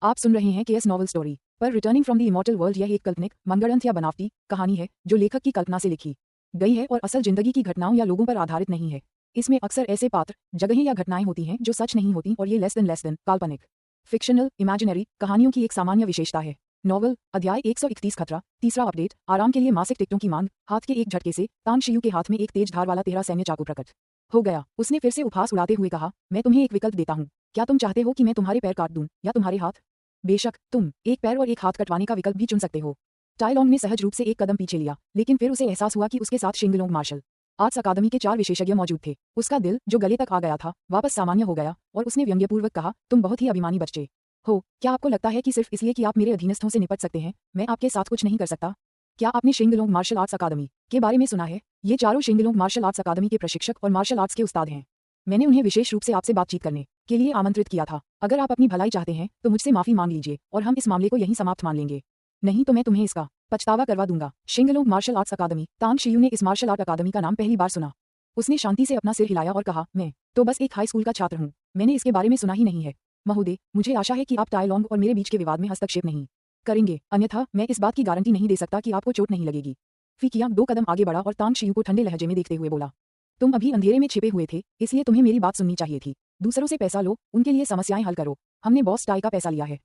आप सुन रहे हैं केएस नॉवल स्टोरी पर returning from the immortal world. यह एक काल्पनिक, मनगढ़ंत या बनावटी कहानी है जो लेखक की कल्पना से लिखी गई है और असल जिंदगी की घटनाओं या लोगों पर आधारित नहीं है। इसमें अक्सर ऐसे पात्र, जगहें या घटनाएं होती हैं जो सच नहीं होती और ये लेस देन काल्पनिक, फिक्शनल, इमेजिनरी कहानियों की एक सामान्य विशेषता है। नॉवल अध्याय 131 खतरा, तीसरा अपडेट। आराम के लिए मासिक टिकटों की मांग। हाथ के एक झटके से तांग शियू के हाथ में एक तेज धार वाला 13 सैन्य चाकू प्रकट हो गया। उसने फिर से उपहास उड़ाते हुए कहा, मैं तुम्हें एक विकल्प देता हूँ। क्या तुम चाहते हो कि मैं तुम्हारे पैर काट दूं या तुम्हारे हाथ? बेशक, तुम एक पैर और एक हाथ कटवाने का विकल्प भी चुन सकते हो। टाई लॉन्ग ने सहज रूप से एक कदम पीछे लिया, लेकिन फिर उसे एहसास हुआ कि उसके साथ शिंगलोंग मार्शल आर्ट्स अकादमी के 4 विशेषज्ञ मौजूद थे। उसका दिल, जो गले तक आ गया था, वापस सामान्य हो गया और उसने व्यंग्यपूर्वक कहा, तुम बहुत ही अभिमानी बच्चे हो। क्या आपको लगता है कि सिर्फ इसलिए कि आप मेरे अधीनस्थों से निपट सकते हैं, मैं आपके साथ कुछ नहीं कर सकता? क्या आपने शिंगलोंग मार्शल आर्ट्स अकादमी के बारे में सुना है? ये चारों शिंगलोंग मार्शल आर्ट्स अकादमी के प्रशिक्षक और मार्शल आर्ट्स के उस्ताद हैं। मैंने उन्हें विशेष रूप से आपसे बातचीत करने के लिए आमंत्रित किया था। अगर आप अपनी भलाई चाहते हैं तो मुझसे माफी मांग लीजिए और हम इस मामले को यहीं समाप्त मान लेंगे। नहीं तो मैं तुम्हें इसका पछतावा करवा दूंगा। शिंगलोंग मार्शल आर्ट्स अकादमी। तांग शियू ने इस मार्शल आर्ट अकादमी का नाम पहली बार सुना। उसने शांति से अपना सिर हिलाया और कहा, मैं तो बस एक हाई स्कूल का छात्र हूँ। मैंने इसके बारे में सुना ही नहीं है। महोदय, मुझे आशा है कि आप टाई लॉन्ग और मेरे बीच के विवाद में हस्तक्षेप नहीं करेंगे, अन्यथा मैं इस बात की गारंटी नहीं दे सकता कि आपको चोट नहीं लगेगी। फी कियांग 2 कदम आगे बढ़ा और तांग शियू को ठंडे लहजे में देखते हुए बोला, तुम अभी अंधेरे में छिपे हुए थे, इसलिए तुम्हें मेरी बात सुननी चाहिए थी। दूसरों से पैसा लो, उनके लिए समस्याएं हल करो। हमने बॉस टाई का पैसा लिया है,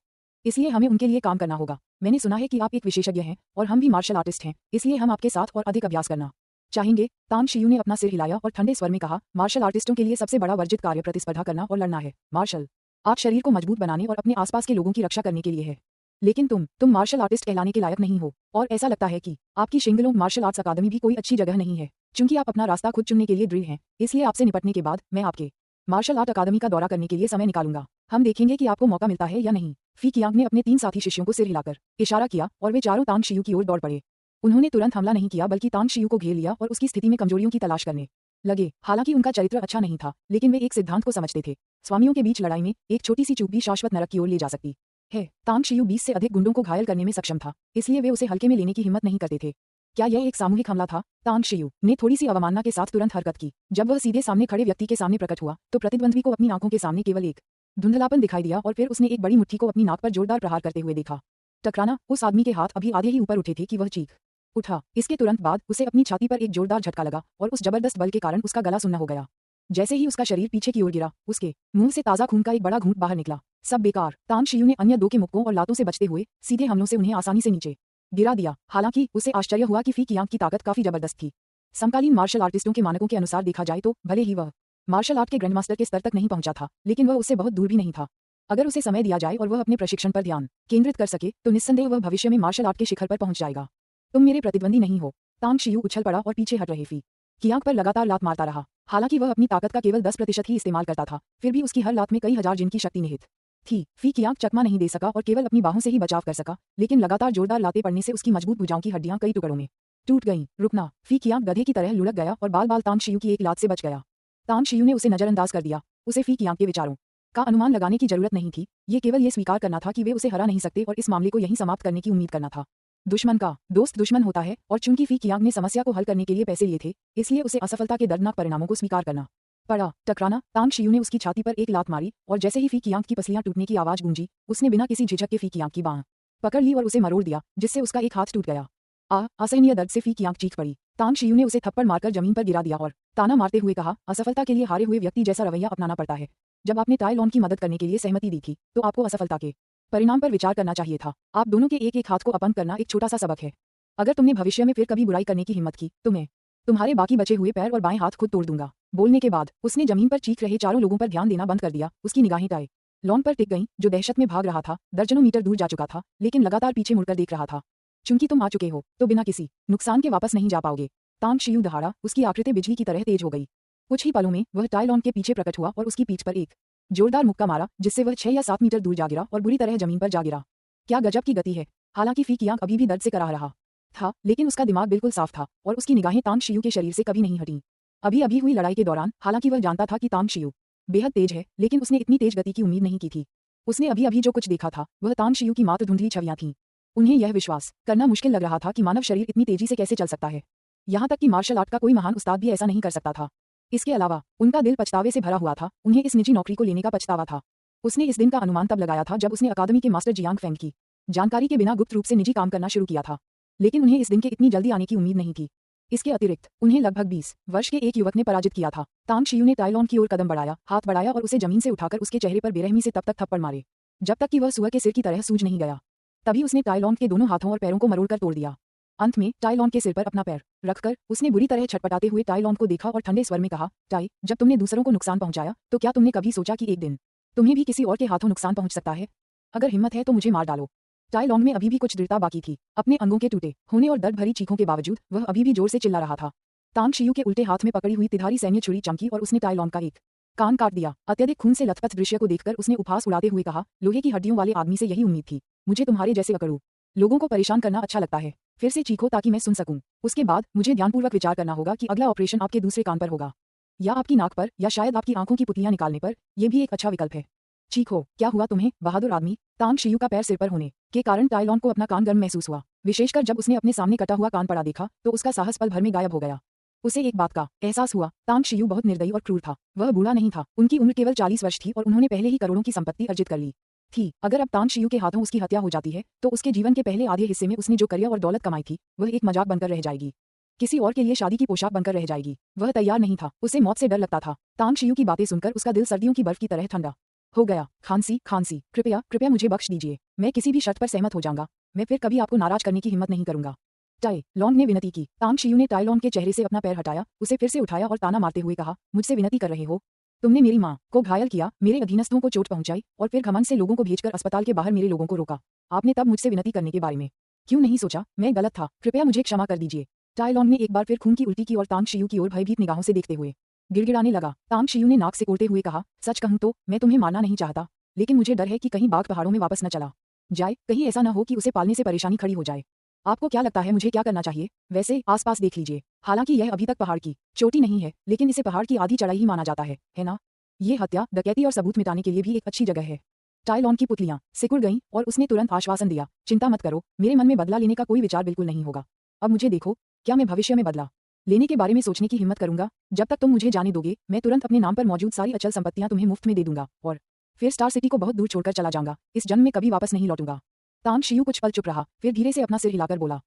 इसलिए हमें उनके लिए काम करना होगा। मैंने सुना है कि आप एक विशेषज्ञ हैं और हम भी मार्शल आर्टिस्ट हैं, इसलिए हम आपके साथ और अधिक अभ्यास करना चाहेंगे। तांग शियू ने अपना सिर हिलाया और ठंडे स्वर में कहा, मार्शल आर्टिस्टों के लिए सबसे बड़ा वर्जित कार्य प्रतिस्पर्धा करना और लड़ना है। मार्शल आर्ट शरीर को मजबूत बनाने और अपने आसपास के लोगों की रक्षा करने के लिए है, लेकिन तुम मार्शल आर्टिस्ट कहलाने के लायक नहीं हो। और ऐसा लगता है कि आपकी शिंगलोंग मार्शल आर्ट्स अकादमी भी कोई अच्छी जगह नहीं है। चूंकि आप अपना रास्ता खुद चुनने के लिए दृढ़ हैं, इसलिए आपसे निपटने के बाद मैं आपके मार्शल आर्ट अकादमी का दौरा करने के लिए समय निकालूंगा। हम देखेंगे कि आपको मौका मिलता है या नहीं। फी कियांग ने अपने 3 साथी शिष्यों को सिर हिलाकर इशारा किया और वे चारों तांग शियू की ओर दौड़ पड़े। उन्होंने तुरंत हमला नहीं किया, बल्कि तांग शियू को घेर लिया और उसकी स्थिति में कमजोरियों की तलाश करने लगे। हालांकि उनका चरित्र अच्छा नहीं था, लेकिन वे एक सिद्धांत को समझते थे, स्वामियों के बीच लड़ाई में एक छोटी सी चूक भी शाश्वत नरक की ओर ले जा सकती है। तांग शियू 20 से अधिक गुंडों को घायल करने में सक्षम था, इसलिए वे उसे हल्के में लेने की हिम्मत नहीं करते थे। क्या यह एक सामूहिक हमला था? तांग शियू ने थोड़ी सी अवमानना के साथ तुरंत हरकत की। जब वह सीधे सामने खड़े व्यक्ति के सामने प्रकट हुआ तो प्रतिद्वंद्वी को अपनी आंखों के सामने केवल एक धुंधलापन दिखाई दिया और फिर उसने एक बड़ी मुट्ठी को अपनी नाक पर जोरदार प्रहार करते हुए देखा। टकराना। उस आदमी के हाथ अभी आधे ही ऊपर उठे थे कि वह चीख उठा। इसके तुरंत बाद उसे अपनी छाती पर एक जोरदार झटका लगा और उस जबरदस्त बल के कारण उसका गला सुन्ना हो गया। जैसे ही उसका शरीर पीछे की ओर गिरा, उसके मुंह से ताजा खून का एक बड़ा घूंट बाहर निकला। सब बेकार। तांग शियू ने अन्य 2 के मुक्कों और लातों से बचते हुए सीधे हमलों से उन्हें आसानी से नीचे गिरा दिया। हालांकि उसे आश्चर्य हुआ कि फी कियांग की ताकत काफी जबरदस्त थी। समकालीन मार्शल आर्टिस्टों के मानकों के अनुसार देखा जाए तो भले ही वह मार्शल आर्ट के ग्रैंडमास्टर के स्तर तक नहीं पहुंचा था, लेकिन वह उससे बहुत दूर भी नहीं था। अगर उसे समय दिया जाए और वह अपने प्रशिक्षण पर ध्यान केंद्रित कर सके तो निस्संदेह वह भविष्य में मार्शल आर्ट के शिखर पर पहुंच जाएगा। तुम मेरे प्रतिद्वंदी नहीं हो। तांग शियू उछल पड़ा और पीछे हट रहे फी कियांग पर लगातार लात मारता रहा। हालांकि वह अपनी ताकत का केवल 10% ही इस्तेमाल करता था, फिर भी उसकी हर लात में कई हजार जिन की शक्ति निहित थी। फी कियांग चकमा नहीं दे सका और केवल अपनी बाहों से ही बचाव कर सका, लेकिन लगातार जोरदार लातें पड़ने से उसकी मजबूत भुजाओं की हड्डियां कई टुकड़ों में टूट गईं। रुकना। फी कियांग गधे की तरह लुढ़क गया और बाल बाल तांग शियू की एक लात से बच गया। तांग शियू ने उसे नजरअंदाज कर दिया। उसे फी कियांग के विचारों का अनुमान लगाने की जरूरत नहीं थी। ये केवल ये स्वीकार करना था कि वे उसे हरा नहीं सकते और इस मामले को यहीं समाप्त करने की उम्मीद करना था। दुश्मन का दोस्त दुश्मन होता है, और चूंकि फी कियांग ने समस्या को हल करने के लिए पैसे लिए थे, इसलिए उसे असफलता के दर्दनाक परिणामों को स्वीकार करना पड़ा। टकराना। तांग शियू ने उसकी छाती पर एक लात मारी और जैसे ही फी कियांग की पसलियां टूटने की आवाज गूंजी, उसने बिना किसी झिझक के फी कियांग की बांह पकड़ ली और उसे मरोड़ दिया, जिससे उसका एक हाथ टूट गया। असहनीय दर्द से फी कियांग चीख पड़ी। तांग शियू ने उसे थप्पड़ मारकर जमीन पर गिरा दिया और ताना मारते हुए कहा, असफलता के लिए हारे हुए व्यक्ति जैसा रवैया अपनाना पड़ता है। जब आपने टाई लॉन्ग की मदद करने के लिए सहमति दी थी तो आपको असफलता के परिणाम पर विचार करना चाहिए था। आप दोनों के एक एक हाथ को अपंग करना एक छोटा सा सबक है। अगर तुमने भविष्य में फिर कभी बुराई करने की हिम्मत की तो मैं तुम्हारे बाकी बचे हुए पैर और बाएं हाथ खुद तोड़ दूंगा। बोलने के बाद उसने जमीन पर चीख रहे चारों लोगों पर ध्यान देना बंद कर दिया। उसकी निगाहें टाई लॉन्ग पर टिक गईं, जो दहशत में भाग रहा था, दर्जनों मीटर दूर जा चुका था, लेकिन लगातार पीछे मुड़कर देख रहा था। चूंकि तुम आ चुके हो तो बिना किसी नुकसान के वापस नहीं जा पाओगे। तांग शियू दहाड़ा। उसकी आकृति बिजली की तरह तेज हो गई। कुछ ही पलों में वह टाई लॉन्ग के पीछे प्रकट हुआ और उसकी पीठ पर एक जोरदार मुक्का मारा, जिससे वह 6 या 7 मीटर दूर जा गिरा और बुरी तरह जमीन पर जा गिरा। क्या गजब की गति है। हालांकि फी कियांग अभी भी दर्द से कराह रहा था, लेकिन उसका दिमाग बिल्कुल साफ था और उसकी निगाहें तांग शियू के शरीर से कभी नहीं हटीं। अभी अभी हुई लड़ाई के दौरान हालांकि वह जानता था कि तांग शियू बेहद तेज है, लेकिन उसने इतनी तेज गति की उम्मीद नहीं की थी। उसने अभी अभी जो कुछ देखा था वह तांग शियू की मात्र धुंधली छवियां थीं। उन्हें यह विश्वास करना मुश्किल लग रहा था कि मानव शरीर इतनी तेजी से कैसे चल सकता है। यहाँ तक कि मार्शल आर्ट का कोई महान उस्ताद भी ऐसा नहीं कर सकता था। इसके अलावा उनका दिल पछतावे से भरा हुआ था। उन्हें इस निजी नौकरी को लेने का पछतावा था। उसने इस दिन का अनुमान तब लगाया था जब उसने अकादमी के मास्टर जियांग फेंग की जानकारी के बिना गुप्त रूप से निजी काम करना शुरू किया था। लेकिन उन्हें इस दिन के इतनी जल्दी आने की उम्मीद नहीं थी। इसके अतिरिक्त उन्हें लगभग 20 वर्ष के एक युवक ने पराजित किया था। तांग शियू ने टाइलॉन की ओर कदम बढ़ाया, हाथ बढ़ाया और उसे जमीन से उठाकर उसके चेहरे पर बेरहमी से तब तक थप्पड़ मारे जब तक कि वह सुअर के सिर की तरह सूज नहीं गया। तभी उसने टाइलॉन के दोनों हाथों और पैरों को मरोड़कर तोड़ दिया। अंत में टाइलॉन के सिर पर अपना पैर रखकर उसने बुरी तरह छटपटाते हुए टाइलॉन को देखा और ठंडे स्वर में कहा, टाई, जब तुमने दूसरों को नुकसान पहुंचाया तो क्या तुमने कभी सोचा कि एक दिन तुम्हें भी किसी और के हाथों नुकसान पहुंच सकता है? अगर हिम्मत है तो मुझे मार डालो। टाइलॉन में अभी भी कुछ दृढ़ता बाकी थी। अपने अंगों के टूटे होने और दर्द भरी चीखों के बावजूद वह अभी भी जोर से चिल्ला रहा था। तांग शियू के उल्टे हाथ में पकड़ी हुई तिधारी सैन्य छुरी चमकी और उसने टाइलॉन का एक कान काट दिया। अत्यधिक खून से लथपथ दृश्य को देखकर उसने उपहास उड़ाते हुए कहा, लोहे की हड्डियों वाले आदमी से यही उम्मीद थी। मुझे तुम्हारे जैसे अकड़ू लोगों को परेशान करना अच्छा लगता है। फिर से चीखो ताकि मैं सुन सकूं। उसके बाद मुझे ध्यानपूर्वक विचार करना होगा कि अगला ऑपरेशन आपके दूसरे कान पर होगा या आपकी नाक पर या शायद आपकी आंखों की पुतलियां निकालने पर। यह भी एक अच्छा विकल्प है। चीखो, क्या हुआ तुम्हें, बहादुर आदमी? तांग शियू का पैर सिर पर होने के कारण टाइलॉन को अपना कान गर्म महसूस हुआ। विशेषकर जब उसने अपने सामने कटा हुआ कान पड़ा देखा तो उसका साहस पल भर में गायब हो गया। उसे एक बात का एहसास हुआ, तांग शियू बहुत निर्दयी और क्रूर था। वह बूढ़ा नहीं था, उनकी उम्र केवल 40 वर्ष थी और उन्होंने पहले ही करोड़ों की संपत्ति अर्जित कर ली थी। अगर अब तांग शियू के हाथों उसकी हत्या हो जाती है तो उसके जीवन के पहले आधे हिस्से में उसने जो करियर और दौलत कमाई थी वह एक मजाक बनकर रह जाएगी, किसी और के लिए शादी की पोशाक बनकर रह जाएगी। वह तैयार नहीं था, उसे मौत से डर लगता था। तांग शियू की बातें सुनकर उसका दिल सर्दियों की बर्फ की तरह ठंडा हो गया। खांसी खांसी, कृपया कृपया मुझे बख्श दीजिए। मैं किसी भी शर्त पर सहमत हो जाऊंगा। मैं फिर कभी आपको नाराज करने की हिम्मत नहीं करूंगा। टाई लॉन्ग ने विनती की। तांग शियू ने टाई लॉन्ग के चेहरे से अपना पैर हटाया, उसे फिर से उठाया और ताना मारते हुए कहा, मुझसे विनती कर रहे हो? तुमने मेरी माँ को घायल किया, मेरे अधीनस्थों को चोट पहुंचाई और फिर घमंड से लोगों को भेजकर अस्पताल के बाहर मेरे लोगों को रोका। आपने तब मुझसे विनती करने के बारे में क्यों नहीं सोचा? मैं गलत था, कृपया मुझे क्षमा कर दीजिए। टाई लॉन्ग ने एक बार फिर खून की उल्टी की और तांग शियू की ओर भयभीत निगाहों से देखते हुए गिड़गिड़ाने लगा। तांग शियू ने नाक से कोड़ते हुए कहा, सच कहूं तो मैं तुम्हें मारना नहीं चाहता, लेकिन मुझे डर है कि कहीं बाघ पहाड़ों में वापस न चला जाए। कहीं ऐसा न हो कि उसे पालने से परेशानी खड़ी हो जाए। आपको क्या लगता है मुझे क्या करना चाहिए? वैसे आसपास देख लीजिए। हालांकि यह अभी तक पहाड़ की चोटी नहीं है, लेकिन इसे पहाड़ की आधी चढ़ाई ही माना जाता है ना? ये हत्या, डकैती और सबूत मिटाने के लिए भी एक अच्छी जगह है। टाइलॉन की पुतलियां सिकुड़ गईं और उसने तुरंत आश्वासन दिया, चिंता मत करो, मेरे मन में बदला लेने का कोई विचार बिल्कुल नहीं होगा। अब मुझे देखो, क्या मैं भविष्य में बदला लेने के बारे में सोचने की हिम्मत करूंगा? जब तक तुम मुझे जाने दोगे मैं तुरंत अपने नाम पर मौजूद सारी अचल संपत्तियां तुम्हें मुफ्त में दे दूंगा और फिर स्टार सिटी को बहुत दूर छोड़कर चला जाऊंगा। इस जन्म में कभी वापस नहीं लौटूंगा। तांग शियू कुछ पल चुप रहा, फिर धीरे से अपना सिर हिलाकर बोला,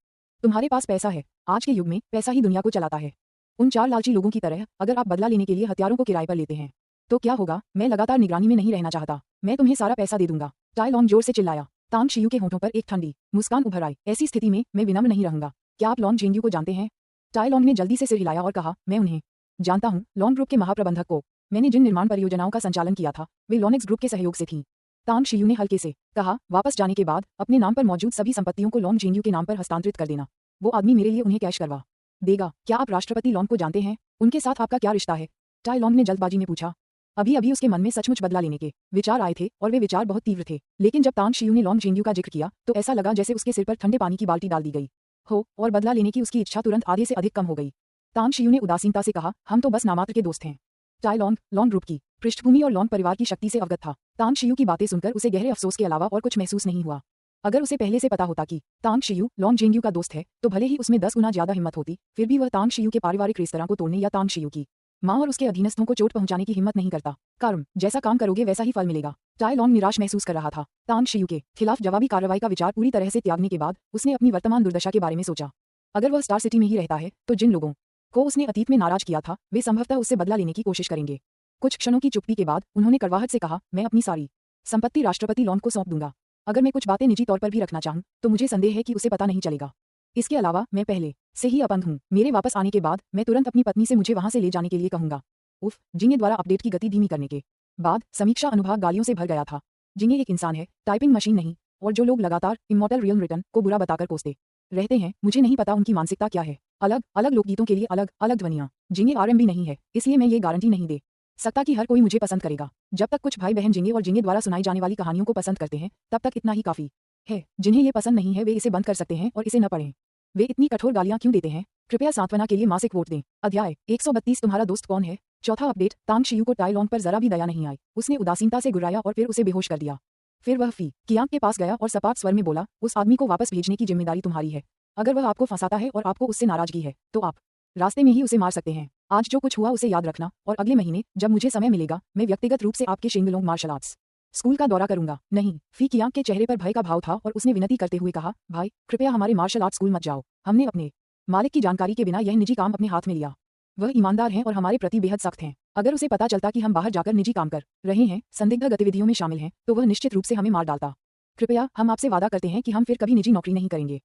तुम्हारे पास पैसा है। आज के युग में पैसा ही दुनिया को चलाता है। उन 4 लालची लोगों की तरह अगर आप बदला लेने के लिए हथियारों को किराए पर लेते हैं तो क्या होगा? मैं लगातार निगरानी में नहीं रहना चाहता। मैं तुम्हें सारा पैसा दे दूंगा। टाई लॉन्ग जोर से चिल्लाया। तांग शियू के होठों पर एक ठंडी मुस्कान उभर आई। ऐसी स्थिति में मैं विनम्र नहीं रहूंगा। क्या आप लॉन्ग जेंग्यू को जानते हैं? टाई लॉन्ग ने जल्दी से सिर हिलाया और कहा, मैं उन्हें जानता हूँ। लॉन्ग ग्रुप के महाप्रबंधक को मैंने जिन निर्माण परियोजनाओं का संचालन किया था वे लॉनेक्स ग्रुप के सहयोग से थीं। तांग शियू ने हल्के से कहा, वापस जाने के बाद अपने नाम पर मौजूद सभी संपत्तियों को लॉन्ग जेंग्यू के नाम पर हस्तांतरित कर देना। वो आदमी मेरे लिए उन्हें कैश करवा देगा। क्या आप राष्ट्रपति लॉन्ग को जानते हैं? उनके साथ आपका क्या रिश्ता है? टाई लॉन्ग ने जल्दबाजी में पूछा। अभी अभी उसके मन में सचमुच बदला लेने के विचार आए थे और वे विचार बहुत तीव्र थे, लेकिन जब तांग शियू ने लॉन्ग जेंग्यू का जिक्र किया तो ऐसा लगा जैसे उसके सिर पर ठंडे पानी की बाल्टी डाल दी गई हो और बदला लेने की उसकी इच्छा तुरंत आधे से अधिक कम हो गई। तांग शियू ने उदासीनता से कहा, हम तो बस नामात्र के दोस्त हैं। टाई लॉन्ग लॉन्ग ग्रुप की पृष्ठभूमि और लॉन्ग परिवार की शक्ति से अवगत था। तांग शियू की बातें सुनकर उसे गहरे अफसोस के अलावा और कुछ महसूस नहीं हुआ। अगर उसे पहले से पता होता कि तांग शियू लॉन्ग जेंग्यू का दोस्त है तो भले ही उसमें 10 गुना ज्यादा हिम्मत होती, फिर भी वह तांग शियू के पारिवारिक रेस्तरां को तोड़ने या तांग शियू की मां और उसके अधीनस्थों को चोट पहुंचाने की हिम्मत नहीं करता। कारण जैसा काम करोगे वैसा ही फल मिलेगा। टाई लॉन्ग निराश महसूस कर रहा था। तांग शियू के खिलाफ जवाबी कार्रवाई का विचार पूरी तरह से त्यागने के बाद उसने अपनी वर्तमान दुर्दशा के बारे में सोचा। अगर वह स्टार सिटी में ही रहता है तो जिन लोगों को उसने अतीत में नाराज किया था वे संभवतः उससे बदला लेने की कोशिश करेंगे। कुछ क्षणों की चुप्पी के बाद उन्होंने कड़वाहट से कहा, मैं अपनी सारी संपत्ति राष्ट्रपति लॉन्ग को सौंप दूंगा। अगर मैं कुछ बातें निजी तौर पर भी रखना चाहूं तो मुझे संदेह है कि उसे पता नहीं चलेगा। इसके अलावा मैं पहले से ही अपंग हूं। मेरे वापस आने के बाद मैं तुरंत अपनी पत्नी से मुझे वहां से ले जाने के लिए कहूंगा। उफ, जिंगे द्वारा अपडेट की गति धीमी करने के बाद समीक्षा अनुभाग गालियों से भर गया था। जिंगे एक इंसान है, टाइपिंग मशीन नहीं, और जो लोग लगातार इमॉर्टल रियल रिटर्न को बुरा बताकर कोसते रहते हैं, मुझे नहीं पता उनकी मानसिकता क्या है। अलग अलग लोकगीतों के लिए अलग अलग ध्वनियां। जिंगे आरएमबी नहीं है, इसलिए मैं ये गारंटी नहीं दे सकता कि हर कोई मुझे पसंद करेगा। जब तक कुछ भाई बहन जिंगे और जिंगे द्वारा सुनाई जाने वाली कहानियों को पसंद करते हैं तब तक इतना ही काफी है। जिन्हें ये पसंद नहीं है वे इसे बंद कर सकते हैं और इसे न पढ़ें। वे इतनी कठोर गालियां क्यों देते हैं? कृपया सांत्वना के लिए मासिक वोट दें। अध्याय 132 तुम्हारा दोस्त कौन है? चौथा अपडेट। तांग शियू को टाई लॉन्ग पर जरा भी दया नहीं आई। उसने उदासीनता से गुर्राया और फिर उसे बेहोश कर दिया। फिर वह फी कियांग के पास गया और सपाट स्वर में बोला, उस आदमी को वापस भेजने की जिम्मेदारी तुम्हारी है। अगर वह आपको फंसाता है और आपको उससे नाराजगी है तो आप रास्ते में ही उसे मार सकते हैं। आज जो कुछ हुआ उसे याद रखना और अगले महीने जब मुझे समय मिलेगा मैं व्यक्तिगत रूप से आपके शिंगलोंग मार्शल आर्ट्स स्कूल का दौरा करूंगा। नहीं, फी कियांग के चेहरे पर भय का भाव था और उसने विनती करते हुए कहा, भाई कृपया हमारे मार्शल आर्ट स्कूल मत जाओ। हमने अपने मालिक की जानकारी के बिना यह निजी काम अपने हाथ में लिया। वह ईमानदार हैं और हमारे प्रति बेहद सख्त हैं। अगर उसे पता चलता कि हम बाहर जाकर निजी काम कर रहे हैं, संदिग्ध गतिविधियों में शामिल हैं, तो वह निश्चित रूप से हमें मार डालता। कृपया हम आपसे वादा करते हैं कि हम फिर कभी निजी नौकरी नहीं करेंगे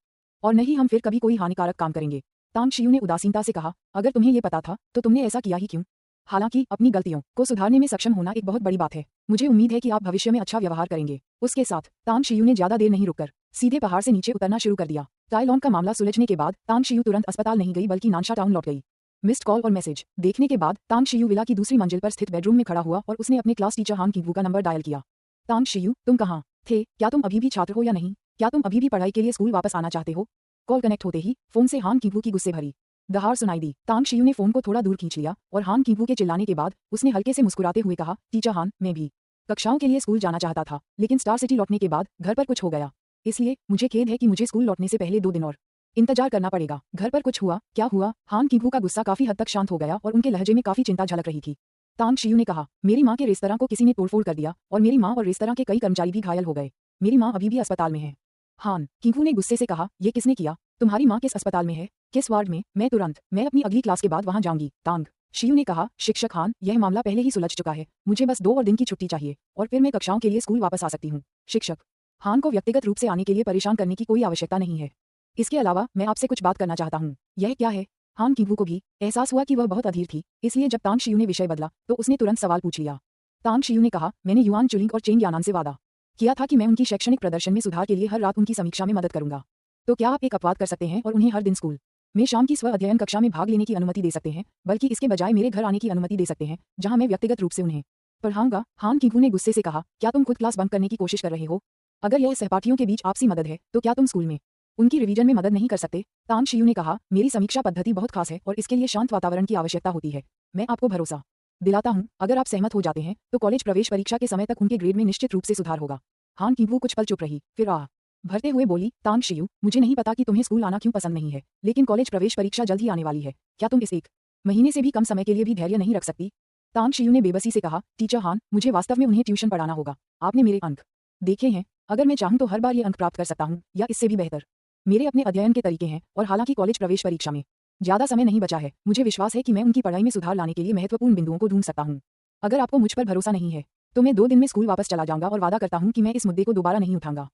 और न ही हम फिर कभी कोई हानिकारक काम करेंगे। तांग शियू ने उदासीनता से कहा, अगर तुम्हें ये पता था तो तुमने ऐसा किया ही क्यों? हालांकि अपनी गलतियों को सुधारने में सक्षम होना एक बहुत बड़ी बात है। मुझे उम्मीद है कि आप भविष्य में अच्छा व्यवहार करेंगे। उसके साथ तांग शियू ने ज्यादा देर नहीं रुककर सीधे पहाड़ से नीचे उतरना शुरू कर दिया। टाइलॉन का मामला सुलझने के बाद तांग शियू तुरंत अस्पताल नहीं गई बल्कि नानशा टाउन लौट गई। मिस्ड कॉल और मैसेज देखने के बाद तांग शियू विला की दूसरी मंजिल पर स्थित बेडरूम में खड़ा हुआ और उसने अपने क्लास टीचर हान कीवू का नंबर डायल किया। तांग शियू, तुम कहाँ थे? क्या तुम अभी भी छात्र हो या नहीं? क्या तुम अभी भी पढ़ाई के लिए स्कूल वापस आना चाहते हो? कॉल कनेक्ट होते ही फोन से हान कीवू की गुस्से भरी दहाड़ सुनाई दी। तांग शियू ने फोन को थोड़ा दूर खींच लिया और हान कीवू के चिल्लाने के बाद उसने हल्के से मुस्कुराते हुए कहा, टीचर हान, मैं भी कक्षाओं के लिए स्कूल जाना चाहता था, लेकिन स्टार सिटी लौटने के बाद घर पर कुछ हो गया। इसलिए मुझे खेद है कि मुझे स्कूल लौटने से पहले 2 दिन और इंतजार करना पड़ेगा। घर पर कुछ हुआ? क्या हुआ? हान कीवू का गुस्सा काफी हद तक शांत हो गया और उनके लहजे में काफी चिंता झलक रही थी। तांग शियू ने कहा, मेरी माँ के रेस्तरां को किसी ने तोड़फोड़ कर दिया और मेरी माँ और रेस्तरां के कई कर्मचारी भी घायल हो गए। मेरी माँ अभी भी अस्पताल में है। हान कीवू ने गुस्से से कहा, ये किसने किया? तुम्हारी माँ किस अस्पताल में है? किस वार्ड में? मैं अपनी अगली क्लास के बाद वहां जाऊंगी। तांग शियू ने कहा, शिक्षक हान, यह मामला पहले ही सुलझ चुका है। मुझे बस 2 और दिन की छुट्टी चाहिए और फिर मैं कक्षाओं के लिए स्कूल वापस आ सकती हूँ। शिक्षक हान को व्यक्तिगत रूप से आने के लिए परेशान करने की कोई आवश्यकता नहीं है। इसके अलावा मैं आपसे कुछ बात करना चाहता हूँ। यह क्या है? हान कीवू को भी एहसास हुआ कि वह बहुत अधीर थी, इसलिए जब तांग शियू ने विषय बदला तो उसने तुरंत सवाल पूछ लिया। तांग शियू ने कहा, मैंने युआन चुलिंग और चेंग यानान से वादा किया था कि मैं उनकी शैक्षणिक प्रदर्शन में सुधार के लिए हर रात उनकी समीक्षा में मदद करूंगा। तो क्या आप एक अपवाद कर सकते हैं और उन्हें हर दिन स्कूल में शाम की स्व अध्ययन कक्षा में भाग लेने की अनुमति दे सकते हैं, बल्कि इसके बजाय मेरे घर आने की अनुमति दे सकते हैं, जहां मैं व्यक्तिगत रूप से उन्हें पढ़ाऊंगा? हान कीवू ने गुस्से से कहा, क्या तुम खुद क्लास बंक करने की कोशिश कर रहे हो? अगर यह सहपाठियों के बीच आपसी मदद है तो क्या तुम स्कूल में उनकी रिवीजन में मदद नहीं कर सकते? तांग शियू ने कहा, मेरी समीक्षा पद्धति बहुत खास है और इसके लिए शांत वातावरण की आवश्यकता होती है। मैं आपको भरोसा दिलाता हूं, अगर आप सहमत हो जाते हैं तो कॉलेज प्रवेश परीक्षा के समय तक उनके ग्रेड में निश्चित रूप से सुधार होगा। हान कीवू कुछ पल चुप रही, फिर भरते हुए बोली, तांग शियू, मुझे नहीं पता कि तुम्हें स्कूल आना क्यों पसंद नहीं है, लेकिन कॉलेज प्रवेश परीक्षा जल्द ही आने वाली है। क्या तुम इस 1 महीने से भी कम समय के लिए भी धैर्य नहीं रख सकती? तांग शियू ने बेबसी से कहा, टीचर हान, मुझे वास्तव में उन्हें ट्यूशन पढ़ाना होगा। आपने मेरे अंक देखे हैं। अगर मैं चाहूं तो हर बार ये अंक प्राप्त कर सकता हूं या इससे भी बेहतर। मेरे अपने अध्ययन के तरीके हैं और हालांकि कॉलेज प्रवेश परीक्षा में ज्यादा समय नहीं बचा है, मुझे विश्वास है कि मैं उनकी पढ़ाई में सुधार लाने के लिए महत्वपूर्ण बिंदुओं को ढूंढ सकता हूं। अगर आपको मुझ पर भरोसा नहीं है तो मैं 2 दिन में स्कूल वापस चला जाऊंगा और वादा करता हूं कि मैं इस मुद्दे को दोबारा नहीं उठाऊंगा।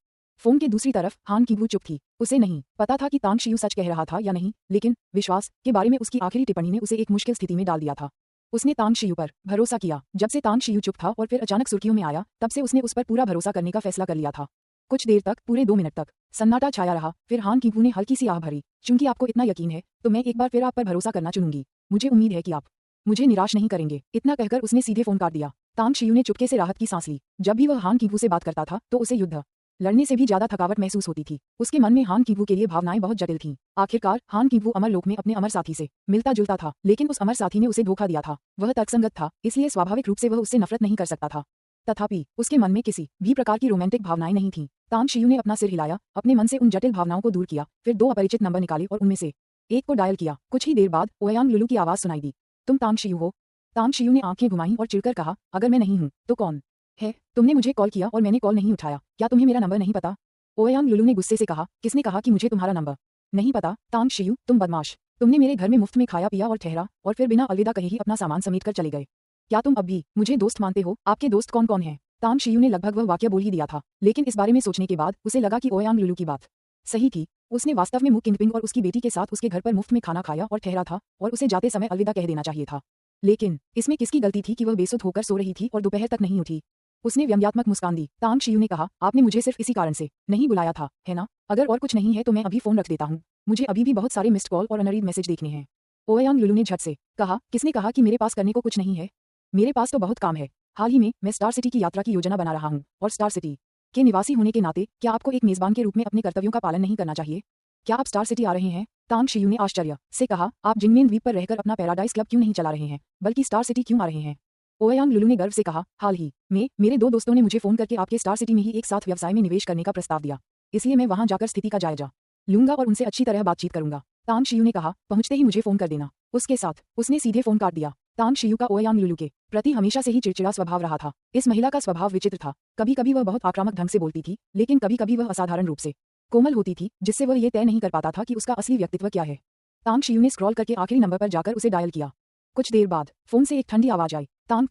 फोन के दूसरी तरफ हान कीवू चुप थी। उसे नहीं पता था कि तांग शियू सच कह रहा था या नहीं, लेकिन विश्वास के बारे में उसकी आखिरी टिप्पणी ने उसे एक मुश्किल स्थिति में डाल दिया था। उसने तांग शियू पर भरोसा किया। जब से तांग शियू चुप था और फिर अचानक सुर्खियों में आया, तब से उसने उस पर पूरा भरोसा करने का फैसला कर लिया था। कुछ देर तक, पूरे 2 मिनट तक सन्नाटा छाया रहा। फिर हान कीवू ने हल्की सी आह भरी, चूंकि आपको इतना यकीन है तो मैं एक बार फिर आप पर भरोसा करना चुनूंगी। मुझे उम्मीद है कि आप मुझे निराश नहीं करेंगे। इतना कहकर उसने सीधे फोन काट दिया। तांग शियू ने चुपके से राहत की सांस ली। जब भी वह हान कीवू से बात करता था तो उसे युद्ध लड़ने से भी ज्यादा थकावट महसूस होती थी। उसके मन में हान कीवू के लिए भावनाएं बहुत जटिल थीं। आखिरकार हान कीवू अमर लोक में अपने अमर साथी से मिलता जुलता था, लेकिन उस अमर साथी ने उसे धोखा दिया था। वह तर्कसंगत था, इसलिए स्वाभाविक रूप से वह उससे नफरत नहीं कर सकता था। तथापि उसके मन में किसी भी प्रकार की रोमांटिक भावनाएं नहीं थीं। तांग शियू ने अपना सिर हिलाया, अपने मन से उन जटिल भावनाओं को दूर किया, फिर 2 अपरिचित नंबर निकाले और उनमें से एक को डायल किया। कुछ ही देर बाद ओयांग लुलू की आवाज सुनाई दी। तुम तांग शियू हो? तांग शियू ने आंखें घुमाईं और चिढ़कर कहा, अगर मैं नहीं हूं तो कौन है? तुमने मुझे कॉल किया और मैंने कॉल नहीं उठाया। क्या तुम्हें मेरा नंबर नहीं पता? ओयांग लुलू ने गुस्से से कहा, किसने कहा कि मुझे तुम्हारा नंबर नहीं पता? तांग शियू, तुम बदमाश। तुमने मेरे घर में मुफ्त में खाया पिया और ठहरा और फिर बिना अलविदा कहे ही अपना सामान समेटकर चले गए। क्या तुम अब भी मुझे दोस्त मानते हो? आपके दोस्त कौन कौन हैं? तांग शियू ने लगभग वह वाक्य बोल ही दिया था, लेकिन इस बारे में सोचने के बाद उसे लगा कि ओयांग लुलू की बात सही थी। उसने वास्तव में मु किंगपिंग और उसकी बेटी के साथ उसके घर पर मुफ्त में खाना खाया और ठहरा था और उसे जाते समय अलविदा कह देना चाहिए था। लेकिन इसमें किसकी गलती थी कि वह बेसुध होकर सो रही थी और दोपहर तक नहीं उठी? उसने व्यंग्यात्मक मुस्कान दी। तांग शियू ने कहा, आपने मुझे सिर्फ इसी कारण से नहीं बुलाया था, है ना? अगर और कुछ नहीं है तो मैं अभी फोन रख देता हूँ। मुझे अभी भी बहुत सारे मिस्ड कॉल और अनरीड मैसेज देखने हैं। ओयांग लुलू ने झट से कहा, किसने कहा कि मेरे पास करने को कुछ नहीं है? मेरे पास तो बहुत काम है। हाल ही में मैं स्टार सिटी की यात्रा की योजना बना रहा हूँ और स्टार सिटी के निवासी होने के नाते क्या आपको एक मेजबान के रूप में अपने कर्तव्यों का पालन नहीं करना चाहिए? क्या आप स्टार सिटी आ रहे हैं? तांग शियू ने आश्चर्य से कहा, आप जिंगमेन द्वीप पर रहकर अपना पैराडाइज क्लब क्यों नहीं चला रहे हैं, बल्कि स्टार सिटी क्यों आ रहे हैं? ओयांग लुलू ने गर्व से कहा, हाल ही में मेरे 2 दोस्तों ने मुझे फोन करके आपके स्टार सिटी में ही एक साथ व्यवसाय में निवेश करने का प्रस्ताव दिया, इसलिए मैं वहां जाकर स्थिति का जायजा लूंगा और उनसे अच्छी तरह बातचीत करूंगा। तांग शियू ने कहा, पहुंचते ही मुझे फोन कर देना। उसके साथ उसने सीधे फोन काट दिया। तांग शियू का ओयांग लुलू के प्रति हमेशा से ही चिड़चिड़ा स्वभाव रहा था। इस महिला का स्वभाव विचित्र था। कभी कभी वह बहुत आक्रामक ढंग से बोलती थी, लेकिन कभी कभी वह असाधारण रूप से कोमल होती थी, जिससे वह ये तय नहीं कर पाता था कि उसका असली व्यक्तित्व क्या है। तांग शियू ने स्क्रॉल करके आखिरी नंबर पर जाकर उसे डायल किया। कुछ देर बाद फोन से एक ठंडी आवाज आई। तांग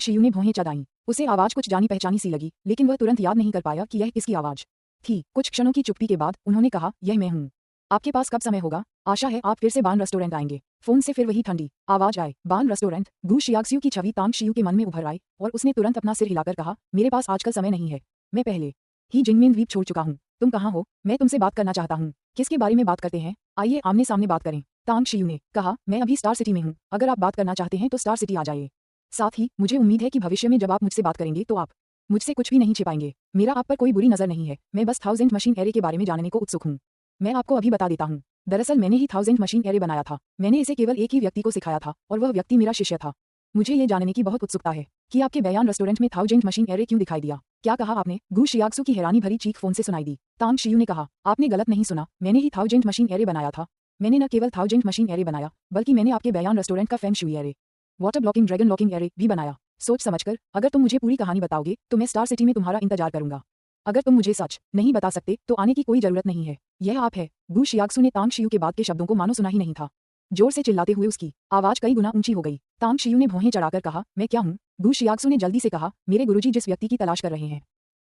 शियू ने भौहें चढ़ाईं। उसे आवाज कुछ जानी पहचानी सी लगी, लेकिन वह तुरंत याद नहीं कर पाया कि यह किसकी आवाज थी। कुछ क्षणों की चुप्पी के बाद उन्होंने कहा, यह मैं हूँ। आपके पास कब समय होगा? आशा है आप फिर से बान रेस्टोरेंट आएंगे। फोन से फिर वही ठंडी आवाज आए। बान रेस्टोरेंट। गु शियाक्सियू की छवि तांग शियू के मन में उभर आई और उसने तुरंत अपना सिर हिलाकर कहा, मेरे पास आजकल समय नहीं है। मैं पहले ही जिंगमेन द्वीप छोड़ चुका हूँ। तुम कहाँ हो? मैं तुमसे बात करना चाहता हूँ। किसके बारे में बात करते हैं? आइए आमने सामने बात करें। तांग शियू ने कहा, मैं अभी स्टार सिटी में हूँ। अगर आप बात करना चाहते हैं तो स्टार सिटी आ जाइए। साथ ही मुझे उम्मीद है कि भविष्य में जब आप मुझसे बात करेंगे तो आप मुझसे कुछ भी नहीं छिपाएंगे। मेरा आप पर कोई बुरी नजर नहीं है। मैं बस 1000 मशीन एरे के बारे में जानने को उत्सुक हूँ। मैं आपको अभी बता देता हूँ। दरअसल मैंने ही 1000 मशीन एरे बनाया था। मैंने इसे केवल एक ही व्यक्ति को सिखाया था और वह व्यक्ति मेरा शिष्य था। मुझे ये जानने की बहुत उत्सुकता है कि आपके बयान रेस्टोरेंट में 1000 मशीन एरे क्यों दिखाई दिया। क्या कहा आपने? गु शियाक्सू की हैरानी भरी चीख फोन से सुनाई दी। तांग शियू ने कहा, आपने गलत नहीं सुना। मैंने ही 1000 मशीन एरे बनाया था। मैंने न केवल 1000 मशीन एरे बनाया, बल्कि मैंने आपके बयान रेस्टोरेंट का feng shui array, water blocking dragon locking array भी बनाया। सोच समझकर अगर तुम मुझे पूरी कहानी बताओगे तो मैं स्टार सिटी में तुम्हारा इंतजार करूंगा। अगर तुम मुझे सच नहीं बता सकते तो आने की कोई जरूरत नहीं है। यह आप है। गु शियाक्सू ने तांग शियू के बाद के शब्दों को मानो सुना ही नहीं था। जोर से चिल्लाते हुए उसकी आवाज कई गुना ऊंची हो गई। तांग शियू ने भौहें चढ़ाकर कहा, मैं क्या हूँ? गु शियाक्सू ने जल्दी से कहा, मेरे गुरुजी जिस व्यक्ति की तलाश कर रहे हैं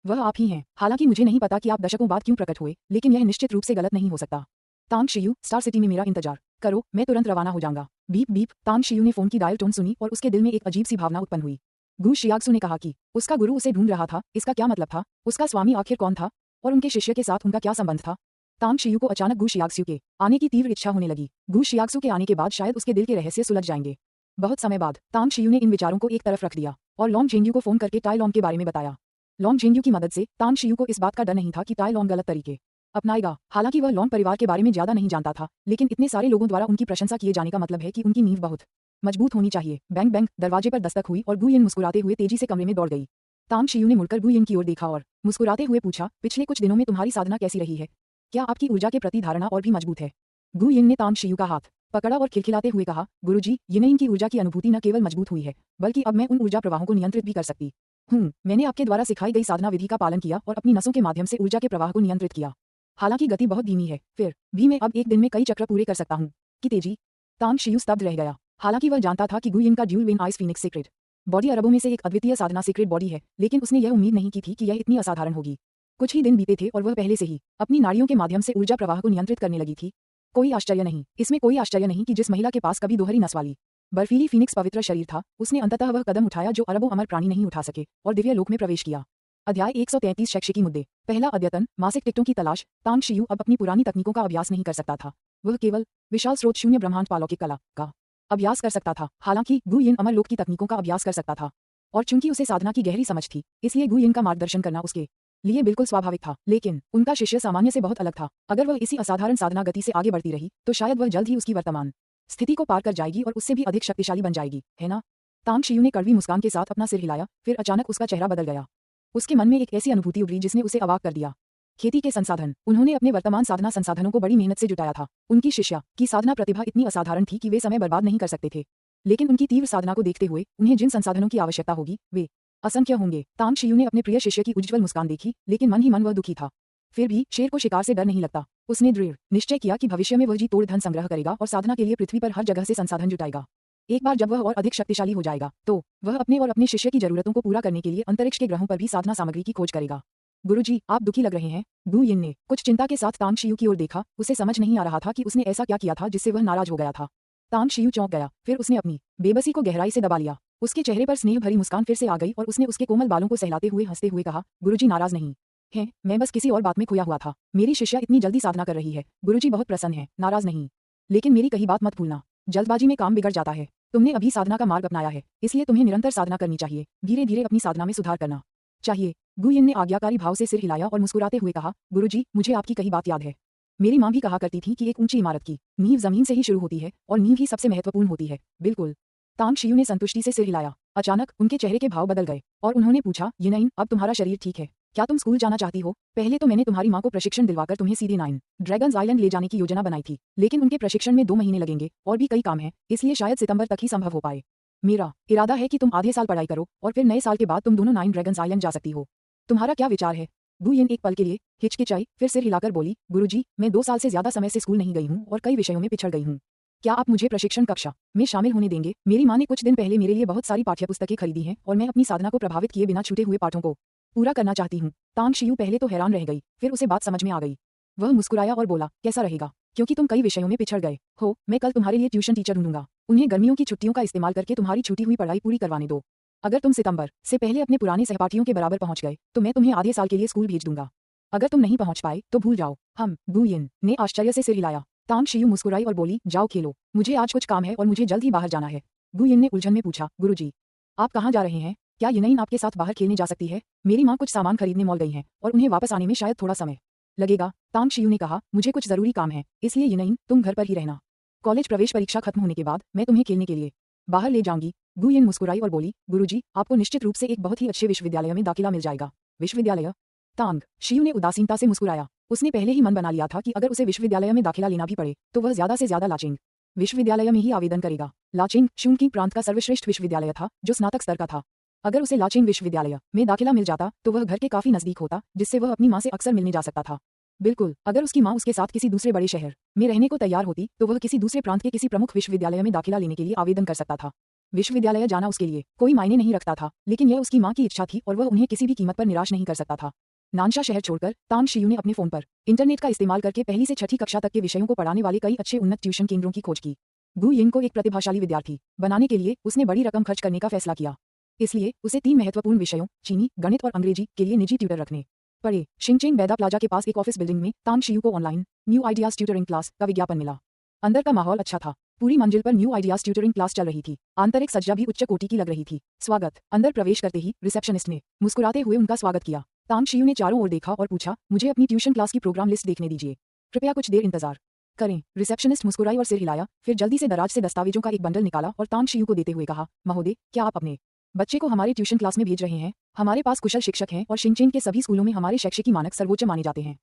वह आप ही हैं। हालांकि मुझे नहीं पता कि आप दशकों बाद क्यों प्रकट हुए, लेकिन यह निश्चित रूप से गलत नहीं हो सकता। तांग शियू, स्टार सिटी में मेरा इंतजार करो, मैं तुरंत रवाना हो जाऊंगा। Beep beep. तांग शियू ने फोन की डायल टोन सुनी और उसके दिल में एक अजीब सी भावना उत्पन्न हुई। गु शियाक्सू ने कहा कि उसका गुरु उसे ढूंढ रहा था। इसका क्या मतलब था? उसका स्वामी आखिर कौन था और उनके शिष्य के साथ उनका क्या संबंध था? तांग शियू को अचानक गु शियाक्सू के आने की तीव्र इच्छा होने लगी। गु शियाक्सू के आने के बाद शायद उसके दिल के रहस्य सुलझ जाएंगे। बहुत समय बाद तांग शियू ने इन विचारों को एक तरफ रख दिया और लॉन्ग जेंग्यू को फोन करके टाई लॉन्ग के बारे में बताया। लॉन्ग जेंग्यू की मदद से तांग शियू को इस बात का डर नहीं था कि टाई लॉन्ग गलत तरीके अपनाएगा। हालांकि वह लॉन्ग परिवार के बारे में ज्यादा नहीं जानता था, लेकिन इतने सारे लोगों द्वारा उनकी प्रशंसा किए जाने का मतलब है कि उनकी नींव बहुत मजबूत होनी चाहिए। Bank bank. दरवाजे पर दस्तक हुई और गु यिन मुस्कुराते हुए तेजी से कमरे में दौड़ गई। तांग शियू ने मुड़कर गु यिन की ओर देखा और मुस्कुराते हुए पूछा, पिछले कुछ दिनों में तुम्हारी साधना कैसी रही है? क्या आपकी ऊर्जा के प्रति धारणा और भी मजबूत है? गु यिन ने तांग शियू का हाथ पकड़ा और खिलखिलाते हुए कहा, गुरुजी, यिन की ऊर्जा की अनुभूति न केवल मजबूत हुई है, बल्कि अब मैं उन ऊर्जा प्रवाहों को नियंत्रित भी कर सकती हूँ। मैंने आपके द्वारा सिखाई गई साधना विधि का पालन किया और अपनी नसों के माध्यम से ऊर्जा के प्रवाह को नियंत्रित किया। हालांकि गति बहुत धीमी है, फिर भी मैं अब एक दिन में कई चक्र पूरे कर सकता हूँ। कि तेजी? तांग शियू स्तब्ध रह गया। हालांकि वह जानता था कि गु यिन का dual win ice Phoenix secret body अरबों में से एक अद्वितीय साधना सीक्रेट बॉडी है, लेकिन उसने यह उम्मीद नहीं की थी कि यह इतनी असाधारण होगी। कुछ ही दिन बीते थे और वह पहले से ही अपनी नाड़ियों के माध्यम से ऊर्जा प्रवाह को नियंत्रित करने लगी थी। कोई आश्चर्य नहीं, इसमें कोई आश्चर्य नहीं कि जिस महिला के पास कभी दोहरी नस वाली बर्फीली फीनिक्स पवित्र शरीर था, उसने अंततः वह कदम उठाया जो अरबों अमर प्राणी नहीं उठा सके और दिव्य लोक में प्रवेश किया। अध्याय 133 शैक्षिकी मुद्दे। पहला अद्यतन, मासिक टिकटों की तलाश। तांग शियू अब अपनी पुरानी तकनीकों का अभ्यास नहीं कर सकता था। वह केवल विशाल स्रोत शून्य ब्रह्मांड पालौकिक कला का अभ्यास कर सकता था। हालांकि गु यिन अमर लोक की तकनीकों का अभ्यास कर सकता था और चूंकि उसे साधना की गहरी समझ थी, इसलिए गु यिन का मार्गदर्शन करना उसके लिए बिल्कुल स्वाभाविक था। लेकिन उनका शिष्य सामान्य से बहुत अलग था। अगर वह इसी असाधारण साधना गति से आगे बढ़ती रही तो शायद वह जल्द ही उसकी वर्तमान स्थिति को पार कर जाएगी और उससे भी अधिक शक्तिशाली बन जाएगी, है ना? तांग शियू ने कड़वी मुस्कान के साथ अपना सिर हिलाया, फिर अचानक उसका चेहरा बदल गया। उसके मन में एक ऐसी अनुभूति उभरी जिसने उसे अवाक कर दिया। खेती के संसाधन। उन्होंने अपने वर्तमान साधना संसाधनों को बड़ी मेहनत से जुटाया था। उनकी शिष्या की साधना प्रतिभा इतनी असाधारण थी कि वे समय बर्बाद नहीं कर सकते थे, लेकिन उनकी तीव्र साधना को देखते हुए उन्हें जिन संसाधनों की आवश्यकता होगी वे असंख्य होंगे। तांग शियू ने अपने प्रिय शिष्य की उज्ज्वल मुस्कान देखी, लेकिन मन ही मन वह दुखी था। फिर भी शेर को शिकार से डर नहीं लगता। उसने दृढ़ निश्चय किया कि भविष्य में वह जी तोड़ धन संग्रह करेगा और साधना के लिए पृथ्वी पर हर जगह से संसाधन जुटाएगा। एक बार जब वह और अधिक शक्तिशाली हो जाएगा तो वह अपने और अपने शिष्य की जरूरतों को पूरा करने के लिए अंतरिक्ष के ग्रहों पर भी साधना सामग्री की खोज करेगा। गुरुजी, आप दुखी लग रहे हैं। गु यिन ने कुछ चिंता के साथ तांग शियू की ओर देखा। उसे समझ नहीं आ रहा था कि उसने ऐसा क्या किया था जिससे वह नाराज हो गया था। तांग शियू चौंक गया, फिर उसने अपनी बेबसी को गहराई से दबा लिया। उसके चेहरे पर स्नेह भरी मुस्कान फिर से आ गई और उसने उसके कोमल बालों को सहलाते हुए हंसते हुए कहा, गुरुजी नाराज नहीं है, मैं बस किसी और बात में खोया हुआ था। मेरी शिष्या इतनी जल्दी साधना कर रही है। गुरुजी बहुत प्रसन्न है, नाराज नहीं। लेकिन मेरी कही बात मत भूलना, जल्दबाजी में काम बिगड़ जाता है। तुमने अभी साधना का मार्ग अपनाया है, इसलिए तुम्हें निरंतर साधना करनी चाहिए। धीरे धीरे अपनी साधना में सुधार करना चाहिए। गु यिन ने आज्ञाकारी भाव से सिर हिलाया और मुस्कुराते हुए कहा, गुरुजी, मुझे आपकी कही बात याद है। मेरी माँ भी कहा करती थी कि एक ऊंची इमारत की नींव जमीन से ही शुरू होती है और नींव ही सबसे महत्वपूर्ण होती है। बिल्कुल। तांग शियू ने संतुष्टि से सिर हिलाया। अचानक उनके चेहरे के भाव बदल गए और उन्होंने पूछा, यिन, अब तुम्हारा शरीर ठीक है? क्या तुम स्कूल जाना चाहती हो? पहले तो मैंने तुम्हारी माँ को प्रशिक्षण दिलवाकर तुम्हें सीधे 9 ड्रैगन्स आइलैंड ले जाने की योजना बनाई थी, लेकिन उनके प्रशिक्षण में 2 महीने लगेंगे और भी कई काम हैं, इसलिए शायद सितंबर तक ही संभव हो पाए। मेरा इरादा है कि तुम आधे साल पढ़ाई करो और फिर नए साल के बाद तुम दोनों 9 ड्रैगन्स आइलैंड जा सकती हो। तुम्हारा क्या विचार है? गुयिन एक पल के लिए हिचकिचाई, फिर सिर हिलाकर बोली, गुरुजी, मैं 2 साल से ज्यादा समय से स्कूल नहीं गई हूँ और कई विषयों में पिछड़ गई हूँ। क्या आप मुझे प्रशिक्षण कक्षा में शामिल होने देंगे? मेरी माँ ने कुछ दिन पहले मेरे लिए बहुत सारी पाठ्यपुस्तकें खरीदी हैं और मैं अपनी साधना को प्रभावित किए बिना छूटे हुए पाठों को पूरा करना चाहती हूँ। तांग शियू पहले तो हैरान रह गई, फिर उसे बात समझ में आ गई। वह मुस्कुराया और बोला, कैसा रहेगा? क्योंकि तुम कई विषयों में पिछड़ गए हो, मैं कल तुम्हारे लिए ट्यूशन टीचर ढूंढूंगा। उन्हें गर्मियों की छुट्टियों का इस्तेमाल करके तुम्हारी छूटी हुई पढ़ाई पूरी करवाने दो। अगर तुम सितंबर से पहले अपने पुराने सहपाठियों के बराबर पहुंच गए तो मैं तुम्हें आधे साल के लिए स्कूल भेज दूंगा। अगर तुम नहीं पहुंच पाए तो भूल जाओ। हम गुयिन ने आश्चर्य से सिर हिलाया। तांग शियू मुस्कुराई और बोली, जाओ खेलो, मुझे आज कुछ काम है और मुझे जल्द ही बाहर जाना है। गुयिन ने उलझन में पूछा, गुरुजी, आप कहाँ जा रहे हैं? क्या यिनयिन आपके साथ बाहर खेलने जा सकती है? मेरी माँ कुछ सामान खरीदने मॉल गई हैं और उन्हें वापस आने में शायद थोड़ा समय लगेगा। तांग शियू ने कहा, मुझे कुछ जरूरी काम है, इसलिए यिनयिन तुम घर पर ही रहना। कॉलेज प्रवेश परीक्षा खत्म होने के बाद मैं तुम्हें खेलने के लिए बाहर ले जाऊंगी। गुयिन मुस्कुराई और बोली, गुरुजी, आपको निश्चित रूप से एक बहुत ही अच्छे विश्वविद्यालय में दाखिला मिल जाएगा। विश्वविद्यालय? तांग शियू ने उदासीनता से मुस्कुराया। उसने पहले ही मन बना लिया था कि अगर उसे विश्वविद्यालय में दाखिला लेना भी पड़े तो वह ज्यादा से ज्यादा लाचेंग विश्वविद्यालय में ही आवेदन करेगा। लाचेंग शूनकी प्रांत का सर्वश्रेष्ठ विश्वविद्यालय था जो स्नातक स्तर का था। अगर उसे लाचेंग विश्वविद्यालय में दाखिला मिल जाता तो वह घर के काफी नजदीक होता, जिससे वह अपनी माँ से अक्सर मिलने जा सकता था। बिल्कुल, अगर उसकी माँ उसके साथ किसी दूसरे बड़े शहर में रहने को तैयार होती तो वह किसी दूसरे प्रांत के किसी प्रमुख विश्वविद्यालय में दाखिला लेने के लिए आवेदन कर सकता था। विश्वविद्यालय जाना उसके लिए कोई मायने नहीं रखता था, लेकिन यह उसकी माँ की इच्छा थी और वह उन्हें किसी भी कीमत पर निराश नहीं कर सकता था। नानशा शहर छोड़कर तांग शियू ने अपने फोन पर इंटरनेट का इस्तेमाल करके पहली से छठी कक्षा तक के विषयों को पढ़ाने वाले कई अच्छे उन्नत ट्यूशन केंद्रों की खोज की। गुयिन को एक प्रतिभाशाली विद्यार्थी बनाने के लिए उसने बड़ी रकम खर्च करने का फैसला किया। इसलिए उसे 3 महत्वपूर्ण विषयों चीनी, गणित और अंग्रेजी के लिए निजी ट्यूटर रखने पड़े। शिंगचेंग बैदा प्लाजा के पास एक ऑफिस बिल्डिंग में तांग शियू को online new ideas tutoring class का विज्ञापन मिला। अंदर का माहौल अच्छा था। पूरी मंजिल पर न्यू आइडियाज ट्यूटरिंग क्लास चल रही थी। आंतरिक सज्जा भी उच्च कोटि की लग रही थी। स्वागत। अंदर प्रवेश करते ही रिसेप्शनिस्ट ने मुस्कुराते हुए उनका स्वागत किया। तांग शियू ने चारों ओर देखा और पूछा, मुझे अपनी ट्यूशन क्लास की प्रोग्राम लिस्ट देखने दीजिए। कृपया कुछ देर इंतजार करें। रिसेप्शनिस्ट मुस्कुराई और सिर हिलाया, फिर जल्दी से दराज से दस्तावेजों का एक बंडल निकाला और तांग शियू को देते हुए कहा, महोदय, क्या आप अपने बच्चे को हमारे ट्यूशन क्लास में भेज रहे हैं? हमारे पास कुशल शिक्षक हैं और शिंगचेंग के सभी स्कूलों में हमारे शैक्षिकी मानक सर्वोच्च माने जाते हैं।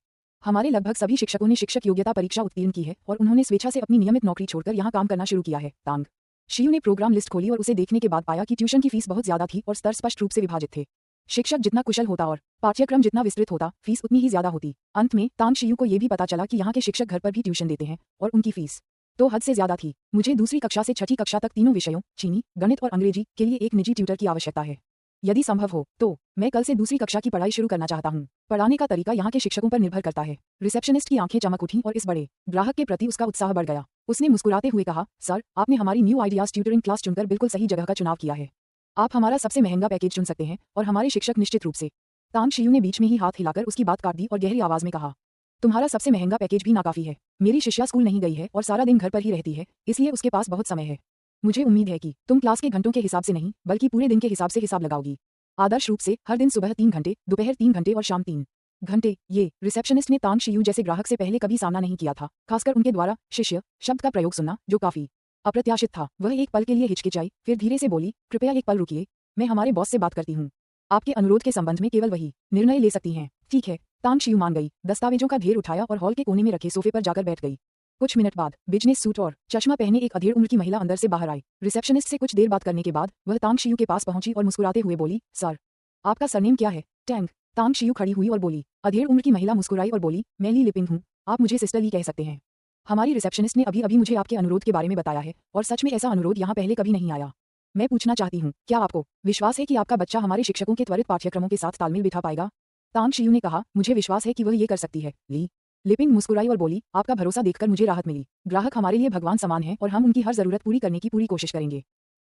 हमारे लगभग सभी शिक्षकों ने शिक्षक योग्यता परीक्षा उत्तीर्ण की है और उन्होंने स्वेच्छा से अपनी नियमित नौकरी छोड़कर यहाँ काम करना शुरू किया है। तांग शियू ने प्रोग्राम लिस्ट खोली और उसे देखने के बाद पाया कि ट्यूशन की फीस बहुत ज्यादा थी और स्तर स्पष्ट रूप से विभाजित थे। शिक्षक जितना कुशल होता और पाठ्यक्रम जितना विस्तृत होता, फीस उतनी ही ज्यादा होती। अंत में तांग शियू को यह भी पता चला कि यहाँ के शिक्षक घर पर भी ट्यूशन देते हैं और उनकी फीस तो हद से ज्यादा थी। मुझे दूसरी कक्षा से छठी कक्षा तक तीनों विषयों चीनी, गणित और अंग्रेजी के लिए एक निजी ट्यूटर की आवश्यकता है। यदि संभव हो तो मैं कल से दूसरी कक्षा की पढ़ाई शुरू करना चाहता हूँ। पढ़ाने का तरीका यहाँ के शिक्षकों पर निर्भर करता है। रिसेप्शनिस्ट की आंखें चमक उठीं और इस बड़े ग्राहक के प्रति उसका उत्साह बढ़ गया। उसने मुस्कुराते हुए कहा, सर, आपने हमारी न्यू आइडियाज ट्यूटरिंग क्लास चुनकर बिल्कुल सही जगह का चुनाव किया है। आप हमारा सबसे महंगा पैकेज चुन सकते हैं और हमारे शिक्षक निश्चित रूप से। तांग शियू ने बीच में ही हाथ हिलाकर उसकी बात काट दी और गहरी आवाज में कहा, तुम्हारा सबसे महंगा पैकेज भी नाकाफी है। मेरी शिष्या स्कूल नहीं गई है और सारा दिन घर पर ही रहती है, इसलिए उसके पास बहुत समय है। मुझे उम्मीद है कि तुम क्लास के घंटों के हिसाब से नहीं बल्कि पूरे दिन के हिसाब से हिसाब लगाओगी। आदर्श रूप से हर दिन सुबह 3 घंटे, दोपहर 3 घंटे और शाम 3 घंटे। ये रिसेप्शनिस्ट ने तांग शियू जैसे ग्राहक से पहले कभी सामना नहीं किया था, खासकर उनके द्वारा शिष्य शब्द का प्रयोग सुनना जो काफी अप्रत्याशित था। वह एक पल के लिए हिचकिचाई, फिर धीरे से बोली, कृपया एक पल रुकिए, मैं हमारे बॉस से बात करती हूँ। आपके अनुरोध के संबंध में केवल वही निर्णय ले सकती हैं। ठीक है। तांग शियू मान गई, दस्तावेजों का ढेर उठाया और हॉल के कोने में रखे सोफे पर जाकर बैठ गई। कुछ मिनट बाद बिजनेस सूट और चश्मा पहने एक अधेड़ उम्र की महिला अंदर से बाहर आई। रिसेप्शनिस्ट से कुछ देर बात करने के बाद वह तांग शियू के पास पहुंची और मुस्कुराते हुए बोली, सर, आपका सरनेम क्या है? टैंग। तांग शियू खड़ी हुई और बोली। अधेड़ उम्र की महिला मुस्कुराई और बोली, मैं ली लिपिंग हूँ, आप मुझे सिस्टर ली कह सकते हैं। हमारी रिसेप्शनिस्ट ने अभी अभी मुझे आपके अनुरोध के बारे में बताया है और सच में ऐसा अनुरोध यहाँ पहले कभी नहीं आया। मैं पूछना चाहती हूँ, क्या आपको विश्वास है कि आपका बच्चा हमारे शिक्षकों के त्वरित पाठ्यक्रमों के साथ तालमेल बिठा पाएगा? तांग शियू ने कहा, मुझे विश्वास है कि वह ये कर सकती है। ली लिपिंग मुस्कुराई और बोली, आपका भरोसा देखकर मुझे राहत मिली। ग्राहक हमारे लिए भगवान समान है और हम उनकी हर जरूरत पूरी करने की पूरी कोशिश करेंगे।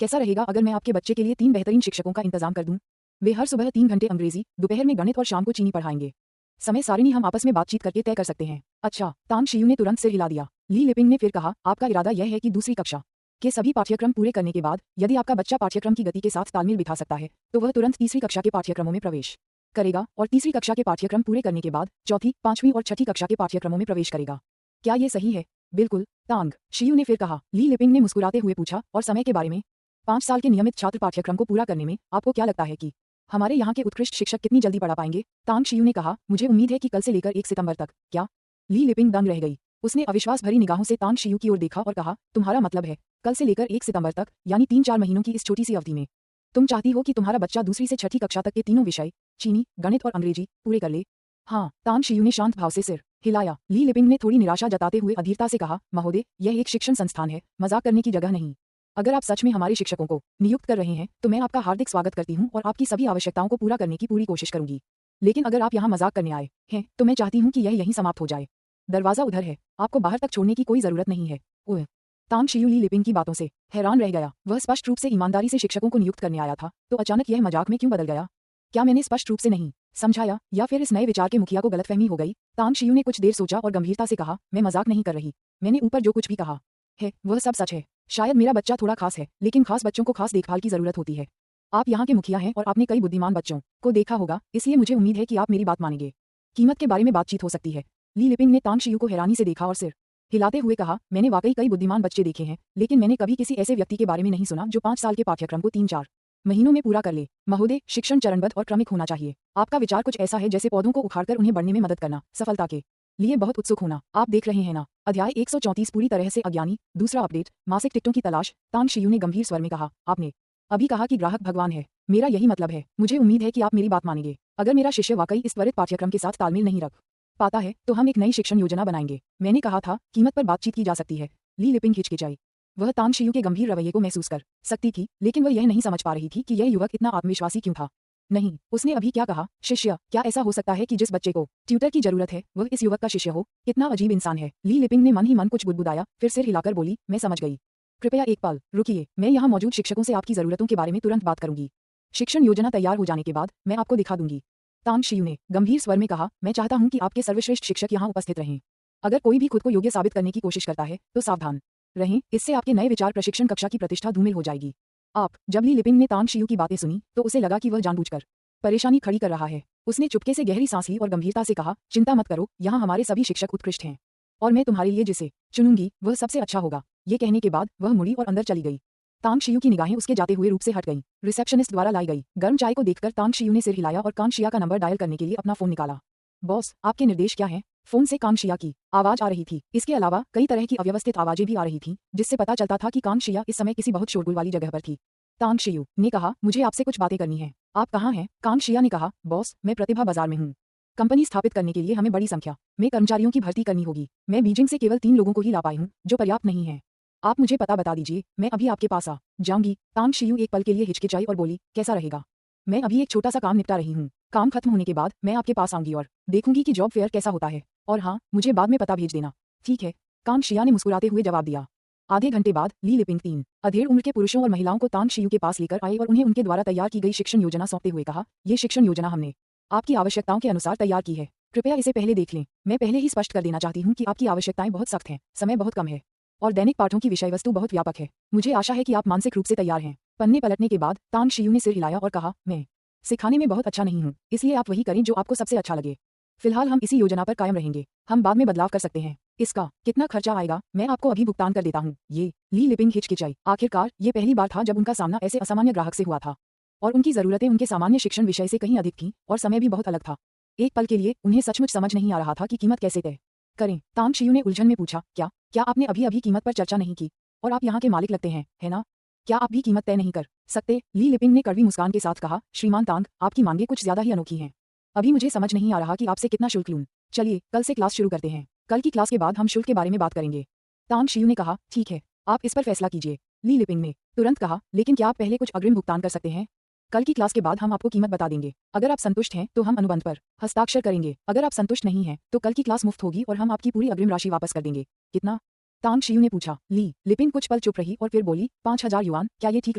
कैसा रहेगा अगर मैं आपके बच्चे के लिए 3 बेहतरीन शिक्षकों का इंतजाम कर दूं? वे हर सुबह 3 घंटे अंग्रेजी, दोपहर में गणित और शाम को चीनी पढ़ाएंगे। समय सारिणी हम आपस में बातचीत करके तय कर सकते हैं। अच्छा। तांग शियू ने तुरंत सिर हिला दिया। ली लिपिंग ने फिर कहा, आपका इरादा यह है कि दूसरी कक्षा के सभी पाठ्यक्रम पूरे करने के बाद यदि आपका बच्चा पाठ्यक्रम की गति के साथ तालमेल बिठा सकता है तो वह तुरंत तीसरी कक्षा के पाठ्यक्रमों में प्रवेश करेगा और तीसरी कक्षा के पाठ्यक्रम पूरे करने के बाद चौथी, 5वीं और छठी कक्षा के पाठ्यक्रमों में प्रवेश करेगा। क्या ये सही है? बिल्कुल। तांग शियू ने फिर कहा। ली लिपिंग ने मुस्कुराते हुए पूछा, और समय के बारे में? 5 साल के नियमित छात्र पाठ्यक्रम को पूरा करने में आपको क्या लगता है कि हमारे यहाँ के उत्कृष्ट शिक्षक कितनी जल्दी पढ़ा पाएंगे? तांग शियू ने कहा, मुझे उम्मीद है कि कल से लेकर 1 सितंबर तक। क्या? ली लिपिंग दंग रह गई। उसने अविश्वास भरी निगाहों से तांग शियू की ओर देखा और कहा, तुम्हारा मतलब है कल से लेकर 1 सितंबर तक, यानी 3-4 महीनों की इस छोटी सी अवधि में तुम चाहती हो कि तुम्हारा बच्चा दूसरी से छठी कक्षा तक के तीनों विषय, चीनी, गणित और अंग्रेजी, पूरे कर ले? हाँ, तांग शियू ने शांत भाव से सिर हिलाया। ली लिपिंग ने थोड़ी निराशा जताते हुए अधीरता से कहा, महोदय, यह एक शिक्षण संस्थान है, मजाक करने की जगह नहीं। अगर आप सच में हमारे शिक्षकों को नियुक्त कर रहे हैं तो मैं आपका हार्दिक स्वागत करती हूँ और आपकी सभी आवश्यकताओं को पूरा करने की पूरी कोशिश करूंगी। लेकिन अगर आप यहाँ मजाक करने आए हैं तो मैं चाहती हूँ कि यह यहीं समाप्त हो जाए। दरवाजा उधर है, आपको बाहर तक छोड़ने की कोई जरूरत नहीं है। ओह! तांग शियू ली लिपिंग की बातों से हैरान रह गया। वह स्पष्ट रूप से ईमानदारी से शिक्षकों को नियुक्त करने आया था, तो अचानक यह मजाक में क्यों बदल गया? क्या मैंने स्पष्ट रूप से नहीं समझाया, या फिर इस नए विचार के मुखिया को गलतफहमी हो गई? तांग शियू ने कुछ देर सोचा और गंभीरता से कहा, मैं मजाक नहीं कर रही। मैंने ऊपर जो कुछ भी कहा है वह सब सच है। शायद मेरा बच्चा थोड़ा खास है, लेकिन खास बच्चों को खास देखभाल की जरूरत होती है। आप यहाँ के मुखिया हैं और आपने कई बुद्धिमान बच्चों को देखा होगा, इसलिए मुझे उम्मीद है कि आप मेरी बात मानेंगे। कीमत के बारे में बातचीत हो सकती है। ली लिपिंग ने तांग शियू को हैरानी से देखा और सिर हिलाते हुए कहा, मैंने वाकई कई बुद्धिमान बच्चे देखे हैं, लेकिन मैंने कभी किसी ऐसे व्यक्ति के बारे में नहीं सुना जो 5 साल के पाठ्यक्रम को 3-4 महीनों में पूरा कर ले। महोदय, शिक्षण चरणबद्ध और क्रमिक होना चाहिए। आपका विचार कुछ ऐसा है जैसे पौधों को उखाड़कर उन्हें बढ़ने में मदद करना, सफलता के लिए बहुत उत्सुक होना। आप देख रहे हैं ना, अध्याय 134 पूरी तरह से अज्ञानी। दूसरा अपडेट, मासिक टिकटों की तलाश। तांग शियू ने गंभीर स्वर में कहा, आपने अभी कहा कि ग्राहक भगवान है। मेरा यही मतलब है। मुझे उम्मीद है कि आप मेरी बात मानेंगे। अगर मेरा शिष्य वाकई इस त्वरित पाठ्यक्रम के साथ तालमेल नहीं रख पाता है तो हम एक नई शिक्षण योजना बनाएंगे। मैंने कहा था, कीमत पर बातचीत की जा सकती है। ली लिपिंग हिचकिचाई। वह तांग शियू के गंभीर रवैये को महसूस कर सकती थी, लेकिन वह यह नहीं समझ पा रही थी कि यह युवक इतना आत्मविश्वासी क्यों था। नहीं, उसने अभी क्या कहा? शिष्य? क्या ऐसा हो सकता है कि जिस बच्चे को ट्यूटर की जरूरत है वह इस युवक का शिष्य हो? कितना अजीब इंसान है। ली लिपिंग ने मन ही मन कुछ बुदबुदाया, फिर सिर हिलाकर बोली, मैं समझ गई। कृपया एक पल रुकिए, मैं यहाँ मौजूद शिक्षकों से आपकी जरूरतों के बारे में तुरंत बात करूंगी। शिक्षण योजना तैयार हो जाने के बाद मैं आपको दिखा दूंगी। तांग शियू ने गंभीर स्वर में कहा, मैं चाहता हूं कि आपके सर्वश्रेष्ठ शिक्षक यहाँ उपस्थित रहें। अगर कोई भी खुद को योग्य साबित करने की कोशिश करता है तो सावधान रहें, इससे आपके नए विचार प्रशिक्षण कक्षा की प्रतिष्ठा धूमिल हो जाएगी। आप जब ली लिपिंग ने तांग शियू की बातें सुनी तो उसे लगा कि वह जानबूझकर परेशानी खड़ी कर रहा है। उसने चुपके से गहरी सांस ली और गंभीरता से कहा, चिंता मत करो, यहाँ हमारे सभी शिक्षक उत्कृष्ट हैं और मैं तुम्हारे लिए जिसे चुनूंगी वह सबसे अच्छा होगा। ये कहने के बाद वह मुड़ी और अंदर चली गई। तांग शियू की निगाहें उसके जाते हुए रूप से हट गईं। रिसेप्शनिस्ट द्वारा लाई गई गर्म चाय को देखकर तांग शियू ने सिर हिलाया और कांग शिया का नंबर डायल करने के लिए अपना फोन निकाला। बॉस, आपके निर्देश क्या हैं? फोन से कांग शिया की आवाज आ रही थी। इसके अलावा कई तरह की अव्यवस्थित आवाजें भी आ रही थीं, जिससे पता चलता था कि कांग शिया इस समय किसी बहुत शोरगुल वाली जगह पर थी। तांग शियू ने कहा, मुझे आपसे कुछ बातें करनी है। आप कहाँ हैं? कांग शिया ने कहा, बॉस, मैं प्रतिभा बाजार में हूँ। कंपनी स्थापित करने के लिए हमें बड़ी संख्या में कर्मचारियों की भर्ती करनी होगी। मैं बीजिंग से केवल 3 लोगों को ही ला पाई हूँ, जो पर्याप्त नहीं है। आप मुझे पता बता दीजिए, मैं अभी आपके पास आ जाऊंगी। तांग शियू एक पल के लिए हिचकिचाई और बोली, कैसा रहेगा? मैं अभी एक छोटा सा काम निपटा रही हूँ। काम खत्म होने के बाद मैं आपके पास आऊंगी और देखूंगी कि जॉब फेयर कैसा होता है। और हाँ, मुझे बाद में पता भेज देना। ठीक है, कांग शिया ने मुस्कुराते हुए जवाब दिया। आधे घंटे बाद ली लिपिंग 3 अधेड़ उम्र के पुरुषों और महिलाओं को तांग शियू के पास लेकर आई और उन्हें उनके द्वारा तैयार की गई शिक्षण योजना सौंपते हुए कहा, ये शिक्षण योजना हमने आपकी आवश्यकताओं के अनुसार तैयार की है। कृपया इसे पहले देख लें। मैं पहले ही स्पष्ट कर देना चाहती हूँ कि आपकी आवश्यकताएं बहुत सख्त हैं, समय बहुत कम है और दैनिक पाठों की विषय वस्तु बहुत व्यापक है। मुझे आशा है कि आप मानसिक रूप से तैयार हैं। पन्ने पलटने के बाद तांग शियू ने सिर हिलाया और कहा, मैं सिखाने में बहुत अच्छा नहीं हूँ, इसलिए आप वही करें जो आपको सबसे अच्छा लगे। फिलहाल हम इसी योजना पर कायम रहेंगे। हम बाद में बदलाव कर सकते हैं। इसका कितना खर्चा आएगा मैं आपको अभी भुगतान कर देता हूँ। ये ली लिपिंग हिचकिचाई। आखिरकार ये पहली बार था जब उनका सामना ऐसे असामान्य ग्राहक से हुआ था और उनकी जरूरतें उनके सामान्य शिक्षण विषय से कहीं अधिक थीं और समय भी बहुत अलग था। एक पल के लिए उन्हें सचमुच समझ नहीं आ रहा था कि कीमत कैसे तय करें। तांग शियू ने उलझन में पूछा, क्या आपने अभी कीमत पर चर्चा नहीं की? और आप यहाँ के मालिक लगते हैं, है ना? क्या आप भी कीमत तय नहीं कर सकते? ली लिपिंग ने कड़वी मुस्कान के साथ कहा, श्रीमान तांग, आपकी मांगे कुछ ज्यादा ही अनोखी हैं। अभी मुझे समझ नहीं आ रहा कि आपसे कितना शुल्क लूं। चलिए कल से क्लास शुरू करते हैं। कल की क्लास के बाद हम शुल्क के बारे में बात करेंगे। तांग शियू ने कहा, ठीक है, आप इस पर फैसला कीजिए। ली लिपिंग ने तुरंत कहा, लेकिन क्या आप पहले कुछ अग्रिम भुगतान कर सकते हैं? कल की क्लास के बाद हम आपको कीमत बता देंगे। अगर आप संतुष्ट हैं तो हम अनुबंध पर हस्ताक्षर करेंगे। अगर आप संतुष्ट नहीं हैं तो कल की क्लास मुफ्त होगी और हम आपकी पूरी अग्रिम राशि वापस कर देंगे। कितना? तांग शियू ने पूछा। ली लिपिंग कुछ पल चुप रही और फिर बोली, 5000 युआन। क्या ये ठीक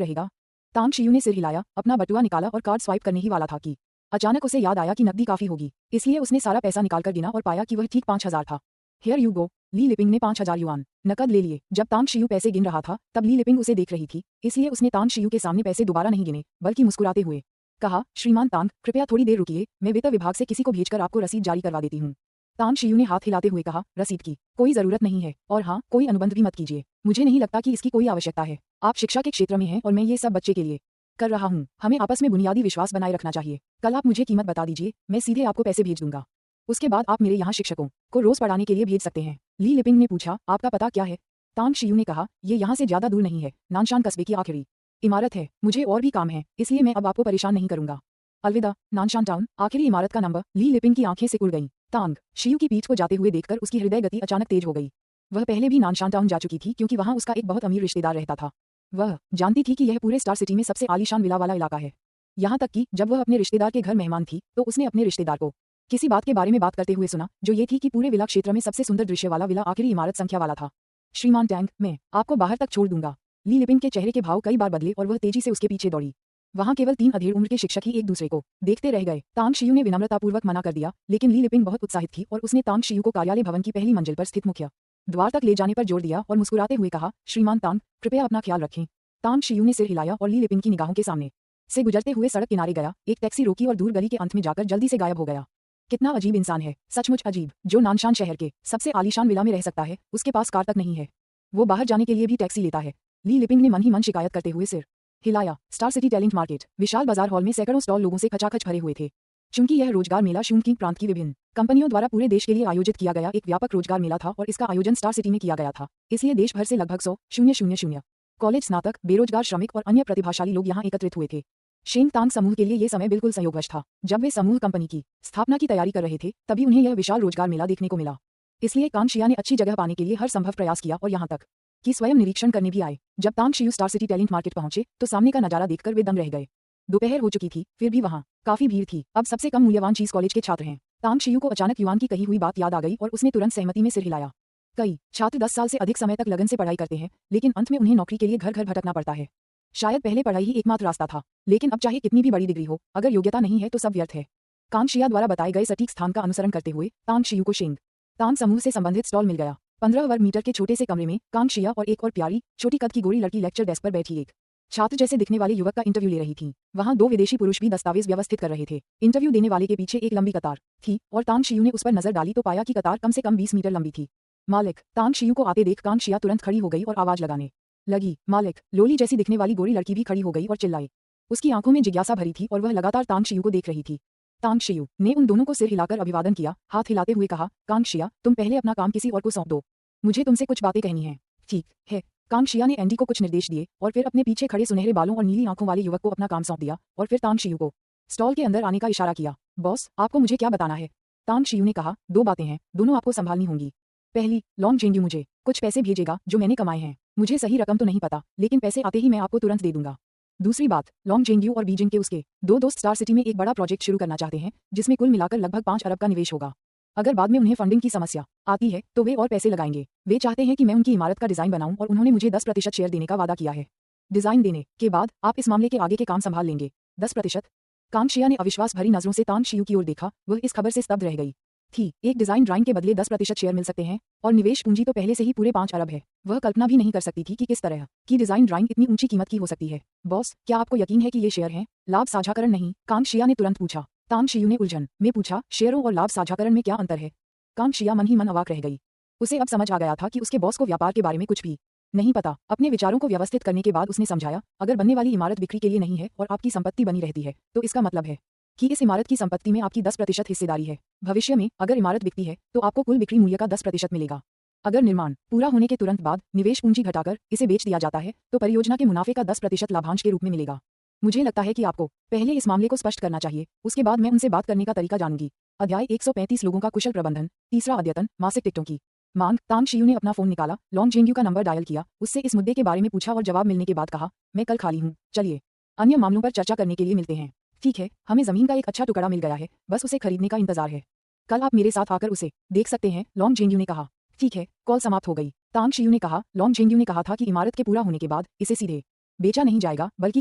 रहेगा? तांग शियू ने सिर हिलाया, अपना बटुआ निकाला और कार्ड स्वाइप करने ही वाला था कि अचानक उसे याद आया कि नकदी काफी होगी, इसलिए उसने सारा पैसा निकालकर गिना और पाया कि वह ठीक 5000 था। Here you go. Li Liping ने 5000 युआन नकद ले लिए। जब तांग शियू पैसे गिन रहा था तब ली लिपिंग उसे देख रही थी, इसलिए उसने तांग शियू के सामने पैसे दोबारा नहीं गिने बल्कि मुस्कुराते हुए कहा, श्रीमान तांग, कृपया थोड़ी देर रुकिए, मैं वित्त विभाग से किसी को भेजकर आपको रसीद जारी करवा देती हूँ। तांग शियू ने हाथ हिलाते हुए कहा, रसीद की कोई जरूरत नहीं है और हाँ, कोई अनुबंध भी मत कीजिए। मुझे नहीं लगता कि इसकी कोई आवश्यकता है। आप शिक्षा के क्षेत्र में हैं और मैं ये सब बच्चे के लिए कर रहा हूँ। हमें आपस में बुनियादी विश्वास बनाए रखना चाहिए। कल आप मुझे कीमत बता दीजिए, मैं सीधे आपको पैसे भेज दूंगा। उसके बाद आप मेरे यहाँ शिक्षकों को रोज पढ़ाने के लिए भेज सकते हैं। ली लिपिंग ने पूछा, आपका पता क्या है? तांग शियू ने कहा, ये यहाँ से ज्यादा दूर नहीं है, नानशान कस्बे की आखिरी इमारत है, मुझे और भी काम है, इसलिए मैं अब आपको परेशान नहीं करूंगा। अलविदा, नानशान टाउन। आखिरी इमारत का नंबर। ली लिपिंग की आंखें सिकुड़ गईं। तांग शियू की पीठ को जाते हुए देखकर उसकी हृदय गति अचानक तेज हो गई। वह पहले भी नानशान टाउन जा चुकी थी क्योंकि वहां उसका एक बहुत अमीर रिश्तेदार रहता था। वह जानती थी कि यह पूरे स्टार सिटी में सबसे आलीशान विला वाला इलाका है। यहाँ तक कि जब वह अपने रिश्तेदार के घर मेहमान थी तो उसने अपने रिश्तेदार को किसी बात के बारे में बात करते हुए सुना, जो ये थी कि पूरे विला क्षेत्र में सबसे सुंदर दृश्य वाला विला आखिरी इमारत संख्या वाला था। श्रीमान टैंग, मैं आपको बाहर तक छोड़ दूंगा। ली लिपिंग के चेहरे के भाव कई बार बदले और वह तेजी से उसके पीछे दौड़ी। वहां केवल 3 अधेड़ उम्र के शिक्षक ही एक दूसरे को देखते रह गए। तांग शियू ने विनम्रतापूर्वक मना कर दिया, लेकिन ली लिपिंग बहुत उत्साहित थी और उसने तांग शियू को कार्यालय भवन की पहली मंजिल पर स्थित मुख्य द्वार तक ले जाने पर जोर दिया और मुस्कुराते हुए कहा, श्रीमान तांग, कृपया अपना ख्याल रखें। तांग शियू ने सिर हिलाया और ली लिपिंग की निगाहों के सामने से गुजरते हुए सड़क किनारे गया, एक टैक्सी रोकी और दूर गली के अंत में जाकर जल्दी से गायब हो गया। कितना अजीब इंसान है, सचमुच अजीब, जो नानशान शहर के सबसे आलीशान विला में रह सकता है, उसके पास कार तक नहीं है, वो बाहर जाने के लिए भी टैक्सी लेता है। ली लिपिंग ने मन ही मन शिकायत करते हुए सिर हिलाया। Star city talent market. विशाल बाजार हॉल में सैकड़ों स्टॉल लोगों से खचाखच भरे हुए थे। चूंकि यह रोजगार मेला शून्य प्रांत की विभिन्न कंपनियों द्वारा पूरे देश के लिए आयोजित किया गया एक व्यापक रोजगार मेला था और इसका आयोजन स्टार सिटी में किया गया था, इसलिए देश भर से लगभग 100,000 कॉलेज स्नातक, बेरोजगार श्रमिक और अन्य प्रतिभाशाली लोग यहाँ एकत्रित हुए थे। शेंग तांग समूह के लिए ये समय बिल्कुल संयोगवश था। जब वे समूह कंपनी की स्थापना की तैयारी कर रहे थे तभी उन्हें यह विशाल रोजगार मेला देखने को मिला। इसलिए तांग शिया ने अच्छी जगह पाने के लिए हर संभव प्रयास किया और यहाँ तक कि स्वयं निरीक्षण करने भी आए। जब तांग शियू स्टार सिटी टैलेंट मार्केट पहुंचे तो सामने का नजारा देखकर वे दंग रह गए। दोपहर हो चुकी थी, फिर भी वहां काफी भीड़ थी। अब सबसे कम मूल्यवान चीज कॉलेज के छात्र हैं। तांग शियू को अचानक युवान की कही हुई बात याद आ गई और उसने तुरंत सहमति में सिर हिलाया। कई छात्र 10 साल से अधिक समय तक लगन से पढ़ाई करते हैं, लेकिन अंत में उन्हें नौकरी के लिए घर घर भटकना पड़ता है। शायद पहले पढ़ाई ही एकमात्र रास्ता था, लेकिन अब चाहे कितनी भी बड़ी डिग्री हो, अगर योग्यता नहीं है तो सब व्यर्थ है। तांग शिया द्वारा बताए गए सटीक स्थान का अनुसरण करते हुए तांग शियू को शेंग तांग समूह से संबंधित स्टॉल मिल गया। 15 वर्ग मीटर के छोटे से कमरे में तांग शिया और एक और प्यारी छोटी कद की गोरी लड़की लेक्चर डेस्क पर बैठी एक छात्र जैसे दिखने वाले युवक का इंटरव्यू ले रही थी। वहां 2 विदेशी पुरुष भी दस्तावेज व्यवस्थित कर रहे थे। इंटरव्यू देने वाले के पीछे एक लंबी कतार थी और तांग शियू ने उस पर नजर डाली तो पाया कि कतार कम से कम 20 मीटर लंबी थी। मालिक। तांग शियू को आते देख तांग शिया तुरंत खड़ी हो गई और आवाज लगाने लगी, मालिक। लोली जैसी दिखने वाली गोरी लड़की भी खड़ी हो गई और चिल्लाई। उसकी आंखों में जिज्ञासा भरी थी और वह लगातार तांग शियू को देख रही थी। तांग शियू ने उन दोनों को सिर हिलाकर अभिवादन किया, हाथ हिलाते हुए कहा, तांग शिया, तुम पहले अपना काम किसी और को सौंप दो, मुझे तुमसे कुछ बातें कहनी है। ठीक है। तांग शिया ने एंडी को कुछ निर्देश दिए और फिर अपने पीछे खड़े सुनहरे बालों और नीली आंखों वाले युवक को अपना काम सौंप दिया और फिर तांग शियू को स्टॉल के अंदर आने का इशारा किया। बॉस, आपको मुझे क्या बताना है? तांग शियू ने कहा, 2 बातें हैं, दोनों आपको संभालनी होंगी। पहली, लॉन्ग जेंग्यू मुझे कुछ पैसे भेजेगा जो मैंने कमाए हैं। मुझे सही रकम तो नहीं पता, लेकिन पैसे आते ही मैं आपको तुरंत दे दूंगा। दूसरी बात, लॉन्ग जेंग्यू और बीजिंग के उसके 2 दोस्त स्टार सिटी में एक बड़ा प्रोजेक्ट शुरू करना चाहते हैं जिसमें कुल मिलाकर लगभग 5 अरब का निवेश होगा। अगर बाद में उन्हें फंडिंग की समस्या आती है तो वे और पैसे लगाएंगे। वे चाहते हैं कि मैं उनकी इमारत का डिजाइन बनाऊं और उन्होंने मुझे 10% शेयर देने का वादा किया है। डिजाइन देने के बाद आप इस मामले के आगे के काम संभाल लेंगे। 10%? तांग शिया ने अविश्वास भरी नजरों से तांग शियू की ओर देखा। वह इस खबर से स्तब्ध रह गई थी। एक डिजाइन ड्राइंग के बदले 10% शेयर मिल सकते हैं और निवेश पूंजी तो पहले से ही पूरे 5 अरब है। वह कल्पना भी नहीं कर सकती थी कि किस तरह की डिजाइन ड्राइंग इतनी ऊंची कीमत की हो सकती है। बॉस, क्या आपको यकीन है कि ये शेयर हैं? लाभ साझाकरण नहीं, तांग शिया ने तुरंत पूछा। तांग शियू ने उलझन में पूछा, शेयरों और लाभ साझाकरण में क्या अंतर है? तांग शिया मन ही मन अवाक रह गई। उसे अब समझ आ गया था कि उसके बॉस को व्यापार के बारे में कुछ भी नहीं पता। अपने विचारों को व्यवस्थित करने के बाद उसने समझाया, अगर बनने वाली इमारत बिक्री के लिए नहीं है और आपकी संपत्ति बनी रहती है तो इसका मतलब है कि इस इमारत की संपत्ति में आपकी 10% हिस्सेदारी है। भविष्य में अगर इमारत बिकती है तो आपको कुल बिक्री मूल्य का 10% मिलेगा। अगर निर्माण पूरा होने के तुरंत बाद निवेश पूंजी घटाकर इसे बेच दिया जाता है तो परियोजना के मुनाफे का 10% लाभांश के रूप में मिलेगा। मुझे लगता है कि आपको पहले इस मामले को स्पष्ट करना चाहिए, उसके बाद मैं उनसे बात करने का तरीका जानूंगी। अध्याय 135 लोगों का कुशल प्रबंधन। तीसरा अद्यतन, मासिक टिकटों की मांग। तांग शियू ने अपना फोन निकाला, लॉन्ग जेंग्यू का नंबर डायल किया, उससे इस मुद्दे के बारे में पूछा और जवाब मिलने के बाद कहा, मैं कल खाली हूँ, चलिए अन्य मामलों पर चर्चा करने के लिए मिलते हैं। ठीक है, हमें जमीन का एक अच्छा टुकड़ा मिल गया है, बस उसे खरीदने का इंतजार है। कल आप मेरे साथ आकर उसे देख सकते हैं, लॉन्ग जेंग्यू ने कहा। ठीक है। कॉल समाप्त हो गई। तांग शियू ने कहा, लॉन्ग जेंग्यू ने कहा था कि इमारत के पूरा होने के बाद इसे सीधे बेचा नहीं जाएगा बल्कि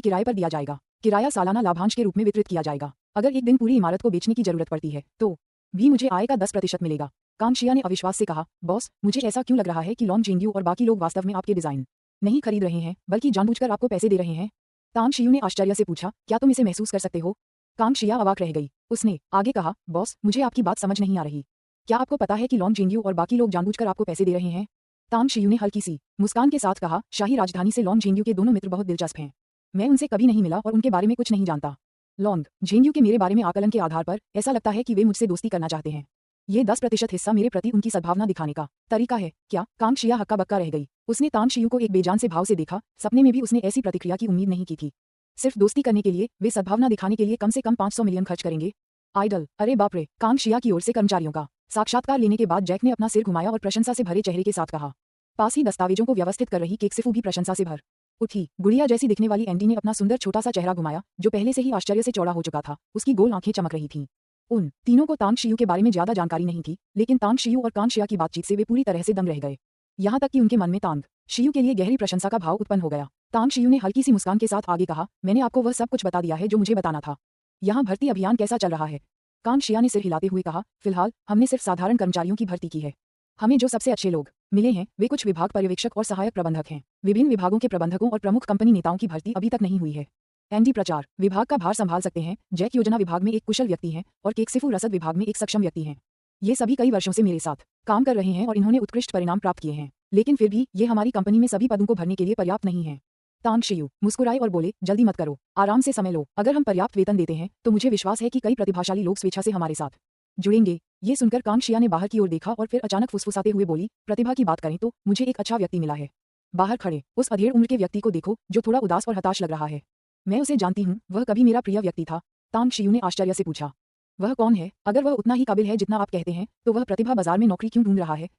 किराए पर दिया जाएगा। किराया सालाना लाभांश के रूप में वितरित किया जाएगा। अगर एक दिन पूरी इमारत को बेचने की जरूरत पड़ती है तो भी मुझे आय का 10% मिलेगा। तांग शिया ने अविश्वास से कहा, बॉस, मुझे ऐसा क्यों लग रहा है कि लॉन्ग जेंग्यू और बाकी लोग वास्तव में आपके डिजाइन नहीं खरीद रहे हैं बल्कि जानबूझकर आपको पैसे दे रहे हैं? तांग शियू ने आश्चर्य से पूछा, क्या तुम इसे महसूस कर सकते हो? तांग शिया अवाक रह गई। उसने आगे कहा, बॉस, मुझे आपकी बात समझ नहीं आ रही। क्या आपको पता है कि लॉन्ग जेंग्यू और बाकी लोग जानबूझकर आपको पैसे दे रहे हैं? तांग शियू ने हल्की सी मुस्कान के साथ कहा, शाही राजधानी से लॉन्ग जेंग्यू के दोनों मित्र बहुत दिलचस्प हैं। मैं उनसे कभी नहीं मिला और उनके बारे में कुछ नहीं जानता। लॉन्ग जेंग्यू के मेरे बारे में आकलन के आधार पर ऐसा लगता है कि वे मुझसे दोस्ती करना चाहते हैं। ये 10% हिस्सा मेरे प्रति उनकी सद्भावना दिखाने का तरीका है क्या? कांग शिया हक्का बक्का रह गई। उसने तांग शियू को एक बेजान से भाव से देखा। सपने में भी उसने ऐसी प्रतिक्रिया की उम्मीद नहीं की थी। सिर्फ दोस्ती करने के लिए वे सद्भावना दिखाने के लिए कम से कम 500 मिलियन खर्च करेंगे। आइडल, अरे बाप रे। कांग शिया की ओर से कर्मचारियों का साक्षात्कार लेने के बाद जैक ने अपना सिर घुमाया और प्रशंसा से भरे चेहरे के साथ कहा। पास ही दस्तावेजों को व्यवस्थित कर रही केक्सिफू भी प्रशंसा से भर उठी। गुड़िया जैसी दिखने वाली एंडी ने अपना सुंदर छोटा सा चेहरा घुमाया, जो पहले से ही आश्चर्य से चौड़ा हो चुका था। उसकी गोल आंखें चमक रही थीं। उन तीनों को तांग शियू के बारे में ज्यादा जानकारी नहीं थी, लेकिन तांग शियू और कांग शिया की बातचीत से वे पूरी तरह से दंग रह गए। यहाँ तक कि उनके मन में तांग शियू के लिए गहरी प्रशंसा का भाव उत्पन्न हो गया। तांग शियू ने हल्की सी मुस्कान के साथ आगे कहा, मैंने आपको वह सब कुछ बता दिया है जो मुझे बताना था। यहाँ भर्ती अभियान कैसा चल रहा है? कांग शिया ने सिर हिलाते हुए कहा, फिलहाल हमने सिर्फ साधारण कर्मचारियों की भर्ती की है। हमें जो सबसे अच्छे लोग मिले हैं वे कुछ विभाग पर्यवेक्षक और सहायक प्रबंधक हैं। विभिन्न विभागों के प्रबंधकों और प्रमुख कंपनी नेताओं की भर्ती अभी तक नहीं हुई है। एंडी प्रचार विभाग का भार संभाल सकते हैं, जैक योजना विभाग में एक कुशल व्यक्ति हैं और केक्सिफू रसद विभाग में एक सक्षम व्यक्ति हैं। ये सभी कई वर्षों से मेरे साथ काम कर रहे हैं और इन्होंने उत्कृष्ट परिणाम प्राप्त किए हैं, लेकिन फिर भी ये हमारी कंपनी में सभी पदों को भरने के लिए पर्याप्त नहीं है। तांग शियू मुस्कुराए और बोले, जल्दी मत करो, आराम से समय लो। अगर हम पर्याप्त वेतन देते हैं तो मुझे विश्वास है कि कई प्रतिभाशाली लोग स्वेच्छा से हमारे साथ जुड़ेंगे। ये सुनकर कांग शिया ने बाहर की ओर देखा और फिर अचानक फुसफुसाते हुए बोली, प्रतिभा की बात करें तो मुझे एक अच्छा व्यक्ति मिला है। बाहर खड़े उस अधेड़ उम्र के व्यक्ति को देखो जो थोड़ा उदास और हताश लग रहा है। मैं उसे जानती हूँ, वह कभी मेरा प्रिय व्यक्ति था। तांग शियू ने आश्चर्य से पूछा, वह कौन है? अगर वह उतना ही काबिल है जितना आप कहते हैं तो वह प्रतिभा बाजार में नौकरी क्यों ढूंढ रहा है?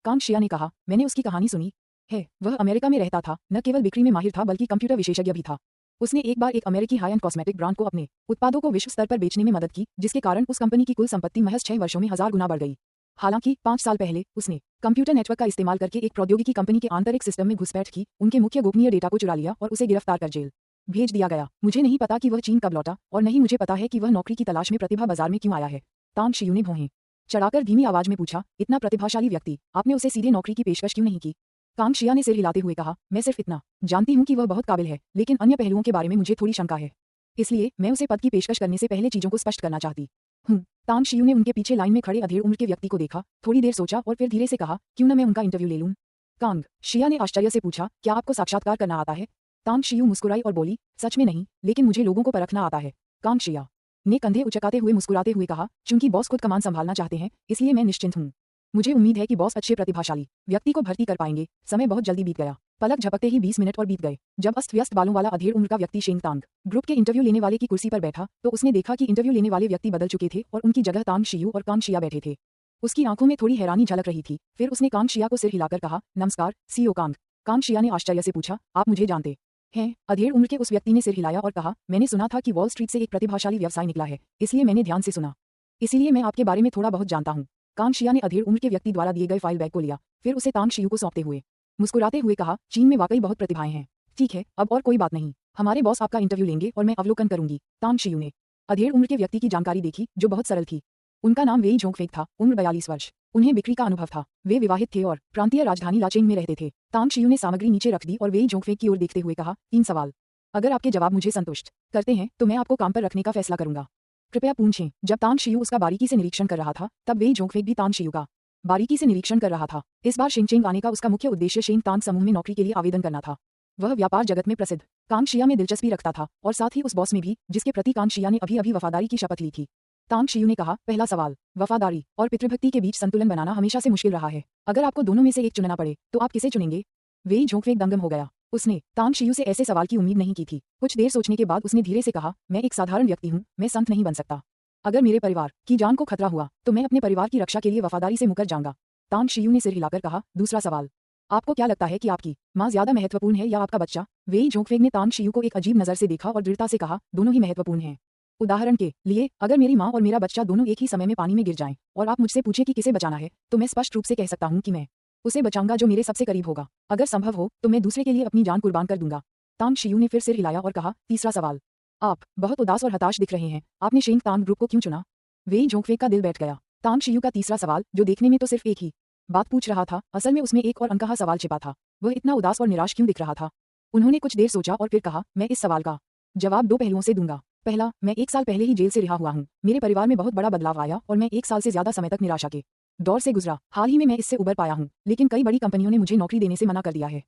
कांग शिया ने कहा, मैंने उसकी कहानी सुनी है। वह अमेरिका में रहता था, न केवल बिक्री में माहिर था बल्कि कंप्यूटर विशेषज्ञ भी था। उसने एक बार एक अमेरिकी हाई एंड कॉस्मेटिक ब्रांड को अपने उत्पादों को विश्व स्तर पर बेचने में मदद की, जिसके कारण उस कंपनी की कुल संपत्ति महज 6 वर्षों में 1000 गुना बढ़ गई। हालांकि 5 साल पहले उसने कंप्यूटर नेटवर्क का इस्तेमाल करके एक प्रौद्योगिकी कंपनी के आंतरिक सिस्टम में घुसपैठ की, उनके मुख्य गोपनीय डेटा को चुरा लिया और उसे गिरफ्तार कर जेल भेज दिया गया। मुझे नहीं पता कि वह चीन कब लौटा और नहीं मुझे पता है कि वह नौकरी की तलाश में प्रतिभा बाजार में क्यों आया है। तांग शियू ने भौहें चढ़ाकर धीमी आवाज में पूछा, इतना प्रतिभाशाली व्यक्ति, आपने उसे सीधे नौकरी की पेशकश क्यों नहीं की? कांग शिया ने सिर हिलाते हुए कहा, मैं सिर्फ इतना जानती हूँ कि वह बहुत काबिल है, लेकिन अन्य पहलुओं के बारे में मुझे थोड़ी शंका है। इसलिए मैं उसे पद की पेशकश करने से पहले चीजों को स्पष्ट करना चाहती हूँ। तांग शियू ने उनके पीछे लाइन में खड़े अधेड़ उम्र के व्यक्ति को देखा, थोड़ी देर सोचा और फिर धीरे से कहा, क्यों न मैं उनका इंटरव्यू ले लूं? कांग शिया ने आश्चर्य से पूछा, क्या आपको साक्षात्कार करना आता है? तांग शियू मुस्कुराई और बोली, सच में नहीं, लेकिन मुझे लोगों को परखना आता है। कांग शिया ने कंधे उचकाते हुए मुस्कुराते हुए कहा, चूंकि बॉस खुद कमान संभालना चाहते हैं इसलिए मैं निश्चिंत हूँ। मुझे उम्मीद है कि बॉस अच्छे प्रतिभाशाली व्यक्ति को भर्ती कर पाएंगे। समय बहुत जल्दी बीत गया। पलक झपकते ही 20 मिनट और बीत गए। जब अस्त व्यस्त बालों वाला अधेड़ उम्र का व्यक्ति शेंग तांग ग्रुप के इंटरव्यू लेने वाले की कुर्सी पर बैठा तो उसने देखा कि इंटरव्यू लेने वाले व्यक्ति बदल चुके थे और उनकी जगह तांग शियू और कांग शिया बैठे थे। उसकी आंखों में थोड़ी हैरानी झलक रही थी। फिर उसने कांग शिया को सिर हिलाकर कहा, नमस्कार सीईओ कांग। कांग शिया ने आश्चर्य से पूछा, आप मुझे जानते हैं? अधेड़ उम्र के उस व्यक्ति ने सिर हिलाया और कहा, मैंने सुना था कि वॉल स्ट्रीट से एक प्रतिभाशाली व्यवसाय निकला है, इसलिए मैंने ध्यान से सुना, इसीलिए मैं आपके बारे में थोड़ा बहुत जानता हूँ। कांग शिया ने अधेड़ उम्र के व्यक्ति द्वारा दिए गए फाइल बैग को लिया, फिर उसे तांग शियू को सौंपते हुए मुस्कुराते हुए कहा, चीन में वाकई बहुत प्रतिभाएं हैं। ठीक है, अब और कोई बात नहीं, हमारे बॉस आपका इंटरव्यू लेंगे और मैं अवलोकन करूंगी। तांग शियू ने अधेड़ उम्र के व्यक्ति की जानकारी देखी, जो बहुत सरल थी। उनका नाम वेई जोंगफेक था, उम्र 42 वर्ष। उन्हें बिक्री का अनुभव था। वे विवाहित थे और प्रांतीय राजधानी लाचेंग में रहते थे। तांग शियू ने सामग्री नीचे रख दी और वेई जोंगफेक की ओर देखते हुए कहा, 3 सवाल। अगर आपके जवाब मुझे संतुष्ट करते हैं तो मैं आपको काम पर रखने का फैसला करूंगा। कृपया पूछें। जब तांग शियू उसका बारीकी से निरीक्षण कर रहा था तब वेई जोंगफेक भी तांग शियू का बारीकी से निरीक्षण कर रहा था। इस बार शिंगचेंग आने का उसका मुख्य उद्देश्य शेंग तांग समूह में नौकरी के लिए आवेदन करना था। वह व्यापार जगत में प्रसिद्ध कांग शिया में दिलचस्पी रखता था और साथ ही उस बॉस में भी जिसके प्रति कांग शिया ने अभी वफादारी की शपथ ली थी। तांग शियू ने कहा, पहला सवाल, वफादारी और पितृभक्ति के बीच संतुलन बनाना हमेशा से मुश्किल रहा है। अगर आपको दोनों में से एक चुनना पड़े तो आप किसे चुनेंगे? वेई जोंगफेक दंगम हो गया। उसने तांग शियू से ऐसे सवाल की उम्मीद नहीं की थी। कुछ देर सोचने के बाद उसने धीरे से कहा, मैं एक साधारण व्यक्ति हूँ, मैं संत नहीं बन सकता। अगर मेरे परिवार की जान को खतरा हुआ तो मैं अपने परिवार की रक्षा के लिए वफादारी से मुकर जाऊंगा। तांग शियू ने सिर हिलाकर कहा, दूसरा सवाल, आपको क्या लगता है कि आपकी माँ ज्यादा महत्वपूर्ण है या आपका बच्चा? वेई जोंगफेक ने तांग शियू को एक अजीब नजर से देखा और दृढ़ता से कहा, दोनों ही महत्वपूर्ण हैं। उदाहरण के लिए, अगर मेरी माँ और मेरा बच्चा दोनों एक ही समय में पानी में गिर जाएं और आप मुझसे पूछें कि किसे बचाना है, तो मैं स्पष्ट रूप से कह सकता हूँ कि मैं उसे बचाऊंगा जो मेरे सबसे करीब होगा। अगर संभव हो तो मैं दूसरे के लिए अपनी जान कुर्बान कर दूंगा। तांग शियू ने फिर सिर हिलाया और कहा, तीसरा सवाल, आप बहुत उदास और हताश दिख रहे हैं, आपने शेंग तांग ग्रुप को क्यों चुना? वेई जोंगफेक का दिल बैठ गया। तांग शियू का तीसरा सवाल, जो देखने में तो सिर्फ एक ही बात पूछ रहा था, असल में उसमें एक और अनकहा सवाल छिपा था। वह इतना उदास और निराश क्यों दिख रहा था? उन्होंने कुछ देर सोचा और फिर कहा, मैं इस सवाल का जवाब 2 पहलुओं से दूंगा। पहला, मैं 1 साल पहले ही जेल से रिहा हुआ हूँ। मेरे परिवार में बहुत बड़ा बदलाव आया और मैं 1 साल से ज्यादा समय तक निराशा के दौर से गुजरा। हाल ही में मैं इससे उबर पाया हूँ, लेकिन कई बड़ी कंपनियों ने मुझे नौकरी देने से मना कर दिया है।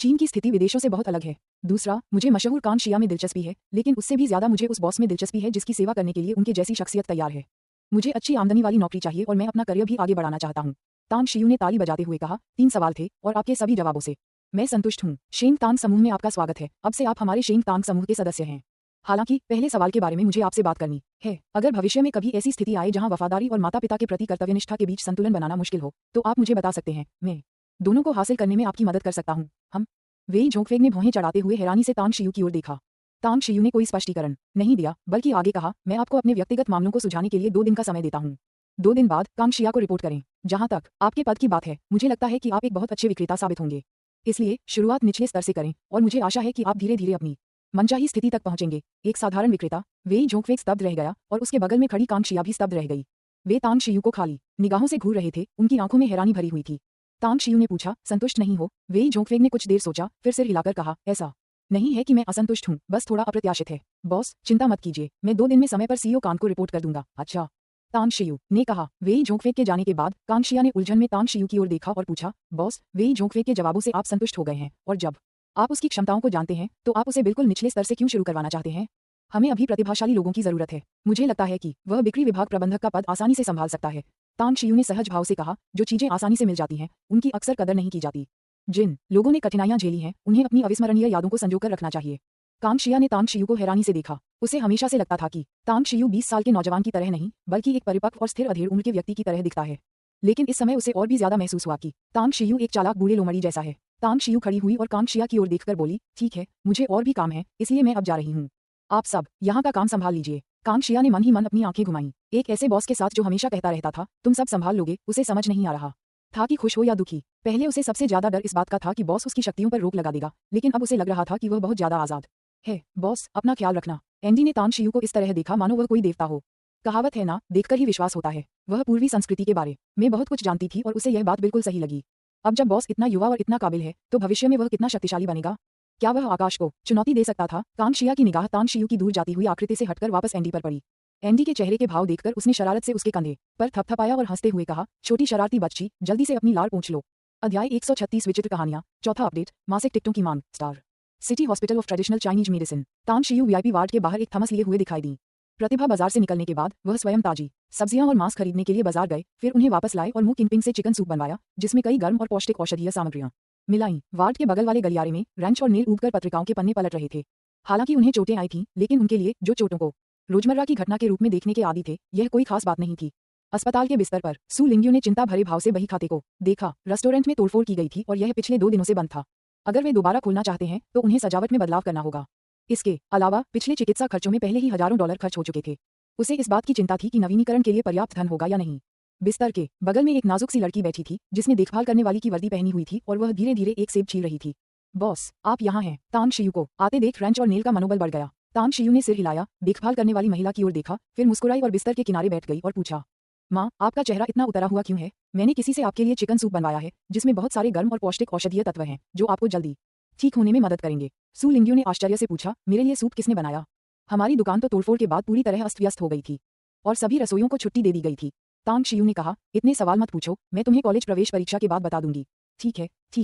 चीन की स्थिति विदेशों से बहुत अलग है। दूसरा, मुझे मशहूर कांग शिया में दिलचस्पी है, लेकिन उससे भी ज्यादा मुझे उस बॉस में दिलचस्पी है जिसकी सेवा करने के लिए उनके जैसी शख्सियत तैयार है। मुझे अच्छी आमदनी वाली नौकरी चाहिए और मैं अपना करियर भी आगे बढ़ाना चाहता हूँ। तांग शियू ने ताली बजाते हुए कहा, 3 सवाल थे और आपके सभी जवाबों से मैं संतुष्ट हूँ। शेंग तांग समूह में आपका स्वागत है। अब से आप हमारे शेंग तांग समूह के सदस्य हैं। हालांकि पहले सवाल के बारे में मुझे आपसे बात करनी है। अगर भविष्य में कभी ऐसी स्थिति आए जहां वफादारी और माता पिता के प्रति कर्तव्यनिष्ठा के बीच संतुलन बनाना मुश्किल हो, तो आप मुझे बता सकते हैं। मैं दोनों को हासिल करने में आपकी मदद कर सकता हूँ। हम वेई जोंगफेंग ने भौहें चढ़ाते हुए हैरानी से तांग शियू की ओर देखा। तांग शियू ने कोई स्पष्टीकरण नहीं दिया, बल्कि आगे कहा, मैं आपको अपने व्यक्तिगत मामलों को सुलझाने के लिए 2 दिन का समय देता हूँ। 2 दिन बाद कांगशिया को रिपोर्ट करें। जहां तक आपके पद की बात है, मुझे लगता है कि आप एक बहुत अच्छे विक्रेता साबित होंगे। इसलिए शुरुआत निचले स्तर से करें और मुझे आशा है कि आप धीरे धीरे अपनी मनचाही स्थिति तक पहुंचेंगे। एक साधारण विक्रेता। वेई जोंगफेंग स्तब्ध रह गया और उसके बगल में खड़ी कांगशिया भी स्तब्ध रह गई। वे तांग शियू को खाली निगाहों से घूर रहे थे, उनकी आंखों में हैरानी भरी हुई थी। तांग शियू ने पूछा, संतुष्ट नहीं हो? वेई जोंगफेंग ने कुछ देर सोचा, फिर सिर हिलाकर कहा, ऐसा नहीं है कि मैं असंतुष्ट हूँ, बस थोड़ा अप्रत्याशित है। बॉस, चिंता मत कीजिए, मैं 2 दिन में समय पर सीईओ कान को रिपोर्ट कर दूंगा। अच्छा, तांग शियू ने कहा। वेई जोंगफेंग के जाने के बाद कांगशिया ने उलझन में तांग शियू की ओर देखा और पूछा, बॉस, वेई जोंगफेंग के जवाबों से आप संतुष्ट हो गए हैं और जब आप उसकी क्षमताओं को जानते हैं तो आप उसे बिल्कुल निचले स्तर से क्यों शुरू करवाना चाहते हैं? हमें अभी प्रतिभाशाली लोगों की जरूरत है। मुझे लगता है कि वह बिक्री विभाग प्रबंधक का पद आसानी से संभाल सकता है। तांग शियू ने सहज भाव से कहा, जो चीजें आसानी से मिल जाती हैं, उनकी अक्सर कदर नहीं की जाती। जिन लोगों ने कठिनाइयां झेली हैं, उन्हें अपनी अविस्मरणीय यादों को संजोकर रखना चाहिए। कांगशिया ने तांग शियू को हैरानी से देखा। उसे हमेशा से लगता था कि तांग शियू 20 साल के नौजवान की तरह नहीं, बल्कि एक परिपक्व और स्थिर अधेड़ उम्र के व्यक्ति की तरह दिखता है। लेकिन इस समय उसे और भी ज्यादा महसूस हुआ कि तांग शियू एक चालाक बूढ़े लोमड़ी जैसा है। तांग शियू खड़ी हुई और कांगशिया की ओर देखकर बोली, ठीक है, मुझे और भी काम है, इसलिए मैं अब जा रही हूँ। आप सब यहाँ का काम संभाल लीजिए। कांगशिया ने मन ही मन अपनी आंखें घुमाई। एक ऐसे बॉस के साथ जो हमेशा कहता रहता था, तुम सब संभाल लोगे, उसे समझ नहीं आ रहा था कि खुश हो या दुखी। पहले उसे सबसे ज्यादा डर इस बात का था कि बॉस उसकी शक्तियों पर रोक लगा देगा, लेकिन अब उसे लग रहा था कि वह बहुत ज्यादा आजाद है। बॉस, अपना ख्याल रखना। एंडी ने तांग शियू को इस तरह देखा मानो वह कोई देवता हो। कहावत है ना, देखकर ही विश्वास होता है। वह पूर्वी संस्कृति के बारे में बहुत कुछ जानती थी और उसे यह बात बिल्कुल सही लगी। अब जब बॉस इतना युवा और इतना काबिल है, तो भविष्य में वह कितना शक्तिशाली बनेगा। क्या वह आकाश को चुनौती दे सकता था? कांगशिया की निगाह तांग शियू की दूर जाती हुई आकृति से हटकर वापस एंडी पर पड़ी। एंडी के चेहरे के भाव देखकर उसने शरारत से उसके कंधे पर थपथपाया और हंसते हुए कहा, छोटी शरारती बच्ची, जल्दी से अपनी लाड़ पोंछ लो। अध्याय 136 विचित्र कहानियां। चौथा अपडेट, मासिक टिकटों की मांग। Star city hospital of traditional Chinese medicine. Tang Xiu VIP ward के बाहर एक थमस लिए हुए दिखाई दी। प्रतिभा बाजार से निकलने के बाद वह स्वयं ताजी सब्जियां और मांस खरीदने के लिए बाजार गए, फिर उन्हें वापस लाए और मुंह किंगपिंग से चिकन सूप बनवाया, जिसमें कई गर्म और पौष्टिक औषधीय सामग्रियां मिलाई। वार्ड के बगल वाले गलियारे में रेंच और नेल उगकर पत्रिकाओं के पन्ने पलट रहे थे। हालांकि उन्हें चोटें आई थीं, लेकिन उनके लिए, जो चोटों को रोजमर्रा की घटना के रूप में देखने के आदी थे, यह कोई खास बात नहीं थी। अस्पताल के बिस्तर पर सू लिंग्यू ने चिंता भरे भाव से बही खाते को देखा। रेस्टोरेंट में तोड़फोड़ की गई थी और यह पिछले 2 दिनों से बंद था। अगर वे दोबारा खोलना चाहते हैं तो उन्हें सजावट में बदलाव करना होगा। इसके अलावा पिछले चिकित्सा खर्चों में पहले ही हजारों डॉलर खर्च हो चुके थे। उसे इस बात की चिंता थी कि नवीनीकरण के लिए पर्याप्त धन होगा या नहीं। बिस्तर के बगल में एक नाजुक सी लड़की बैठी थी, जिसने देखभाल करने वाली की वर्दी पहनी हुई थी और वह धीरे धीरे एक सेब छील रही थी। बॉस, आप यहाँ हैं। तांग शियू को आते देख रेंच और नेल का मनोबल बढ़ गया। तांग शियू ने सिर हिलाया, देखभाल करने वाली महिला की ओर देखा, फिर मुस्कुराई और बिस्तर के किनारे बैठ गई और पूछा, माँ, आपका चेहरा इतना उतरा हुआ क्यों है? मैंने किसी से आपके लिए चिकन सूप बनवाया है, जिसमें बहुत सारे गर्म और पौष्टिक औषधीय तत्व हैं, जो आपको जल्दी ठीक होने में मदद करेंगे। सू लिंग्यू ने आश्चर्य से पूछा, मेरे लिए सूप किसने बनाया? हमारी दुकान तो तोड़फोड़ के बाद पूरी तरह अस्त व्यस्त हो गई थी और सभी रसोइयों को छुट्टी दे दी गई थी। तांग शियू ने कहा, इतने सवाल मत पूछो, मैं तुम्हें कॉलेज प्रवेश परीक्षा के बाद बता दूंगी। ठीक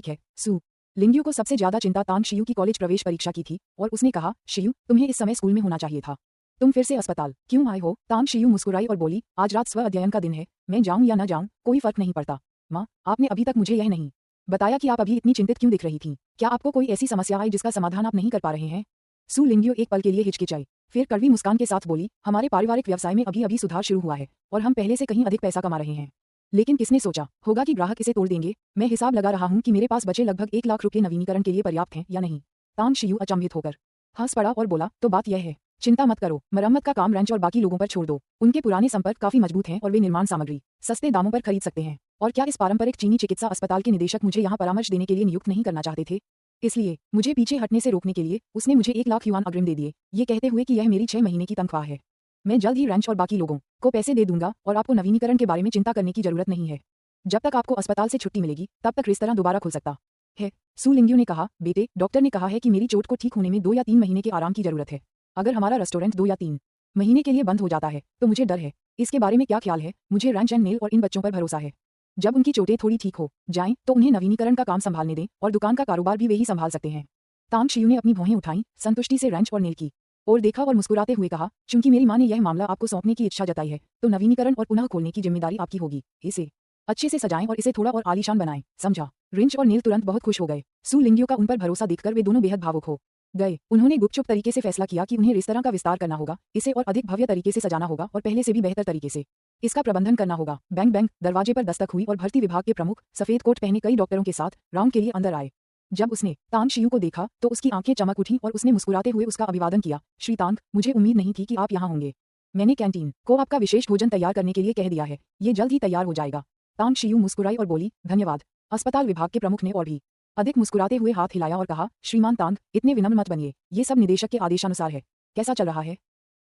है। सू लिंग्यू को सबसे ज्यादा चिंता तांग शियू की कॉलेज प्रवेश परीक्षा की थी और उसने कहा, शियू, तुम्हें इस समय स्कूल में होना चाहिए था। तुम फिर से अस्पताल क्यों आए हो? तांग शियू मुस्कुराई और बोली, आज रात स्व अध्ययन का दिन है, मैं जाऊं या न जाऊं, कोई फर्क नहीं पड़ता। माँ, आपने अभी तक मुझे यह नहीं बताया कि आप अभी इतनी चिंतित क्यों दिख रही थीं। क्या आपको कोई ऐसी समस्या आई जिसका समाधान आप नहीं कर पा रहे हैं? सू लिंग्यू एक पल के लिए हिचकिचाई, फिर कड़वी मुस्कान के साथ बोली, हमारे पारिवारिक व्यवसाय में अभी अभी सुधार शुरू हुआ है और हम पहले से कहीं अधिक पैसा कमा रहे हैं। लेकिन किसने सोचा होगा कि ग्राहक इसे तोड़ देंगे? मैं हिसाब लगा रहा हूँ कि मेरे पास बचे लगभग 1 लाख रुपये नवीनीकरण के लिए पर्याप्त हैं या नहीं। तांग शियू अचंभित होकर हंस पड़ा और बोला, तो बात यह है, चिंता मत करो, मरम्मत का काम रेंच और बाकी लोगों पर छोड़ दो। उनके पुराने संपर्क काफी मजबूत हैं और वे निर्माण सामग्री सस्ते दामों पर खरीद सकते हैं। और क्या इस पारंपरिक चीनी चिकित्सा अस्पताल के निदेशक मुझे यहाँ परामर्श देने के लिए नियुक्त नहीं करना चाहते थे? इसलिए मुझे पीछे हटने से रोकने के लिए उसने मुझे 1 लाख युआन अग्रिम दे दिए, ये कहते हुए कि यह मेरी 6 महीने की तनख्वाह है। मैं जल्द ही रेंच और बाकी लोगों को पैसे दे दूंगा और आपको नवीनीकरण के बारे में चिंता करने की जरूरत नहीं है। जब तक आपको अस्पताल से छुट्टी मिलेगी, तब तक रेस्तरां दोबारा खुल सकता है। सू लिंग्यू ने कहा, बेटे, डॉक्टर ने कहा है कि मेरी चोट को ठीक होने में 2 या 3 महीने के आराम की जरूरत है। अगर हमारा रेस्टोरेंट 2 या 3 महीने के लिए बंद हो जाता है तो मुझे डर है। इसके बारे में क्या ख्याल है? मुझे रेंच एंड नेल और इन बच्चों पर भरोसा है। जब उनकी चोटें थोड़ी ठीक हो जाएं तो उन्हें नवीनीकरण का काम संभालने दें और दुकान का कारोबार भी वे ही संभाल सकते हैं। तांग शियू ने अपनी भौहें उठाईं, संतुष्टि से रेंच और नेल की और देखा और मुस्कुराते हुए कहा, चूंकि मेरी माँ ने यह मामला आपको सौंपने की इच्छा जताई है तो नवीनीकरण और पुनः खोलने की जिम्मेदारी आपकी होगी। इसे अच्छे से सजाएं और इसे थोड़ा और आलीशान बनाएं, समझा। रिंच और नील तुरंत बहुत खुश हो गए। सू लिंगियो का उन पर भरोसा देखकर वे दोनों बेहद भावुक हो गए। उन्होंने गुपचुप तरीके से फैसला किया कि उन्हें रेस्तरां का विस्तार करना होगा, इसे और अधिक भव्य तरीके से सजाना होगा और पहले से भी बेहतर तरीके से इसका प्रबंधन करना होगा। बैंक बैंक दरवाजे पर दस्तक हुई और भर्ती विभाग के प्रमुख सफेद कोट पहने कई डॉक्टरों के साथ राउंड के लिए अंदर आए। जब उसने तांग शियू को देखा तो उसकी आंखें चमक उठीं और उसने मुस्कुराते हुए उसका अभिवादन किया। श्री तांग, मुझे उम्मीद नहीं थी कि आप यहाँ होंगे। मैंने कैंटीन को आपका विशेष भोजन तैयार करने के लिए कह दिया है, ये जल्द ही तैयार हो जाएगा। तांग शियू मुस्कुराई और बोली, धन्यवाद। अस्पताल विभाग के प्रमुख ने और भी अधिक मुस्कुराते हुए हाथ हिलाया और कहा, श्रीमान तांग, इतने विनम्र मत बनिए, ये सब निदेशक के आदेशानुसार है। कैसा चल रहा है?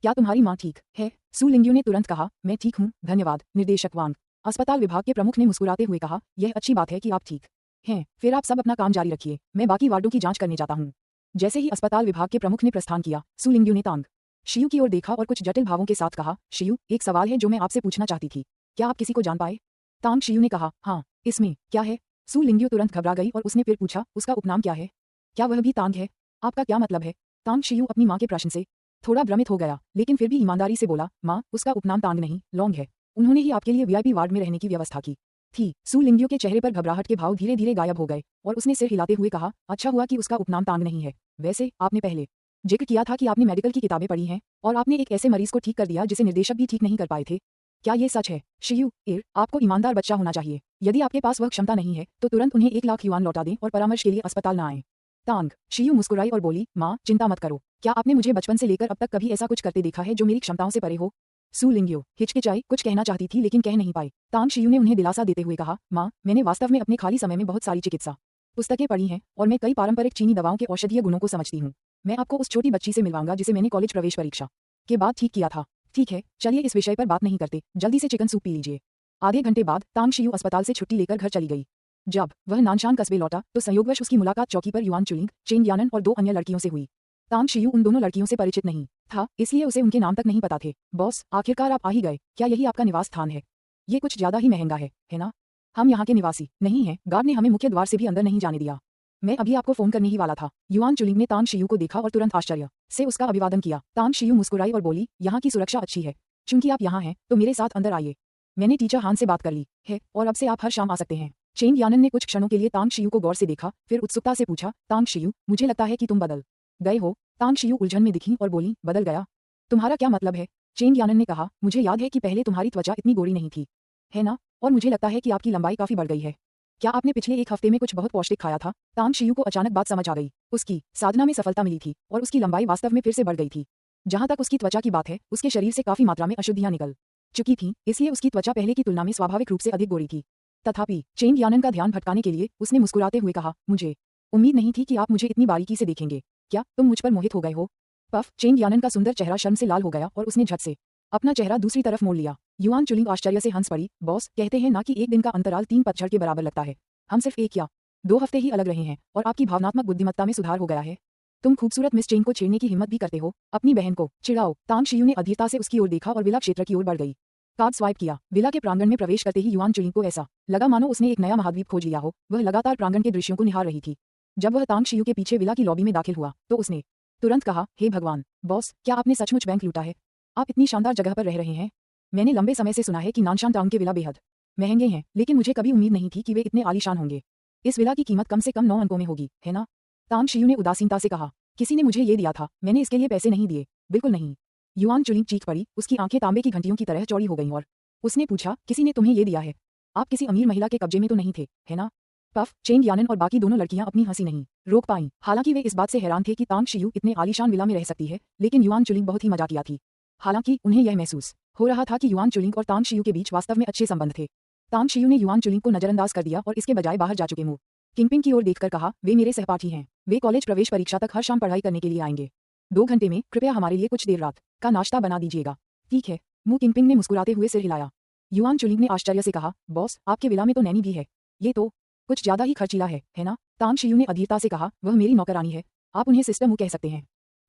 क्या तुम्हारी माँ ठीक है? सू लिंगियो ने तुरंत कहा, मैं ठीक हूँ, धन्यवाद निर्देशक वांग। अस्पताल विभाग के प्रमुख ने मुस्कुराते हुए कहा, यह अच्छी बात है कि आप ठीक हैं, फिर आप सब अपना काम जारी रखिए, मैं बाकी वार्डों की जांच करने जाता हूँ। जैसे ही अस्पताल विभाग के प्रमुख ने प्रस्थान किया, सू लिंगियो ने तांग शियू की ओर देखा और कुछ जटिल भावों के साथ कहा, शियू, एक सवाल है जो मैं आपसे पूछना चाहती थी, क्या आप किसी को जान पाए? तांग शियू ने कहा, हाँ, इसमें क्या है? सू लिंगियो तुरंत घबरा गई और उसने फिर पूछा, उसका उपनाम क्या है? क्या वह भी तांग है? आपका क्या मतलब है? तांग शियू अपनी माँ के प्रश्न से थोड़ा भ्रमित हो गया, लेकिन फिर भी ईमानदारी से बोला, माँ, उसका उपनाम तांग नहीं, लौंग है। उन्होंने ही आपके लिए वीआईपी वार्ड में रहने की व्यवस्था की थी। सू लिंगियो के चेहरे पर घबराहट के भाव धीरे धीरे गायब हो गए और उसने सिर हिलाते हुए कहा, अच्छा हुआ कि उसका उपनाम तांग नहीं है। वैसे आपने पहले जिक्र किया था कि आपने मेडिकल की किताबें पढ़ी हैं और आपने एक ऐसे मरीज को ठीक कर दिया जिसे निर्देशक भी ठीक नहीं कर पाए थे। क्या ये सच है? शियू, आपको ईमानदार बच्चा होना चाहिए। यदि आपके पास वह क्षमता नहीं है तो तुरंत उन्हें 1 लाख युआन लौटा दें और परामर्श के लिए अस्पताल न आएं। तांग शियू मुस्कुराई और बोली, माँ, चिंता मत करो। क्या आपने मुझे बचपन से लेकर अब तक कभी ऐसा कुछ करते देखा है जो मेरी क्षमताओं से परे हो? सू लिंगियो हिचकिचाई, कुछ कहना चाहती थी लेकिन कह नहीं पाई। तांग शियू ने उन्हें दिलासा देते हुए कहा, माँ, मैंने वास्तव में अपने खाली समय में बहुत सारी चिकित्सा पुस्तकें पढ़ी हैं और मैं कई पारंपरिक चीनी दवाओं के औषधीय गुणों को समझती हूँ। मैं आपको उस छोटी बच्ची से मिलवाऊंगा जिसे मैंने कॉलेज प्रवेश परीक्षा के बाद ठीक किया था। ठीक है, चलिए इस विषय पर बात नहीं करते, जल्दी से चिकन सूप पी लीजिए। आधे घंटे बाद तांग शियू अस्पताल से छुट्टी लेकर घर चली गई। जब वह नानशान कस्बे लौटा तो संयोगवश उसकी मुलाकात चौकी पर युआन चुलिंग, चेंग यानन और 2 अन्य लड़कियों से हुई। तांग शियू उन दोनों लड़कियों से परिचित नहीं था, इसलिए उसे उनके नाम तक नहीं पता थे। बॉस, आखिरकार आप आ ही गए, क्या यही आपका निवास स्थान है? ये कुछ ज्यादा ही महंगा है ना? हम यहाँ के निवासी नहीं हैं, गार्ड ने हमें मुख्य द्वार से भी अंदर नहीं जाने दिया। मैं अभी आपको फोन करने ही वाला था। युआन चुलिंग ने तांग शियू को देखा और तुरंत आश्चर्य से उसका अभिवादन किया। तांग शियू मुस्कुराई और बोली, यहाँ की सुरक्षा अच्छी है, चूंकि आप यहाँ हैं तो मेरे साथ अंदर आइए। मैंने टीचर हान से बात कर ली है और अब से आप हर शाम आ सकते हैं। चेंग यानन ने कुछ क्षणों के लिए तांग शियू को गौर से देखा, फिर उत्सुकता से पूछा, तांग शियू, मुझे लगता है कि तुम बदल गए हो। तांग शियू उलझन में दिखी और बोली, बदल गया? तुम्हारा क्या मतलब है? चेंग यानन ने कहा, मुझे याद है कि पहले तुम्हारी त्वचा इतनी गोरी नहीं थी, है ना? और मुझे लगता है कि आपकी लंबाई काफी बढ़ गई है। क्या आपने पिछले 1 हफ्ते में कुछ बहुत पौष्टिक खाया था? तांग शियू को अचानक बात समझ आ गई। उसकी साधना में सफलता मिली थी और उसकी लंबाई वास्तव में फिर से बढ़ गई थी। जहां तक उसकी त्वचा की बात है, उसके शरीर से काफी मात्रा में अशुद्धियां निकल चुकी थीं, इसलिए उसकी त्वचा पहले की तुलना में स्वाभाविक रूप से अधिक गोरी थी। तथापि चेंग यानन का ध्यान भटकाने के लिए उसने मुस्कुराते हुए कहा, मुझे उम्मीद नहीं थी कि आप मुझे इतनी बारीकी से देखेंगे। क्या तुम मुझ पर मोहित हो गए हो? पफ, चेंग यानन का सुंदर चेहरा शर्म से लाल हो गया और उसने झट से अपना चेहरा दूसरी तरफ मोड़ लिया। युआन चुलिंग आश्चर्य से हंस पड़ी, बॉस, कहते हैं ना कि एक दिन का अंतराल 3 पतझड़ के बराबर लगता है। हम सिर्फ 1 या 2 हफ्ते ही अलग रहे हैं और आपकी भावनात्मक बुद्धिमत्ता में सुधार हो गया है। तुम खूबसूरत मिस चेंग को छेड़ने की हिम्मत भी करते हो, अपनी बहन को चिढ़ाओ। तांग शियू ने अधीरता से उसकी ओर देखा और विला क्षेत्र की ओर बढ़ गई। कार्ड स्वाइप किया। विला के प्रांगण में प्रवेश करते ही युआन चुलिंग को ऐसा लगा मानो उसने एक नया महाद्वीप खोज लिया हो। वह लगातार प्रांगण के दृश्यों को निहार रही थी। जब वह तांग शियू के पीछे विला की लॉबी में दाखिल हुआ तो उसने तुरंत कहा, हे भगवान, बॉस, क्या आपने सचमुच बैंक लूटा है? आप इतनी शानदार जगह पर रह रहे हैं। मैंने लंबे समय से सुना है कि नानशान टाउन के विला बेहद महंगे हैं, लेकिन मुझे कभी उम्मीद नहीं थी कि वे इतने आलीशान होंगे। इस विला की कीमत कम से कम 9 अंकों में होगी, है ना? तांग शियू ने उदासीनता से कहा, किसी ने मुझे ये दिया था, मैंने इसके लिए पैसे नहीं दिए। बिल्कुल नहीं। युआन चुलिंग चीख पड़ी, उसकी आंखें तांबे की घंटियों की तरह चौड़ी हो गईं और उसने पूछा, किसी ने तुम्हें ये दिया है? आप किसी अमीर महिला के कब्जे में तो नहीं थे, है ना? पफ, चेंग यानन और बाकी दोनों लड़कियां अपनी हंसी नहीं रोक पाईं। हालांकि वे इस बात से हैरान थे कि तांग शियू इतने आलीशान विला में रह सकती है, लेकिन युआन चुलिंग बहुत ही मजाकिया थी। हालांकि उन्हें यह महसूस हो रहा था कि युआन चुलिंग और तांग शियू के बीच वास्तव में अच्छे संबंध थे। तांग शियू ने युआन चुलिंग को नजरअंदाज कर दिया और इसके बजाय बाहर जा चुके मुंह किंगपिंग की ओर देखकर कहा, वे मेरे सहपाठी हैं। वे कॉलेज प्रवेश परीक्षा तक हर शाम पढ़ाई करने के लिए आएंगे। 2 घंटे में कृपया हमारे लिए कुछ देर रात का नाश्ता बना दीजिएगा। ठीक है, मुंह किंगपिंग ने मुस्कुराते हुए सिर हिलाया। युआन चुलिंग ने आश्चर्य से कहा, बॉस, आपके विला में तो नैनी भी है। ये तो कुछ ज्यादा ही खर्चीला है ना? तांग शियू ने अधीरता से कहा, वह मेरी नौकरानी है, आप उन्हें सिस्टर मुँह कह सकते हैं।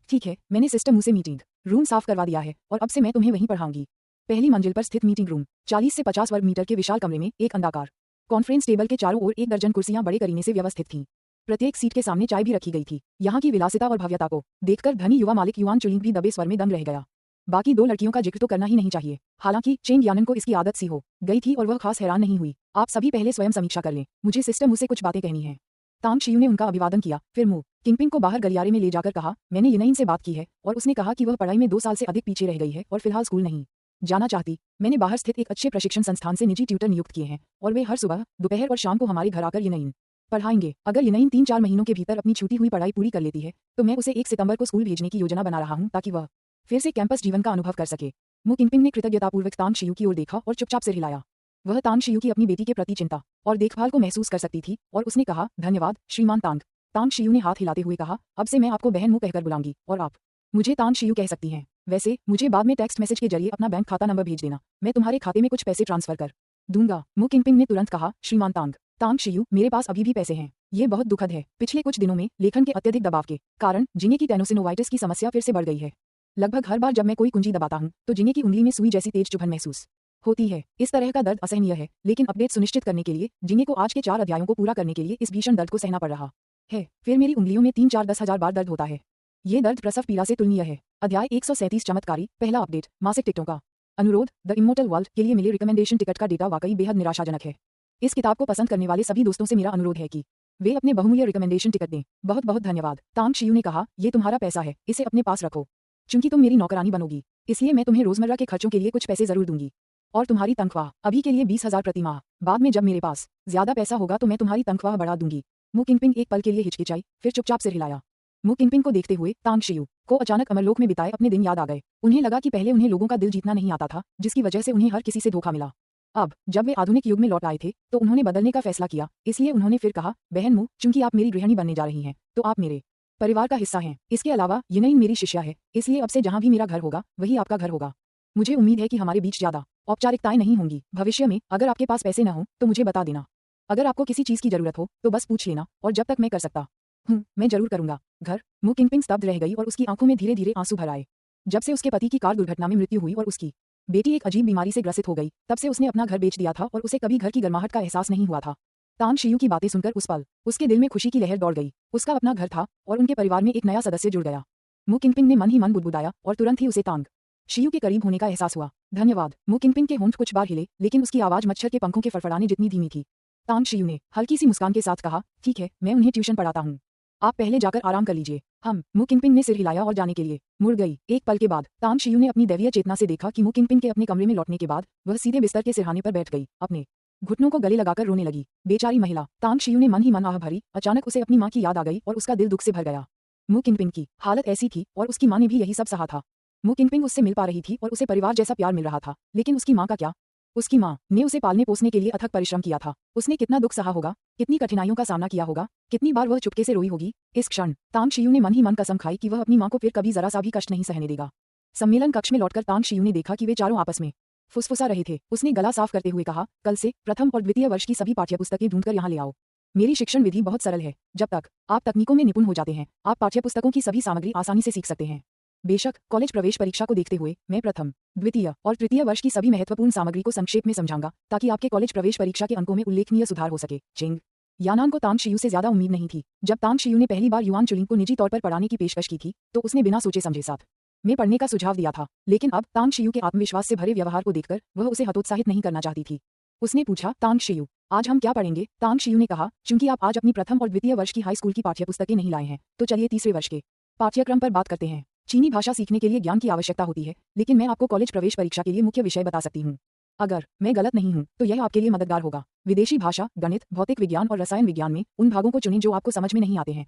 ठीक है, मैंने सिस्टर मुँह से मीटिंग रूम साफ करवा दिया है और अब से मैं तुम्हें वहीं पढ़ाऊंगी। पहली मंजिल पर स्थित मीटिंग रूम 40 से 50 वर्ग मीटर के विशाल कमरे में एक अंडाकार कॉन्फ्रेंस टेबल के चारों ओर 1 दर्जन कुर्सियां बड़े करीने से व्यवस्थित थीं। प्रत्येक सीट के सामने चाय भी रखी गई थी। यहाँ की विलासिता और भव्यता को देखकर धनी युवा मालिक युआन चुलिंग भी दबे स्वर में दंग रह गया। बाकी दो लड़कियों का जिक्र तो करना ही नहीं चाहिए। हालांकि चेंग यानन को इसकी आदत सी हो गई थी और वह खास हैरान नहीं हुई। आप सभी पहले स्वयं समीक्षा कर लें, मुझे सिस्टर मुझसे कुछ बातें कहनी है। तांग शियू ने उनका अभिवादन किया, फिर मु किंगपिंग को बाहर गलियारे में ले जाकर कहा, मैंने यिनयिन से बात की है और उसने कहा कि वह पढ़ाई में 2 साल से अधिक पीछे रह गई है और फिलहाल स्कूल नहीं जाना चाहती। मैंने बाहर स्थित एक अच्छे प्रशिक्षण संस्थान से निजी ट्यूटर नियुक्त किए हैं और वे हर सुबह, दोपहर और शाम को हमारे घर आकर यिनयिन पढ़ाएंगे। अगर यिनयिन 3-4 महीनों के भीतर अपनी छूटी हुई पढ़ाई पूरी कर लेती है तो मैं उसे 1 सितंबर को स्कूल भेजने की योजना बना रहा हूं ताकि वह फिर से कैंपस जीवन का अनुभव कर सके। मु किंगपिंग ने कृतज्ञतापूर्वक तांग शियू की ओर देखा और चुपचाप सिर हिलाया। वह तांग शियू की अपनी बेटी के प्रति चिंता और देखभाल को महसूस कर सकती थी और उसने कहा, धन्यवाद श्रीमान तांग। तांग शियू ने हाथ हिलाते हुए कहा, अब से मैं आपको बहन मु कहकर बुलाऊंगी और आप मुझे तांग शियू कह सकती हैं। वैसे मुझे बाद में टेक्स्ट मैसेज के जरिए अपना बैंक खाता नंबर भेज देना, मैं तुम्हारे खाते में कुछ पैसे ट्रांसफर कर दूंगा। मु किंगपिंग ने तुरंत कहा, श्रीमान तांग। तांग शियू, मेरे पास अभी भी पैसे हैं। ये बहुत दुखद है। पिछले कुछ दिनों में लेखन के अत्यधिक दबाव के कारण जिंगे की टेनोसिनोवाइटिस की समस्या फिर से बढ़ गई है। लगभग हर बार जब मैं कोई कुंजी दबाता हूं तो जिंगे की उंगली में सुई जैसी तेज चुभन महसूस होती है। इस तरह का दर्द असहनीय है, लेकिन अपडेट सुनिश्चित करने के लिए जिंगे को आज के 4 अध्यायों को पूरा करने के लिए इस भीषण दर्द को सहना पड़ रहा है। फिर मेरी उंगलियों में 3-4-10,000 बार दर्द होता है। ये दर्द प्रसव पीड़ा से तुलनीय है। अध्याय 137 चमत्कारी पहला अपडेट, मासिक टिकटों का अनुरोध। द इमोर्टल वर्ल्ड के लिए मिले रिकमेंडेशन टिकट का डेटा वाकई बेहद निराशाजनक है। इस किताब को पसंद करने वाले सभी दोस्तों से मेरा अनुरोध है कि वे अपने बहुमूल्य रिकमेंडेशन टिकट दें। बहुत बहुत धन्यवाद। तांग शियू ने कहा, ये तुम्हारा पैसा है, इसे अपने पास रखो। चूंकि तुम मेरी नौकरानी बनोगी, इसलिए मैं तुम्हें रोजमर्रा के खर्चों के लिए कुछ पैसे जरूर दूंगी। और तुम्हारी तनख्वाह अभी के लिए 20,000 प्रति माह। बाद में जब मेरे पास ज्यादा पैसा होगा तो मैं तुम्हारी तनख्वाह बढ़ा दूंगी। मु किंगपिंग एक पल के लिए हिचकिचाई, फिर चुपचाप सिर हिलाया। मु किंगपिंग को देखते हुए तांग शियू को अचानक अमरलोक में बिताए अपने दिन याद आ गए। उन्हें लगा कि पहले उन्हें लोगों का दिल जीतना नहीं आता था, जिसकी वजह से उन्हें हर किसी से धोखा मिला। अब जब वे आधुनिक युग में लौट आए थे तो उन्होंने बदलने का फैसला किया। इसलिए उन्होंने फिर कहा, बहन मु, चूंकि आप मेरी गृहिणी बनने जा रही हैं तो आप मेरे परिवार का हिस्सा हैं। इसके अलावा यिनयिन मेरी शिष्या है, इसलिए अब से जहां भी मेरा घर होगा वही आपका घर होगा। मुझे उम्मीद है कि हमारे बीच ज्यादा औपचारिकताएं नहीं होंगी। भविष्य में अगर आपके पास पैसे न हो तो मुझे बता देना। अगर आपको किसी चीज की जरूरत हो तो बस पूछ लेना, और जब तक मैं कर सकता हूँ मैं जरूर करूंगा। घर। मु किंगपिंग स्तब्ध रह गई और उसकी आंखों में धीरे धीरे आंसू भर आए। जब से उसके पति की कार दुर्घटना में मृत्यु हुई और उसकी बेटी एक अजीब बीमारी से ग्रसित हो गई, तब से उसने अपना घर बेच दिया था और उसे कभी घर की गर्माहट का एहसास नहीं हुआ था। तांग शियू की बातें सुनकर उस पल उसके दिल में खुशी की लहर दौड़ गई। उसका अपना घर था और उनके परिवार में एक नया सदस्य जुड़ गया। मु किंगपिंग ने मन ही मन बुदबुदाया और तुरंत ही उसे तांग शियू के करीब होने का एहसास हुआ। धन्यवाद। मु किंगपिंग के होंठ कुछ बार हिले, लेकिन उसकी आवाज मच्छर के पंखों के फड़फड़ाने जितनी धीमी थी। तांग शियू ने हल्की सी मुस्कान के साथ कहा, ठीक है, मैं उन्हें ट्यूशन पढ़ाता हूँ। आप पहले जाकर आराम कर लीजिए। मु किंगपिंग ने सिर हिलाया और जाने के लिए मुड़ गई। एक पल के बाद तांग शियू ने अपनी दैवीय चेतना से देखा कि मु किंगपिंग के अपने कमरे में लौटने के बाद वह सीधे बिस्तर के सिरहाने पर बैठ गई, अपने घुटनों को गले लगाकर रोने लगी। बेचारी महिला। तांग शियू ने मन ही मन आह भरी। अचानक उसे अपनी माँ की याद आ गई और उसका दिल दुख से भर गया। मु किंगपिंग की हालत ऐसी थी और उसकी माँ ने भी यही सब सहा था। मु किंगपिंग उससे मिल पा रही थी और उसे परिवार जैसा प्यार मिल रहा था, लेकिन उसकी माँ का क्या? उसकी माँ ने उसे पालने पोसने के लिए अथक परिश्रम किया था। उसने कितना दुख सहा होगा, कितनी कठिनाइयों का सामना किया होगा, कितनी बार वह चुपके से रोई होगी। इस क्षण तांग शियू ने मन ही मन कसम खाई कि वह अपनी माँ को फिर कभी जरा सा भी कष्ट नहीं सहने देगा। सम्मेलन कक्ष में लौटकर तांग शियू ने देखा कि वे चारों आपस में फुसफुसा रहे थे। उसने गला साफ करते हुए कहा, कल से प्रथम और द्वितीय वर्ष की सभी पाठ्यपुस्तकें ढूंढकर यहाँ ले आओ। मेरी शिक्षण विधि बहुत सरल है। जब तक आप तकनीकों में निपुण हो जाते हैं, आप पाठ्यपुस्तकों की सभी सामग्री आसानी से सीख सकते हैं। बेशक कॉलेज प्रवेश परीक्षा को देखते हुए मैं प्रथम, द्वितीय और तृतीय वर्ष की सभी महत्वपूर्ण सामग्री को संक्षेप में समझाऊंगा, ताकि आपके कॉलेज प्रवेश परीक्षा के अंकों में उल्लेखनीय सुधार हो सके। चेंग यानान को तांग शियू से ज्यादा उम्मीद नहीं थी। जब तांग शियू ने पहली बार युआन चुलिंग को निजी तौर पर पढ़ाने की पेशकश की थी तो उसने बिना सोचे समझे साथ में पढ़ने का सुझाव दिया था, लेकिन अब तांग शियू के आत्मविश्वास से भरे व्यवहार को देखकर वह उसे हतोत्साहित नहीं करना चाहती थी। उसने पूछा, तांग शियू, आज हम क्या पढ़ेंगे? तांग शियू ने कहा, चूंकि आप आज अपनी प्रथम और द्वितीय वर्ष की हाई स्कूल की पाठ्यपुस्तकें नहीं लाए हैं, तो चलिए तीसरे वर्ष के पाठ्यक्रम पर बात करते हैं। चीनी भाषा सीखने के लिए ज्ञान की आवश्यकता होती है, लेकिन मैं आपको कॉलेज प्रवेश परीक्षा के लिए मुख्य विषय बता सकती हूँ। अगर मैं गलत नहीं हूँ तो यह आपके लिए मददगार होगा। विदेशी भाषा, गणित, भौतिक विज्ञान और रसायन विज्ञान में उन भागों को चुनें जो आपको समझ में नहीं आते हैं,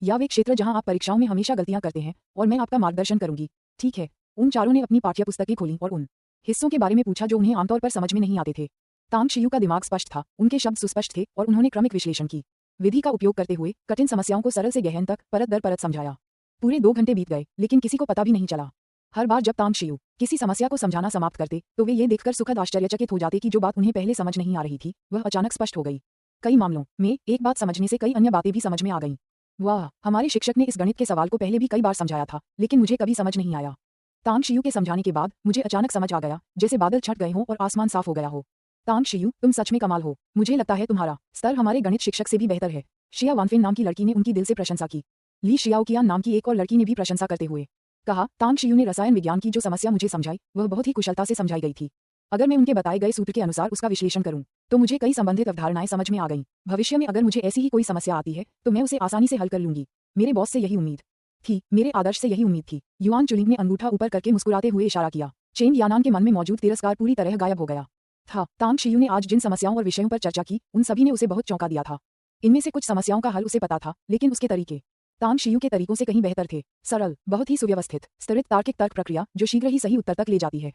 या वे क्षेत्र जहां आप परीक्षाओं में हमेशा गलतियां करते हैं, और मैं आपका मार्गदर्शन करूंगी। ठीक है। उन चारों ने अपनी पाठ्यपुस्तकें खोलीं और उन हिस्सों के बारे में पूछा जो उन्हें आमतौर पर समझ में नहीं आते थे। तांग शियू का दिमाग स्पष्ट था, उनके शब्द सुस्पष्ट थे और उन्होंने क्रमिक विश्लेषण की विधि का उपयोग करते हुए कठिन समस्याओं को सरल से गहन तक परत दर परत समझाया। पूरे 2 घंटे बीत गए, लेकिन किसी को पता भी नहीं चला। हर बार जब तांग शियू किसी समस्या को समझाना समाप्त करते तो वे ये देखकर सुखद आश्चर्यचकित हो जाते कि जो बात उन्हें पहले समझ नहीं आ रही थी वह अचानक स्पष्ट हो गई। कई मामलों में एक बात समझने से कई अन्य बातें भी समझ में आ गईं। वाह, हमारे शिक्षक ने इस गणित के सवाल को पहले भी कई बार समझाया था, लेकिन मुझे कभी समझ नहीं आया। तांग शियू के समझाने के बाद मुझे अचानक समझ आ गया, जैसे बादल छट गए हों और आसमान साफ हो गया हो। तांग शियू, तुम सच में कमाल हो। मुझे लगता है तुम्हारा स्तर हमारे गणित शिक्षक से भी बेहतर है। शिया वानफेन नाम की लड़की ने उनकी दिल से प्रशंसा की। ली शियाओकियान नाम की एक और लड़की ने भी प्रशंसा करते हुए कहा, तांग शियू ने रसायन विज्ञान की जो समस्या मुझे समझाई वह बहुत ही कुशलता से समझाई गई थी। अगर मैं उनके बताए गए सूत्र के अनुसार उसका विश्लेषण करूं तो मुझे कई संबंधित अवधारणाएं समझ में आ गईं। भविष्य में अगर मुझे ऐसी ही कोई समस्या आती है तो मैं उसे आसानी से हल कर लूंगी। मेरे बॉस से यही उम्मीद थी, मेरे आदर्श से यही उम्मीद थी। युआन चुलिंग ने अंगूठा ऊपर करके मुस्कुराते हुए इशारा किया। चेंग यानान के मन में मौजूद तिरस्कार पूरी तरह गायब हो गया था। तांग शियू ने आज जिन समस्याओं और विषयों पर चर्चा की उन सभी ने उसे बहुत चौंका दिया था। इनमें से कुछ समस्याओं का हल उसे पता था, लेकिन उसके तरीके तांग शियू के तरीकों से कहीं बेहतर थे। सरल, बहुत ही सुव्यवस्थित, स्तरित तार्किक तर्क प्रक्रिया जो शीघ्र ही सही उत्तर तक ले जाती है।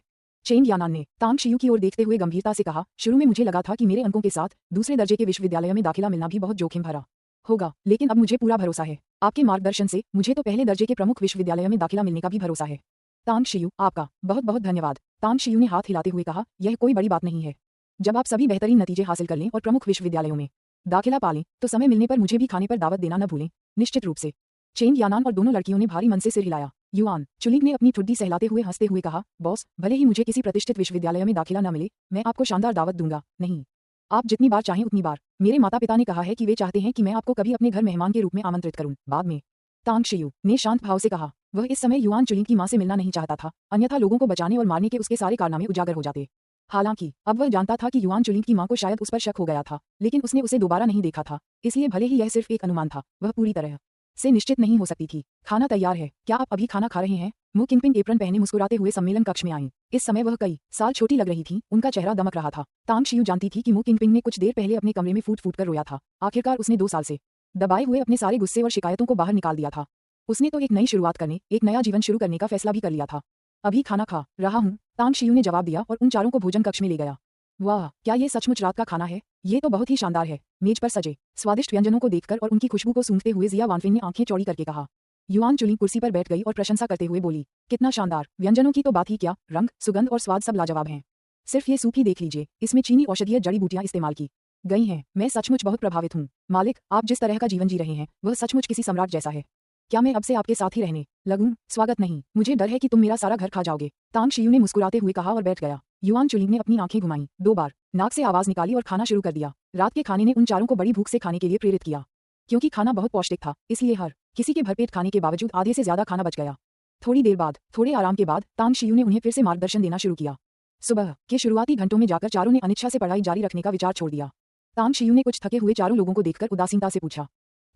चेंग यानान ने तांग शियू की ओर देखते हुए गंभीरता से कहा, शुरू में मुझे लगा था कि मेरे अंकों के साथ दूसरे दर्जे के विश्वविद्यालय में दाखिला मिलना भी बहुत जोखिम भरा होगा, लेकिन अब मुझे पूरा भरोसा है। आपके मार्गदर्शन से मुझे तो पहले दर्जे के प्रमुख विश्वविद्यालय में दाखिला मिलने का भी भरोसा है। तांग शियू, आपका बहुत बहुत धन्यवाद। तांग शियू ने हाथ हिलाते हुए कहा, यह कोई बड़ी बात नहीं है। जब आप सभी बेहतरीन नतीजे हासिल कर लें और प्रमुख विश्वविद्यालयों में दाखिला पा लें तो समय मिलने पर मुझे भी खाने पर दावत देना न भूलें। निश्चित रूप से। चेंग यानान और दोनों लड़कियों ने भारी मन से सिर हिलाया। युआन चुलिंग ने अपनी ठुड्डी सहलाते हुए हंसते हुए कहा, बॉस, भले ही मुझे किसी प्रतिष्ठित विश्वविद्यालय में दाखिला न मिले, मैं आपको शानदार दावत दूंगा। नहीं, आप जितनी बार चाहें उतनी बार। मेरे माता पिता ने कहा है कि वे चाहते हैं कि मैं आपको कभी अपने घर मेहमान के रूप में आमंत्रित करूं। बाद में तांग शियू ने शांत भाव से कहा। वह इस समय युआन चुलिंग की मां से मिलना नहीं चाहता था, अन्यथा लोगों को बचाने और मारने के उसके सारे कारनामे उजागर हो जाते। हालांकि अब वह जानता था कि युआन चुलिंग की मां को शायद उस पर शक हो गया था, लेकिन उसने उसे दोबारा नहीं देखा था, इसलिए भले ही यह सिर्फ एक अनुमान था, वह पूरी तरह से निश्चित नहीं हो सकती थी। खाना तैयार है, क्या आप अभी खाना खा रहे हैं? मु किनपिंग एप्रन पहने मुस्कुराते हुए सम्मेलन कक्ष में आईं। इस समय वह कई साल छोटी लग रही थी, उनका चेहरा दमक रहा था। तांग शियू जानती थी कि मु किनपिंग ने कुछ देर पहले अपने कमरे में फूट फूट कर रोया था। आखिरकार उसने 2 साल से दबाए हुए अपने सारे गुस्से और शिकायतों को बाहर निकाल दिया था। उसने तो एक नई शुरुआत करने, एक नया जीवन शुरू करने का फैसला भी कर लिया था। अभी खाना खा रहा हूँ, तांग शियू ने जवाब दिया और उन चारों को भोजन कक्ष में ले गया। वाह, क्या ये सचमुच रात का खाना है? ये तो बहुत ही शानदार है। मेज पर सजे स्वादिष्ट व्यंजनों को देखकर और उनकी खुशबू को सूंघते हुए जिया वानफेन ने आंखें चौड़ी करके कहा। युआन चुलिंग कुर्सी पर बैठ गई और प्रशंसा करते हुए बोली, कितना शानदार! व्यंजनों की तो बात ही क्या, रंग, सुगंध और स्वाद सब लाजवाब हैं। सिर्फ ये सूप ही देख लीजिए, इसमें चीनी औषधीय जड़ी बूटियां इस्तेमाल की गई हैं। मैं सचमुच बहुत प्रभावित हूँ। मालिक, आप जिस तरह का जीवन जी रहे हैं वह सचमुच किसी सम्राट जैसा है। क्या मैं अब से आपके साथ ही रहने लगूं? स्वागत नहीं, मुझे डर है कि तुम मेरा सारा घर खा जाओगे। तांग शियू ने मुस्कुराते हुए कहा और बैठ गया। युआन चुलिंग ने अपनी आंखें घुमाईं, 2 बार नाक से आवाज निकाली और खाना शुरू कर दिया। रात के खाने ने उन चारों को बड़ी भूख से खाने के लिए प्रेरित किया। क्योंकि खाना बहुत पौष्टिक था, इसलिए हर किसी के भरपेट खाने के बावजूद आधे से ज्यादा खाना बच गया। थोड़ी देर बाद, थोड़े आराम के बाद, तांग शियू ने उन्हें फिर से मार्गदर्शन देना शुरू किया। सुबह के शुरुआती घंटों में जाकर चारों ने अनिच्छा से पढ़ाई जारी रखने का विचार छोड़ दिया। तांग शियू ने कुछ थके हुए चारों लोगों को देखकर उदासीनता से पूछा,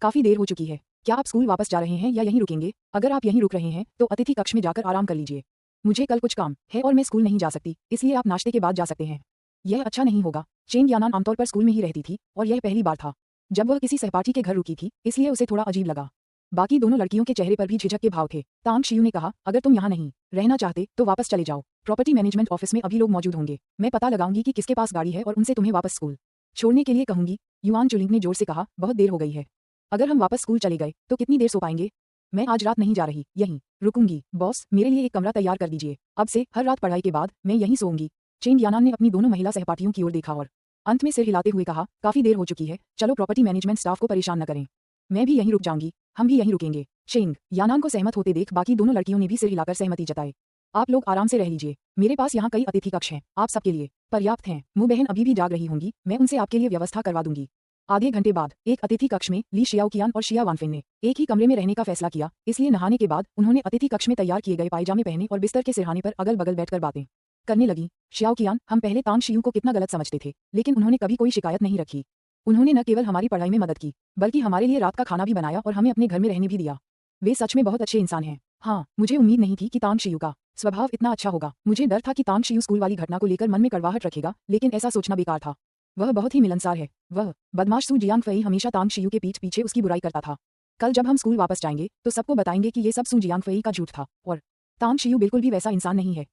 काफी देर हो चुकी है, क्या आप स्कूल वापस जा रहे हैं या यहीं रुकेंगे? अगर आप यहीं रुक रहे हैं तो अतिथि कक्ष में जाकर आराम कर लीजिए। मुझे कल कुछ काम है और मैं स्कूल नहीं जा सकती, इसलिए आप नाश्ते के बाद जा सकते हैं। यह अच्छा नहीं होगा। चेंग यानान आमतौर पर स्कूल में ही रहती थी और यह पहली बार था जब वह किसी सहपाठी के घर रुकी थी, इसलिए उसे थोड़ा अजीब लगा। बाकी दोनों लड़कियों के चेहरे पर भी झिझक के भाव थे। तांग शियू ने कहा, अगर तुम यहाँ नहीं रहना चाहते तो वापस चले जाओ। प्रॉपर्टी मैनेजमेंट ऑफिस में अभी लोग मौजूद होंगे। मैं पता लगाऊंगी कि किसके पास गाड़ी है और उनसे तुम्हें वापस स्कूल छोड़ने के लिए कहूंगी। युआन चुलिंग ने जोर से कहा, बहुत देर हो गई है। अगर हम वापस स्कूल चले गए तो कितनी देर सो पाएंगे? मैं आज रात नहीं जा रही, यहीं रुकूंगी। बॉस, मेरे लिए एक कमरा तैयार कर दीजिए। अब से हर रात पढ़ाई के बाद मैं यहीं सोऊंगी। चेंग यानान ने अपनी दोनों महिला सहपाठियों की ओर देखा और अंत में सिर हिलाते हुए कहा, काफी देर हो चुकी है, चलो प्रॉपर्टी मैनेजमेंट स्टाफ को परेशान न करें। मैं भी यहीं रुक जाऊंगी, हम भी यहीं रुकेंगे। चेंग यानान को सहमत होते देख बाकी दोनों लड़कियों ने भी सिर हिलाकर सहमति जताई। आप लोग आराम से रह लीजिए, मेरे पास यहाँ कई अतिथि कक्ष हैं, आप सबके लिए पर्याप्त हैं। मुँह बहन अभी भी जाग रही होंगी, मैं उनसे आपके लिए व्यवस्था करवा दूंगी। आधे घंटे बाद एक अतिथि कक्ष में ली शियाओकियान और शिया वानफेन ने एक ही कमरे में रहने का फैसला किया, इसलिए नहाने के बाद उन्होंने अतिथि कक्ष में तैयार किए गए पायजामे पहने और बिस्तर के सिरहाने पर अगल बगल बैठकर बातें करने लगी। शियाओकियान, हम पहले तांग शियू को कितना गलत समझते थे, लेकिन उन्होंने कभी कोई शिकायत नहीं रखी। उन्होंने न केवल हमारी पढ़ाई में मदद की, बल्कि हमारे लिए रात का खाना भी बनाया और हमें अपने घर में रहने भी दिया। वे सच में बहुत अच्छे इंसान हैं। हाँ, मुझे उम्मीद नहीं थी कि तांग शियू का स्वभाव इतना अच्छा होगा। मुझे डर था कि तांग शियू स्कूल वाली घटना को लेकर मन में कड़वाहट रखेगा, लेकिन ऐसा सोचना बेकार था। वह बहुत ही मिलनसार है। वह बदमाश सू जियांगफेई हमेशा तांग शियू के पीठ पीछे उसकी बुराई करता था। कल जब हम स्कूल वापस जाएंगे तो सबको बताएंगे कि ये सब सू जियांगफेई का झूठ था और तांग शियू बिल्कुल भी वैसा इंसान नहीं है।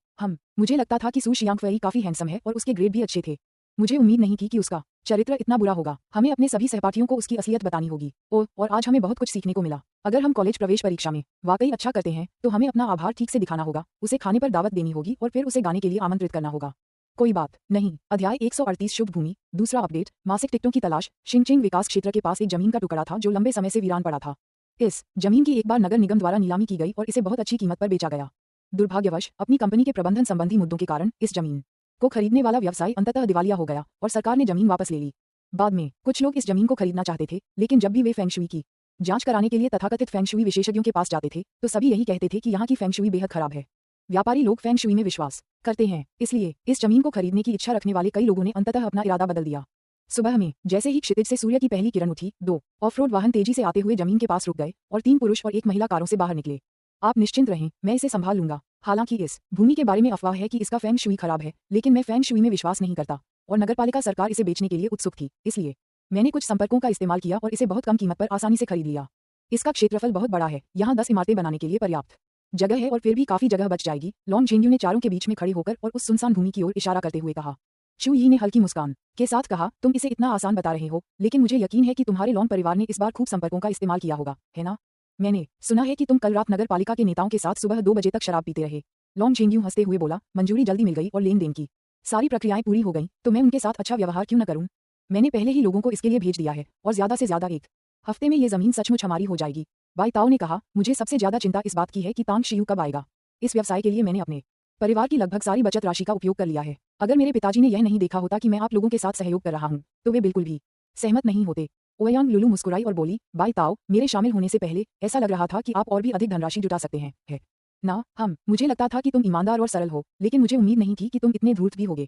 मुझे लगता था कि सू जियांगफेई काफी हैंडसम है और उसके ग्रेड भी अच्छे थे। मुझे उम्मीद नहीं थी कि उसका चरित्र इतना बुरा होगा। हमें अपने सभी सहपाठियों को उसकी असलियत बतानी होगी। और आज हमें बहुत कुछ सीखने को मिला। अगर हम कॉलेज प्रवेश परीक्षा में वाकई अच्छा करते हैं तो हमें अपना आभार ठीक से दिखाना होगा, उसे खाने पर दावत देनी होगी और फिर उसे गाने के लिए आमंत्रित करना होगा। कोई बात नहीं। अध्याय 138 शुभ भूमि। दूसरा अपडेट, मासिक टिकटों की तलाश। शिंगचिंग विकास क्षेत्र के पास एक जमीन का टुकड़ा था जो लंबे समय से वीरान पड़ा था। इस जमीन की एक बार नगर निगम द्वारा नीलामी की गई और इसे बहुत अच्छी कीमत पर बेचा गया। दुर्भाग्यवश अपनी कंपनी के प्रबंधन संबंधी मुद्दों के कारण इस जमीन को खरीदने वाला व्यवसाय अंततः दिवालिया हो गया और सरकार ने जमीन वापस ले ली। बाद में कुछ लोग इस जमीन को खरीदना चाहते थे, लेकिन जब भी वे फेंग शुई की जांच कराने के लिए तथाकथित फेंग शुई विशेषज्ञों के पास जाते थे, तो सभी यही कहते थे कि यहाँ की फेंग शुई बेहद खराब है। व्यापारी लोग फेंग शुई में विश्वास करते हैं, इसलिए इस जमीन को खरीदने की इच्छा रखने वाले कई लोगों ने अंततः अपना इरादा बदल दिया। सुबह में जैसे ही क्षितिज से सूर्य की पहली किरण उठी, 2 ऑफ-रोड वाहन तेजी से आते हुए जमीन के पास रुक गए और 3 पुरुष और 1 महिला कारों से बाहर निकले। आप निश्चिंत रहें, मैं इसे संभाल लूंगा। हालांकि इस भूमि के बारे में अफवाह है कि इसका फेंग शुई खराब है, लेकिन मैं फेंग शुई में विश्वास नहीं करता और नगरपालिका सरकार इसे बेचने के लिए उत्सुक थी, इसलिए मैंने कुछ संपर्कों का इस्तेमाल किया और इसे बहुत कम कीमत पर आसानी से खरीद लिया। इसका क्षेत्रफल बहुत बड़ा है, यहाँ 10 इमारतें बनाने के लिए पर्याप्त जगह है और फिर भी काफी जगह बच जाएगी। लॉन्ग जेंग्यू ने चारों के बीच में खड़े होकर और उस सुनसान भूमि की ओर इशारा करते हुए कहा। चू यी ने हल्की मुस्कान के साथ कहा, तुम इसे इतना आसान बता रहे हो, लेकिन मुझे यकीन है कि तुम्हारे लॉन्ग परिवार ने इस बार खूब संपर्कों का इस्तेमाल किया होगा, है ना? मैंने सुना है कि तुम कल रात नगर पालिका के नेताओं के साथ सुबह 2 बजे तक शराब पीते रहे। लॉन्ग जेंग्यू हंसते हुए बोला, मंजूरी जल्दी मिल गई और लेन देन की सारी प्रक्रियाएं पूरी हो गईं, तो मैं उनके साथ अच्छा व्यवहार क्यों न करूं? मैंने पहले ही लोगों को इसके लिए भेज दिया है और ज्यादा से ज्यादा 1 हफ्ते में ये जमीन सचमुच हमारी हो जाएगी। बाई ताओ ने कहा, मुझे सबसे ज्यादा चिंता इस बात की है कि तांग शियू कब आएगा। इस व्यवसाय के लिए मैंने अपने परिवार की लगभग सारी बचत राशि का उपयोग कर लिया है। अगर मेरे पिताजी ने यह नहीं देखा होता कि मैं आप लोगों के साथ सहयोग कर रहा हूं, तो वे बिल्कुल भी सहमत नहीं होते। ओयांग लुलू मुस्कुराई और बोली, बाई ताओ, मेरे शामिल होने से पहले ऐसा लग रहा था कि आप और भी अधिक धनराशि जुटा सकते हैं, है ना? मुझे लगता था कि तुम ईमानदार और सरल हो, लेकिन मुझे उम्मीद नहीं थी कि तुम इतने धूर्त भी होगे।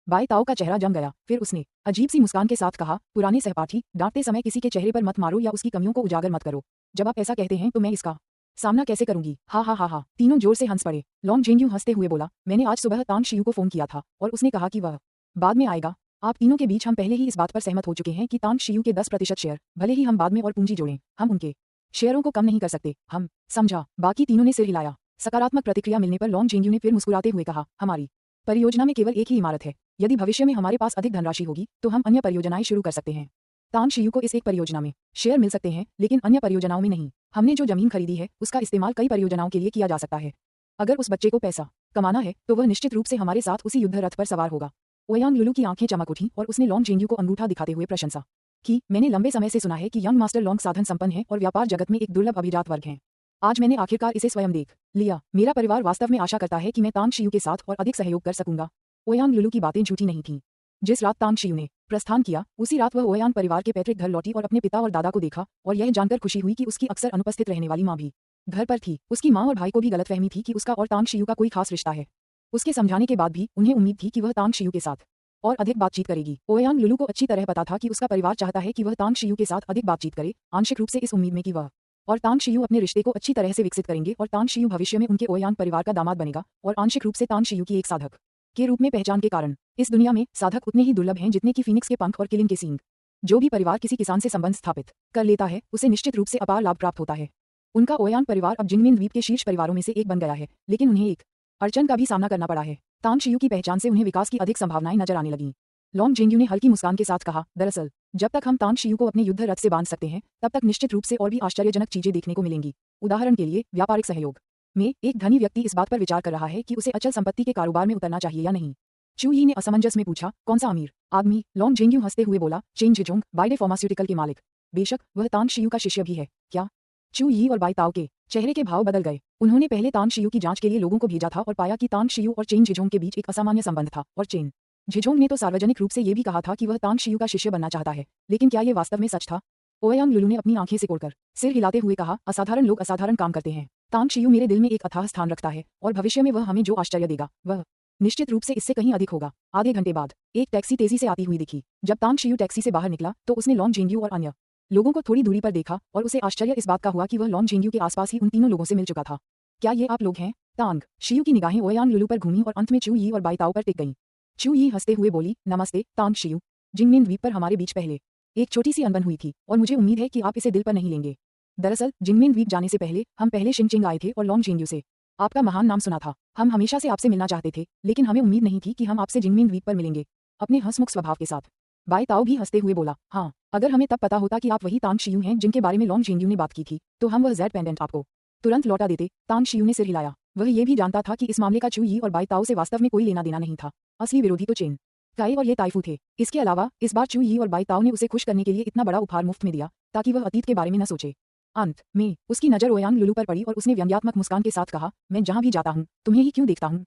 बाई ताओ का चेहरा जम गया, फिर उसने अजीब सी मुस्कान के साथ कहा, पुराने सहपाठी, डांटते समय किसी के चेहरे पर मत मारो या उसकी कमियों को उजागर मत करो। जब आप ऐसा कहते हैं तो मैं इसका सामना कैसे करूंगी? हा। तीनों जोर से हंस पड़े। लॉन्ग जेंग्यू हंसते हुए बोला, मैंने आज सुबह तांग शियू को फोन किया था और उसने कहा कि वह बाद में आएगा। आप तीनों के बीच हम पहले ही इस बात पर सहमत हो चुके हैं कि तांग शियू के 10% शेयर, भले ही हम बाद में और पूंजी जोड़ें, हम उनके शेयरों को कम नहीं कर सकते। हम समझा। बाकी तीनों ने सिर हिलाया। सकारात्मक प्रतिक्रिया मिलने पर लॉन्ग जेंग्यू ने फिर मुस्कुराते हुए कहा, हमारी परियोजना में केवल एक ही इमारत है। यदि भविष्य में हमारे पास अधिक धनराशि होगी तो हम अन्य परियोजनाएं शुरू कर सकते हैं। तांग शियू को इस एक परियोजना में शेयर मिल सकते हैं, लेकिन अन्य परियोजनाओं में नहीं। हमने जो जमीन खरीदी है उसका इस्तेमाल कई परियोजनाओं के लिए किया जा सकता है। अगर उस बच्चे को पैसा कमाना है तो वह निश्चित रूप से हमारे साथ उसी युद्ध रथ पर सवार होगा। ओयांग लुलू की आंखें चमक उठी और उसने लॉन्ग जेंग्यू को अंगूठा दिखाते हुए प्रशंसा की। मैंने लंबे समय से सुना है कि यंग मास्टर लॉन्ग साधन संपन्न है और व्यापार जगत में एक दुर्लभ अभिजात वर्ग है। आज मैंने आखिरकार इसे स्वयं देख लिया। मेरा परिवार वास्तव में आशा करता है कि मैं तांग शियू के साथ और अधिक सहयोग कर सकूंगा। ओयांग लुलू की बातें झूठी नहीं थीं। जिस रात तांग शियू ने प्रस्थान किया, उसी रात वह ओयांग परिवार के पैतृक घर लौटी और अपने पिता और दादा को देखा, और यह जानकर खुशी हुई कि उसकी अक्सर अनुपस्थित रहने वाली माँ भी घर पर थी। उसकी माँ और भाई को भी गलतफहमी थी कि उसका और तांग शियू का कोई खास रिश्ता है। उसके समझाने के बाद भी उन्हें उम्मीद थी कि वह तांग शियू के साथ और अधिक बातचीत करेगी। ओयांग लुलू को अच्छी तरह पता था कि उसका परिवार चाहता है कि वह तांग शियू के साथ अधिक बातचीत करे, आंशिक रूप से इस उम्मीद में कि वह और तांग शियू अपने रिश्ते को अच्छी तरह से विकसित करेंगे और तांग शियू भविष्य में उनके ओयांग परिवार का दामाद बनेगा, और आंशिक रूप से तांग शियू की एक साधक के रूप में पहचान के कारण। इस दुनिया में साधक उतने ही दुर्लभ हैं जितने कि फीनिक्स के पंख और किलिंग के सींग। जो भी परिवार किसी किसान से संबंध स्थापित कर लेता है, उसे निश्चित रूप से अपार लाभ प्राप्त होता है। उनका ओयांग परिवार अब जिंगमिन द्वीप के शीर्ष परिवारों में से एक बन गया है, लेकिन उन्हें एक अड़चन का भी सामना करना पड़ा है। तांग शियू की पहचान से उन्हें विकास की अधिक संभावनाएं नजर आने लगीं। लॉन्ग जेंग्यू ने हल्की मुस्कान के साथ कहा, दरअसल जब तक हम तांग शियू को अपने युद्ध रथ से बांध सकते हैं, तब तक निश्चित रूप से और भी आश्चर्यजनक चीजें देखने को मिलेंगी। उदाहरण के लिए, व्यापारिक सहयोग में एक धनी व्यक्ति इस बात पर विचार कर रहा है कि उसे अचल संपत्ति के कारोबार में उतरना चाहिए या नहीं। चू यी ने असमंजस में पूछा, कौन सा अमीर आदमी? लॉन्ग जेंग्यू हंसते हुए बोला, चेंग जिजोंग, बाइडे फार्मास्यूटिकल के मालिक। बेशक, वह तांग शियू का शिष्य भी है क्या? चू यी और बाई ताओ के चेहरे के भाव बदल गए। उन्होंने पहले तांग शियू की जांच के लिए लोगों को भेजा था और पाया कि तांग शियू और चेंग जिजोंग के बीच एक असामान्य संबंध था, और चेंग जिजोंग ने तो सार्वजनिक रूप से ये भी कहा था कि वह तांग शियू का शिष्य बनना चाहता है। लेकिन क्या ये वास्तव में सच था? ओयांग लुलू ने अपनी आंखें सिकोड़कर सिर हिलाते हुए कहा, असाधारण लोग असाधारण काम करते हैं। तांग शियू मेरे दिल में एक अथाह स्थान रखता है, और भविष्य में वह हमें जो आश्चर्य देगा वह निश्चित रूप से इससे कहीं अधिक होगा। आधे घंटे बाद एक टैक्सी तेजी से आती हुई दिखी। जब तांग शियू टैक्सी से बाहर निकला तो उसने लॉन्ग जेंग्यू और अन्य लोगों को थोड़ी दूरी पर देखा, और उसे आश्चर्य इस बात का हुआ कि वह लॉन्ग जेंग्यू के आसपास ही उन तीनों लोगों से मिल चुका था। क्या ये आप लोग हैं? तांग शियू की निगाहें ओयांग लुलू पर घूमी और अंत में चू यी और बाई ताओ पर टिक गईं। चू यी हंसते हुए बोली, नमस्ते तांग शियू। जिंगमिन द्वीप पर हमारे बीच पहले एक छोटी सी अनबन हुई थी, और मुझे उम्मीद है कि आप इसे दिल पर नहीं लेंगे। दरअसल जिंगमिन द्वीप जाने से पहले हम पहले शिंगचिंग आए थे और लॉन्ग जेंग्यू से आपका महान नाम सुना था। हम हमेशा से आपसे मिलना चाहते थे, लेकिन हमें उम्मीद नहीं थी कि हम आपसे जिंगमिन द्वीप पर मिलेंगे। अपने हंसमुख स्वभाव के साथ बाई ताओ भी हंसते हुए बोला, हाँ, अगर हमें तब पता होता कि आप वही तांग शियू हैं जिनके बारे में लॉन्ग जेंग्यू ने बात की थी, तो हम वह जेड पेंडेंट आपको तुरंत लौटा देते। तांग शियू ने सिर हिलाया। वह ये भी जानता था कि इस मामले का चू यी और बाई ताओ से वास्तव में कोई लेना देना नहीं था। असली विरोधी तो चेन काई और ये ताइफू थे। इसके अलावा इस बार चू यी और बाई ताओ ने उसे खुश करने के लिए इतना बड़ा उपहार मुफ्त में दिया ताकि वह अतीत के बारे में न सोचे। अंत में उसकी नजर ओयांग लुलू पर पड़ी और उसने व्यंग्यात्मक मुस्कान के साथ कहा, मैं जहां भी जाता हूं तुम्हें ही क्यों देखता हूं?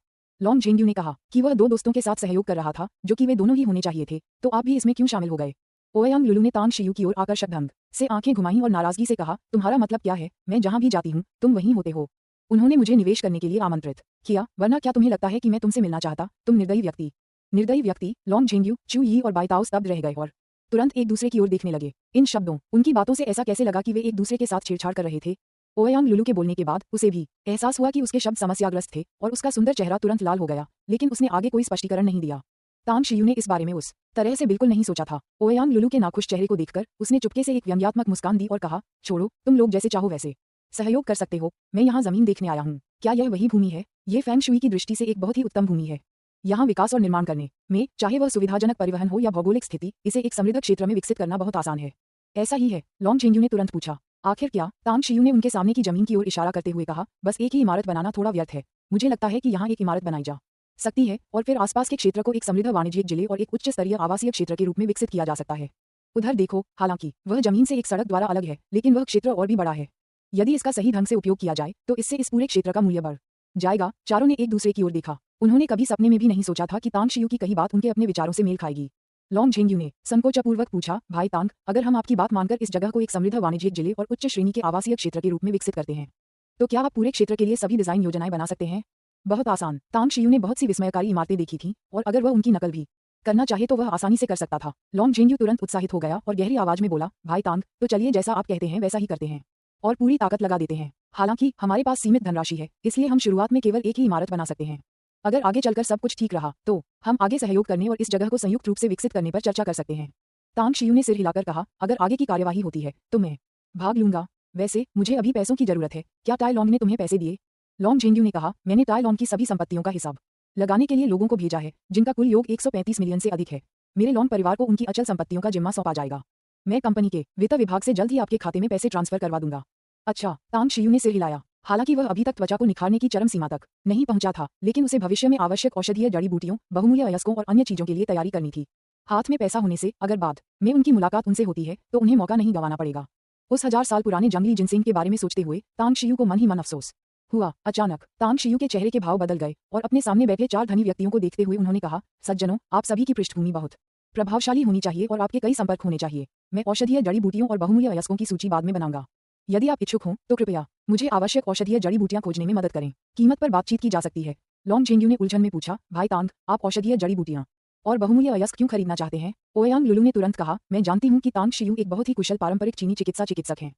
लॉन्ग जेंग्यू ने कहा कि वह दो दोस्तों के साथ सहयोग कर रहा था, जो कि वे दोनों ही होने चाहिए थे, तो आप भी इसमें क्यों शामिल हो गए? ओयांग लुलू ने तांग शियू की ओर आकर्षक ढंग से आंखें घुमाईं और नाराजगी से कहा, तुम्हारा मतलब क्या है? मैं जहां भी जाती हूं तुम वहीं होते हो। उन्होंने मुझे निवेश करने के लिए आमंत्रित किया, वरना क्या तुम्हें लगता है कि मैं तुमसे मिलना चाहता? तुम निर्दयी व्यक्ति। निर्दयी व्यक्ति। लॉन्ग झेंग्यू, चू यी और बाईताओ स्तब्ध रह गए और तुरंत एक दूसरे की ओर देखने लगे। इन शब्दों, उनकी बातों से ऐसा कैसे लगा कि वे एक दूसरे के साथ छेड़छाड़ कर रहे थे? ओयांग लुलू के बोलने के बाद उसे भी एहसास हुआ कि उसके शब्द समस्याग्रस्त थे और उसका सुंदर चेहरा तुरंत लाल हो गया, लेकिन उसने आगे कोई स्पष्टीकरण नहीं दिया। तांग शियू ने इस बारे में उस तरह से बिल्कुल नहीं सोचा था। ओयांग लुलू के नाखुश चेहरे को देखकर उसने चुपके से एक व्यंग्यात्मक मुस्कान दी और कहा, छोड़ो, तुम लोग जैसे चाहो वैसे सहयोग कर सकते हो। मैं यहाँ जमीन देखने आया हूँ। क्या यह वही भूमि है? ये फेंग शुई की दृष्टि से एक बहुत ही उत्तम भूमि है। यहाँ विकास और निर्माण करने में, चाहे वह सुविधाजनक परिवहन हो या भौगोलिक स्थिति, इसे एक समृद्ध क्षेत्र में विकसित करना बहुत आसान है। ऐसा ही है? लॉन्ग झेंग्यू ने तुरंत पूछा। आखिर क्या? तांग शियू ने उनके सामने की जमीन की ओर इशारा करते हुए कहा, बस एक ही इमारत बनाना थोड़ा व्यर्थ है। मुझे लगता है कि यहाँ एक इमारत बनाई जा सकती है और फिर आसपास के क्षेत्र को एक समृद्ध वाणिज्यिक जिले और एक उच्च स्तरीय आवासीय क्षेत्र के रूप में विकसित किया जा सकता है। उधर देखो, हालांकि वह जमीन से एक सड़क द्वारा अलग है, लेकिन वह क्षेत्र और भी बड़ा है। यदि इसका सही ढंग से उपयोग किया जाए तो इससे इस पूरे क्षेत्र का मूल्य बढ़ जाएगा। चारों ने एक दूसरे की ओर देखा। उन्होंने कभी सपने में भी नहीं सोचा था कि तांग शियू की कही बात उनके अपने विचारों से मेल खाएगी। लॉन्ग झेंग्यू ने संकोचपूर्वक पूछा, भाई तांग, अगर हम आपकी बात मानकर इस जगह को एक समृद्ध वाणिज्यिक जिले और उच्च श्रेणी के आवासीय क्षेत्र के रूप में विकसित करते हैं, तो क्या आप पूरे क्षेत्र के लिए सभी डिजाइन योजनाएं बना सकते हैं? बहुत आसान। तांग शियू ने बहुत सी विस्मयकारी इमारतें देखी थीं और अगर वह उनकी नकल भी करना चाहे तो वह आसानी से कर सकता था। लॉन्ग झेंग्यू तुरंत उत्साहित हो गया और गहरी आवाज में बोला, भाई तांग, तो चलिए जैसा आप कहते हैं वैसा ही करते हैं और पूरी ताकत लगा देते हैं। हालांकि हमारे पास सीमित धनराशि है, इसलिए हम शुरुआत में केवल एक ही इमारत बना सकते हैं। अगर आगे चलकर सब कुछ ठीक रहा तो हम आगे सहयोग करने और इस जगह को संयुक्त रूप से विकसित करने पर चर्चा कर सकते हैं। तांग शियू ने सिर हिलाकर कहा, अगर आगे की कार्यवाही होती है तो मैं भाग लूंगा। वैसे मुझे अभी पैसों की जरूरत है। क्या टाई लॉन्ग ने तुम्हें पैसे दिए? लॉन्ग झेंग्यू ने कहा, मैंने टाई लॉन्ग की सभी संपत्तियों का हिसाब लगाने के लिए लोगों को भेजा है, जिनका कुल योग 135 मिलियन से अधिक है। मेरे लॉन्ग परिवार को उनकी अचल संपत्तियों का जिम्मा सौंपा जाएगा। मैं कंपनी के वित्त विभाग से जल्द ही आपके खाते में पैसे ट्रांसफर करवा दूंगा। अच्छा, तांग शियू ने सिर हिलाया। हालांकि वह अभी तक त्वचा को निखारने की चरम सीमा तक नहीं पहुंचा था, लेकिन उसे भविष्य में आवश्यक औषधीय जड़ी बूटियों, बहुमूल्य अयस्कों और अन्य चीजों के लिए तैयारी करनी थी। हाथ में पैसा होने से अगर बाद में उनकी मुलाकात उनसे होती है तो उन्हें मौका नहीं गंवाना पड़ेगा। उस 1000 साल पुराने जंगली जिनसेंग के बारे में सोचते हुए तांग शियू को मन ही मन अफसोस हुआ। अचानक तांग शियू के चेहरे के भाव बदल गए और अपने सामने बैठे 4 धनी व्यक्तियों को देखते हुए उन्होंने कहा, सज्जनों, आप सभी की पृष्ठभूमि बहुत प्रभावशाली होनी चाहिए और आपके कई संपर्क होने चाहिए। मैं औषधीय जड़ी बूटियों और बहुमूल्य अयस्कों की सूची बाद में बनाऊंगा। यदि आप इच्छुक हों तो कृपया मुझे आवश्यक औषधीय जड़ी बूटियां खोजने में मदद करें। कीमत पर बातचीत की जा सकती है। लॉन्ग झेंग्यू ने उलझन में पूछा, भाई तांग, आप औषधीय जड़ी बूटियां और बहुमूल्य अयस्क क्यों खरीदना चाहते हैं? ओयांग लुलू ने तुरंत कहा, मैं जानती हूं कि तांग शियू एक बहुत ही कुशल पारंपरिक चीनी चिकित्सक हैं,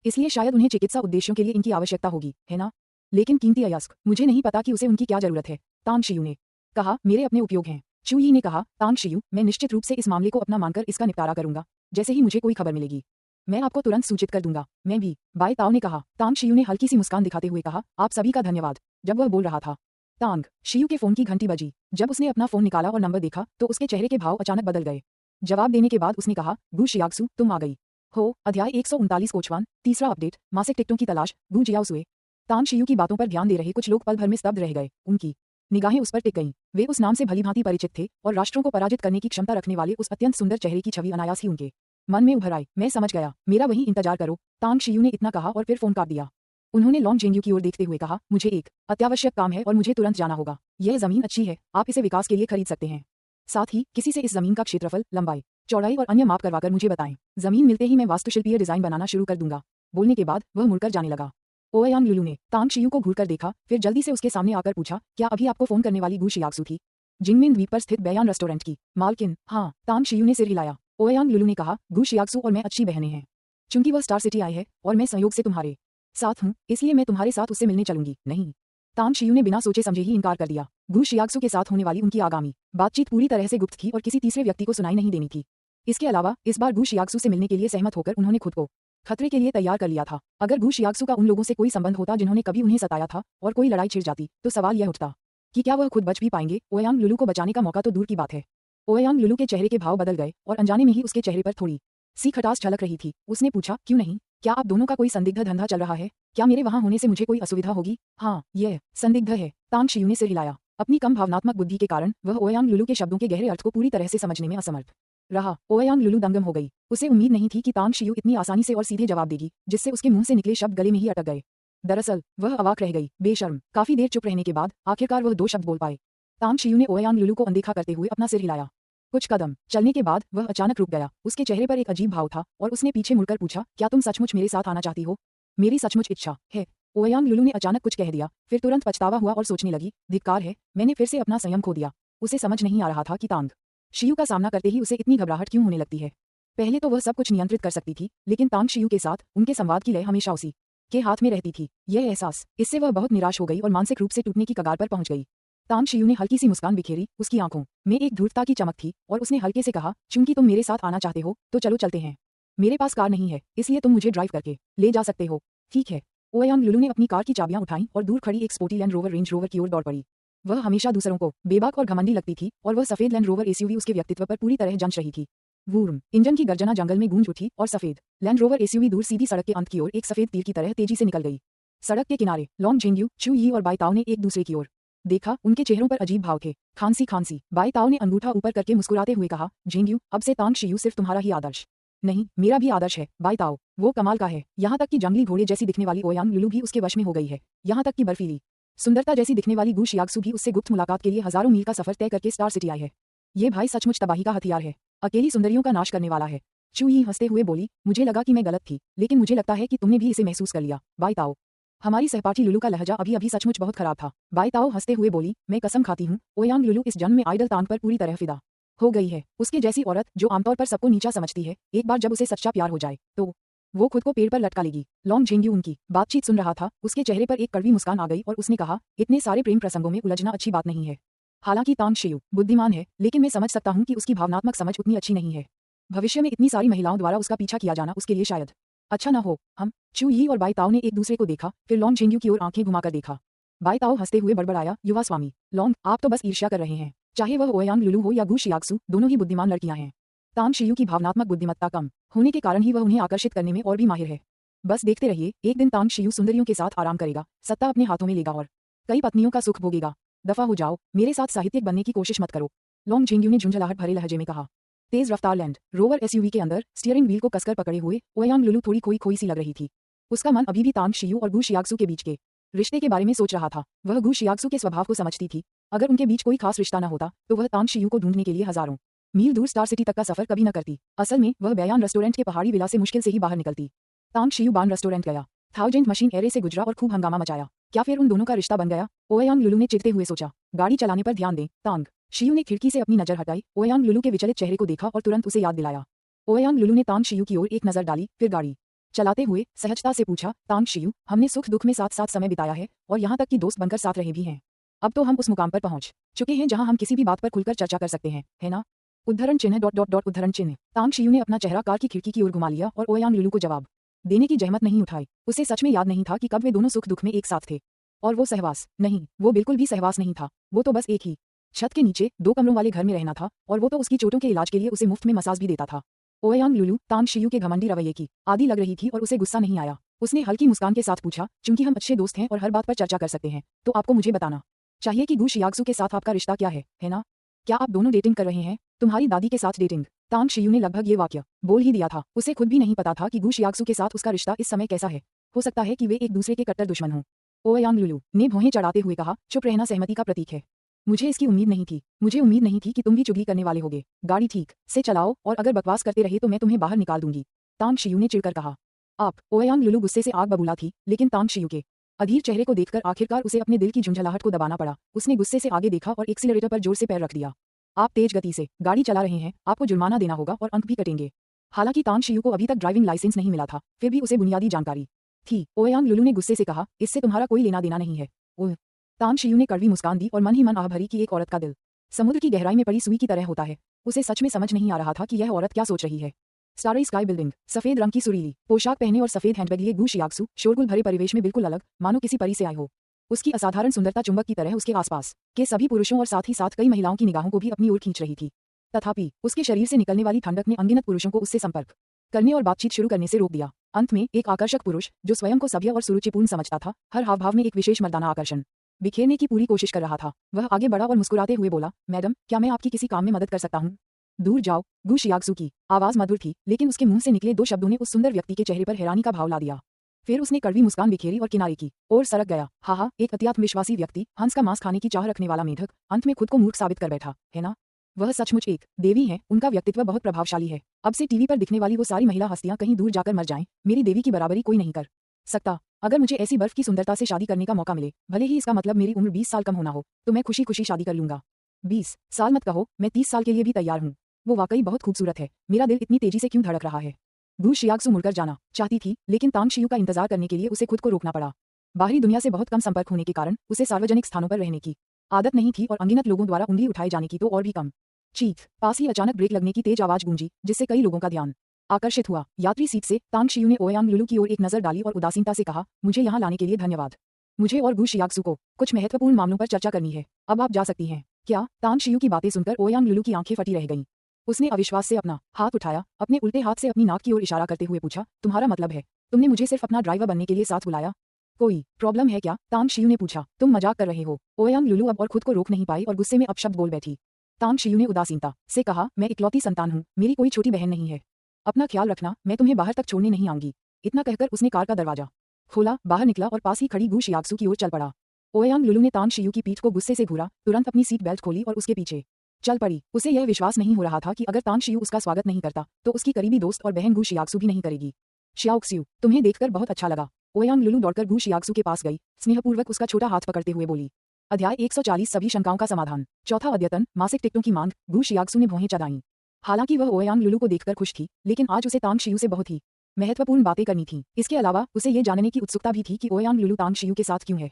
इसलिए शायद उन्हें चिकित्सा उद्देश्यों के लिए इनकी आवश्यकता होगी, है ना? लेकिन कीमती अयस्क, मुझे नहीं पता कि उसे उनकी क्या जरूरत है। तांग शियू ने कहा, मेरे अपने उपयोग हैं। चू यी ने कहा, तांग शियू, मैं निश्चित रूप से इस मामले को अपना मानकर इसका निपटारा करूंगा। जैसे ही मुझे कोई खबर मिलेगी मैं आपको तुरंत सूचित कर दूंगा। मैं भी, बाई ताओ ने कहा। तांग शियू ने हल्की सी मुस्कान दिखाते हुए कहा, आप सभी का धन्यवाद। जब वह बोल रहा था, तांग शियू के फोन की घंटी बजी। जब उसने अपना फोन निकाला और नंबर देखा तो उसके चेहरे के भाव अचानक बदल गए। जवाब देने के बाद उसने कहा, गु शियाक्सु, तुम आ गई हो। अध्याय 139 कोचवान, तीसरा अपडेट, मासिक टिकटों की तलाश, गु जियाओसुए। तांग शियू की बातों पर ध्यान दे रहे कुछ लोग पल भर में स्तब्ध रह गए। उनकी निगाहें उस पर टिक गईं। वे उस नाम से भलीभांति परिचित थे और राष्ट्रों को पराजित करने की क्षमता रखने वाले उस अत्यंत सुंदर चेहरे की छवि अनायास ही उनके मन में उभर आई। मैं समझ गया, मेरा वही इंतजार करो। तांग शियू ने इतना कहा और फिर फोन काट दिया। उन्होंने लॉन्ग झेंग्यू की ओर देखते हुए कहा, मुझे एक अत्यावश्यक काम है और मुझे तुरंत जाना होगा। यह जमीन अच्छी है, आप इसे विकास के लिए खरीद सकते हैं। साथ ही किसी से इस जमीन का क्षेत्रफल, लंबाई, चौड़ाई और अन्य माप करवाकर मुझे बताएं। जमीन मिलते ही मैं वास्तुशिल्पीय डिजाइन बनाना शुरू कर दूंगा। बोलने के बाद वह मुड़कर जाने लगा। ओयांग लुलू ने तांग शियू को घूरकर देखा, फिर जल्दी से उसके सामने आकर पूछा, क्या अभी आपको फोन करने वाली गु शियाक्सु थी? जिंगमिन द्वीप पर स्थित बयान रेस्टोरेंट की मालकिन? हाँ, तांग शियू ने सिर हिलाया। ओयांग लुलू ने कहा, गु शियाक्सु और मैं अच्छी बहनें हैं। चूंकि वह स्टार सिटी आई है और मैं संयोग से तुम्हारे साथ हूँ, इसलिए मैं तुम्हारे साथ उससे मिलने चलूंगी। नहीं, तांग शियू ने बिना सोचे समझे ही इनकार कर दिया। गु शियाक्सु के साथ होने वाली उनकी आगामी बातचीत पूरी तरह से गुप्त थी और किसी तीसरे व्यक्ति को सुनाई नहीं देनी थी। इसके अलावा इस बार गु शियाक्सु से मिलने के लिए सहमत होकर उन्होंने खुद को खतरे के लिए तैयार कर लिया था। अगर गु शियाक्सु का उन लोगों से कोई संबंध होता जिन्होंने कभी उन्हें सताया था और कोई लड़ाई छिड़ जाती तो सवाल यह उठता कि क्या वह खुद बच भी पाएंगे। ओयांग लुलू को बचाने का मौका तो दूर की बात है। ओयांग लुलू के चेहरे के भाव बदल गए और अनजाने में ही उसके चेहरे पर थोड़ी सी खटास झलक रही थी। उसने पूछा, क्यों नहीं? क्या आप दोनों का कोई संदिग्ध धंधा चल रहा है? क्या मेरे वहां होने से मुझे कोई असुविधा होगी? हाँ, यह संदिग्ध है। तांग शियू ने सिर हिलाया। अपनी कम भावनात्मक बुद्धि के कारण वह ओयांग लुलू के शब्दों के गहरे अर्थ को पूरी तरह से समझने में असमर्थ रहा। ओयांग लुलू दंगम हो गई। उसे उम्मीद नहीं थी कि तांग शियू इतनी आसानी से और सीधे जवाब देगी, जिससे उसके मुंह से निकले शब्द गले में ही अटक गए। दरअसल वह अवाक रह गई, बेशर्म। काफी देर चुप रहने के बाद आखिरकार वह 2 शब्द बोल पाए। तांग शियू ने ओयांग लुलू को अनदेखा करते हुए अपना सिर हिलाया। कुछ कदम चलने के बाद वह अचानक रुक गया। उसके चेहरे पर एक अजीब भाव था और उसने पीछे मुड़कर पूछा, क्या तुम सचमुच मेरे साथ आना चाहती हो? मेरी सचमुच इच्छा है। ओयांग लुलू ने अचानक कुछ कह दिया, फिर तुरंत पछतावा हुआ और सोचने लगी, धिक्कार है, मैंने फिर से अपना संयम खो दिया। उसे समझ नहीं आ रहा था कि तांग शियू का सामना करते ही उसे इतनी घबराहट क्यों होने लगती है। पहले तो वह सब कुछ नियंत्रित कर सकती थी, लेकिन तांग शियू के साथ उनके संवाद की लय हमेशा उसी के हाथ में रहती थी। यह एहसास, इससे वह बहुत निराश हो गई और मानसिक रूप से टूटने की कगार पर पहुंच गई। तांग शियू ने हल्की सी मुस्कान बिखेरी, उसकी आंखों में एक धूर्तता की चमक थी और उसने हल्के से कहा, चूंकि तुम मेरे साथ आना चाहते हो तो चलो चलते हैं। मेरे पास कार नहीं है, इसलिए तुम मुझे ड्राइव करके ले जा सकते हो। ठीक है। ओयांग लुलू ने अपनी कार की चाबियां उठाईं और दूर खड़ी एक sporty land rover range rover की ओर दौड़ पड़ी। वह हमेशा दूसरों को बेबाक और घमंडी लगती थी और वह सफेद लैंड रोवर एसयूवी उसके व्यक्तित्व पर पूरी तरह जंच रही थी। वूर्म इंजन की गर्जना जंगल में गूंज उठी और सफेद लैंड रोवर एसयूवी दूर सीधी सड़क के अंत की ओर एक सफेद तीर की तरह तेजी से निकल गई। सड़क के किनारे लॉन्ग झेंग्यू, चू यी और बाई ताओ ने एक दूसरे की ओर देखा। उनके चेहरों पर अजीब भाव थे। खांसी खांसी। बाई ताओ ने अंगूठा ऊपर करके मुस्कुराते हुए कहा, झेंग्यू, अब से तांग शियू सिर्फ तुम्हारा ही आदर्श नहीं, मेरा भी आदर्श है। बाई ताओ, वो कमाल का है। यहाँ तक कि जंगली घोड़े जैसी दिखने वाली ओयांग लुलू भी उसके वश में हो गई है। यहाँ तक कि बर्फीली सुंदरता जैसी दिखने वाली गू शियाक्सू भी उससे गुप्त मुलाकात के लिए हजारों मील का सफर तय करके स्टार सिटी आई है। ये भाई सचमुच तबाही का हथियार है, अकेली सुंदरियों का नाश करने वाला है। चू यी हंसते हुए बोली, मुझे लगा कि मैं गलत थी, लेकिन मुझे लगता है कि तुमने भी इसे महसूस कर लिया। बाई ताओ, हमारी सहपाठी लुलू का लहजा अभी अभी सचमुच बहुत खराब था। बाई ताओ हंसते हुए बोली, मैं कसम खाती हूँ, ओयांग लुलू इस जन्म में आइडल तांग पर पूरी तरह फिदा हो गई है। उसके जैसी औरत जो आमतौर पर सबको नीचा समझती है, एक बार जब उसे सच्चा प्यार हो जाए तो वो खुद को पेड़ पर लटका लेगी। लॉन्ग झेंग्यू उनकी बातचीत सुन रहा था। उसके चेहरे पर एक कड़वी मुस्कान आ गई और उसने कहा, इतने सारे प्रेम प्रसंगों में उलझना अच्छी बात नहीं है। हालांकि तांग शियू बुद्धिमान है, लेकिन मैं समझ सकता हूँ कि उसकी भावनात्मक समझ उतनी अच्छी नहीं है। भविष्य में इतनी सारी महिलाओं द्वारा उसका पीछा किया जाना उसके लिए शायद अच्छा न हो। हम चू यी और बाई ताओ ने एक दूसरे को देखा, फिर लॉन्ग झेंग्यू की ओर आंखें घुमाकर देखा। बाई ताओ हंसते हुए बड़बड़ाया, युवा स्वामी लॉन्ग, आप तो बस ईर्ष्या कर रहे हैं। चाहे वह ओयांग लुलू हो या गू शियाक्सू, दोनों ही बुद्धिमान लड़कियां हैं। तांग शियू की भावनात्मक बुद्धिमत्ता कम होने के कारण ही वह उन्हें आकर्षित करने में और भी माहिर है। बस देखते रहिए, एक दिन तांग शियू सुंदरियों के साथ आराम करेगा, सत्ता अपने हाथों में लेगा और कई पत्नियों का सुख भोगेगा। दफा हो जाओ, मेरे साथ साहित्यिक बनने की कोशिश मत करो। लॉन्ग झेंग्यू ने झुंझलाहट भरे लहजे में कहा। तेज रफ्तार लैंड रोवर एसयूवी के अंदर स्टीयरिंग व्हील को कसकर पकड़े हुए ओयांग लुलू थोड़ी खोई खोई सी लग रही थी। उसका मन अभी भी तांग शियू और गू शियाक्सू के बीच के रिश्ते के बारे में सोच रहा था। वह गू शियाक्सू के स्वभाव को समझती थी। अगर उनके बीच कोई खास रिश्ता न होता तो वह तांग शियू को ढूंढने के लिए हजारों मील दूर स्टार सिटी तक का सफर कभी न करती। असल में वह बयान रेस्टोरेंट के पहाड़ी विला से मुश्किल से ही बाहर निकलती। तांग शियू बान रेस्टोरेंट गया, थाउजेंड मशीन एरे से गुजरा और खूब हंगामा मचाया। क्या फिर उन दोनों का रिश्ता बन गया? ओयांग लुलू ने चिढ़ते हुए सोचा। गाड़ी चलाने पर ध्यान दें। तांग शियू ने खिड़की से अपनी नजर हटाई, ओयांग लुलू के विचलित चेहरे को देखा और तुरंत उसे याद दिलाया। ओयांग लुलू ने तांग शियू की ओर एक नजर डाली, फिर गाड़ी चलाते हुए सहजता से पूछा, तांग शियू, हमने सुख दुख में साथ साथ समय बिताया है और यहाँ तक कि दोस्त बनकर साथ रहे भी हैं। अब तो हम उस मुकाम पर पहुंच चुके हैं जहां हम किसी भी बात पर खुलकर चर्चा कर सकते हैं, है ना? उद्धरण चिन्ह डॉट डॉट डॉट उद्धरण चिन्ह। तांग शियू ने अपना चेहरा कार की खिड़की की ओर घुमा लिया और ओयांग लुलू को जवाब देने की जहमत नहीं उठाई। उसे सच में याद नहीं था कि कब वे दोनों सुख दुख में एक साथ थे। और वो सहवास नहीं, वो बिल्कुल भी सहवास नहीं था। वो तो बस एक ही छत के नीचे 2 कमरों वाले घर में रहना था और वो तो उसकी चोटों के इलाज के लिए उसे मुफ्त में मसाज भी देता था। ओयांग लुलू तांग शियू के घमंडी रवैये की आदी लग रही थी और उसे गुस्सा नहीं आया। उसने हल्की मुस्कान के साथ पूछा, चूंकि हम अच्छे दोस्त हैं और हर बात पर चर्चा कर सकते हैं, तो आपको मुझे बताना चाहिए कि गू शियाक्सू के साथ आपका रिश्ता क्या है ना? क्या आप दोनों डेटिंग कर रहे हैं? तुम्हारी दादी के साथ डेटिंग? तांग शियू ने लगभग ये वाक्य बोल ही दिया था। उसे खुद भी नहीं पता था कि गू शियाक्सू के साथ उसका रिश्ता इस समय कैसा है। हो सकता है कि वे एक दूसरे के कट्टर दुश्मन हों। ओयांग लुलू ने भौहें चढ़ाते हुए कहा, चुप रहना सहमति का प्रतीक है। मुझे इसकी उम्मीद नहीं थी। मुझे उम्मीद नहीं थी कि तुम भी चुगली करने वाले होगे। गाड़ी ठीक से चलाओ और अगर बकवास करते रहे तो मैं तुम्हें बाहर निकाल दूंगी। तांग शियू ने चिढ़कर कहा। आप? ओयांग लुलू गुस्से से आग बबूला थी, लेकिन तांग शियू के अधीर चेहरे को देखकर आखिरकार उसे अपने दिल की झुंझलाहट को दबाना पड़ा। उसने गुस्से से आगे देखा और एक्सीलरेटर पर जोर से पैर रख दिया। आप तेज गति से गाड़ी चला रहे हैं, आपको जुर्माना देना होगा और अंक भी कटेंगे। हालांकि तांग शियू को अभी तक ड्राइविंग लाइसेंस नहीं मिला था, फिर भी उसे बुनियादी जानकारी थी। ओयांग लुलू ने गुस्से से कहा, इससे तुम्हारा कोई लेना देना नहीं है। ओह! तांग शियू ने कड़वी मुस्कान दी और मन ही मन आह भरी कि एक औरत का दिल समुद्र की गहराई में पड़ी सुई की तरह होता है। उसे सच में समझ नहीं आ रहा था कि यह औरत क्या सोच रही है। स्टारी स्काई बिल्डिंग, सफेद रंग की सुरीली पोशाक पहने और सफेद हैंडबैग लिए गू शियाक्सू शोरगुल भरे परिवेश में बिल्कुल अलग, मानो किसी परी से आए हो। उसकी असाधारण सुंदरता चुंबक की तरह उसके आसपास के सभी पुरुषों और साथ ही साथ कई महिलाओं की निगाहों को भी अपनी ओर खींच रही थी। तथापि उसके शरीर से निकलने वाली ठंडक ने अनगिनत पुरुषों को उससे संपर्क करने और बातचीत शुरू करने से रोक दिया। अंत में एक आकर्षक पुरुष जो स्वयं को सभ्य और सुरुचिपूर्ण समझता था, हर हाव भाव में एक विशेष मर्दाना आकर्षण बिखेरने की पूरी कोशिश कर रहा था। वह आगे बढ़ा और मुस्कुराते हुए बोला, मैडम, क्या मैं आपकी किसी काम में मदद कर सकता हूँ? दूर जाओ। गू शियाक्सू की आवाज मधुर थी, लेकिन उसके मुंह से निकले 2 शब्दों ने उस सुंदर व्यक्ति के चेहरे पर हैरानी का भाव ला दिया। फिर उसने कड़वी मुस्कान बिखेरी और किनारे की ओर सरक गया। हा, एक अत्यात्मविश्वासी व्यक्ति, हंस का मांस खाने की चाह रखने वाला मेढक, अंत में खुद को मूर्ख साबित कर बैठा, है ना? वह सचमुच एक देवी हैं, उनका व्यक्तित्व बहुत प्रभावशाली है। अब से टीवी पर दिखने वाली वो सारी महिला हस्तियां कहीं दूर जाकर मर जाएं, मेरी देवी की बराबरी कोई नहीं कर सकता। अगर मुझे ऐसी बर्फ की सुंदरता से शादी करने का मौका मिले, भले ही इसका मतलब मेरी उम्र 20 साल कम होना हो, तो मैं खुशी खुशी शादी कर लूंगा। 20 साल मत कहो, मैं 30 साल के लिए भी तैयार हूँ। वो वाकई बहुत खूबसूरत है, मेरा दिल इतनी तेजी से क्यों धड़क रहा है। गू शियाक्सु मुड़कर जाना चाहती थी, लेकिन तांग शियू का इंतजार करने के लिए उसे खुद को रोकना पड़ा। बाहरी दुनिया से बहुत कम संपर्क होने के कारण उसे सार्वजनिक स्थानों पर रहने की आदत नहीं थी और अनगिनत लोगों द्वारा उंगली उठाए जाने की तो और भी कम। चीख! पास ही अचानक ब्रेक लगने की तेज आवाज गूंजी, जिससे कई लोगों का ध्यान आकर्षित हुआ। यात्री सीट से तांग शियू ने ओयांग लुलू की ओर एक नजर डाली और उदासीनता से कहा, मुझे यहाँ लाने के लिए धन्यवाद। मुझे और गू शियाक्सु को कुछ महत्वपूर्ण मामलों पर चर्चा करनी है। अब आप जा सकती हैं। क्या? तांग शियू की बातें सुनकर ओयांग लुलू की आंखें फटी रह गईं। उसने अविश्वास से अपना हाथ उठाया, अपने उल्टे हाथ से अपनी नाक की ओर इशारा करते हुए पूछा, तुम्हारा मतलब है तुमने मुझे सिर्फ अपना ड्राइवर बनने के लिए साथ बुलाया? कोई प्रॉब्लम है क्या? तांग शियू ने पूछा। तुम मजाक कर रहे हो। ओयांग लुलू अब और खुद को रोक नहीं पाई और गुस्से में अपशब्द बोल बैठी। तांग शियू ने उदासीनता से कहा, मैं इकलौती संतान हूँ, मेरी कोई छोटी बहन नहीं है। अपना ख्याल रखना, मैं तुम्हें बाहर तक छोड़ने नहीं आऊंगी। इतना कहकर उसने कार का दरवाजा खोला, बाहर निकला और पास ही खड़ी गू शियाक्सु की ओर चल पड़ा। ओयांग लुलू ने तांग शियू की पीठ को गुस्से से घूरा, तुरंत अपनी सीट बेल्ट खोली और उसके पीछे चल पड़ी। उसे यह विश्वास नहीं हो रहा था कि अगर तांग शियू उसका स्वागत नहीं करता तो उसकी करीबी दोस्त और बहन गू शियाक्सु भी नहीं करेगी। शियाक्सु, तुम्हें देखकर बहुत अच्छा लगा। ओयांग लुलू दौड़कर गू शियाक्सु के पास गई, स्नेहपूर्वक उसका छोटा हाथ पकड़ते हुए बोली। अध्याय 140 सभी शंकाओं का समाधान। चौथा अद्यतन, मासिक टिकटों की मांग। गू शियाक्सु ने भौहें चढ़ाईं। हालांकि वह ओयांग लुलू को देखकर खुश थी, लेकिन आज उसे तांग शियू से बहुत ही महत्वपूर्ण बातें करनी थी। इसके अलावा उसे ये जानने की उत्सुकता भी थी कि ओयांग लुलू तांग शियू के साथ क्यों है।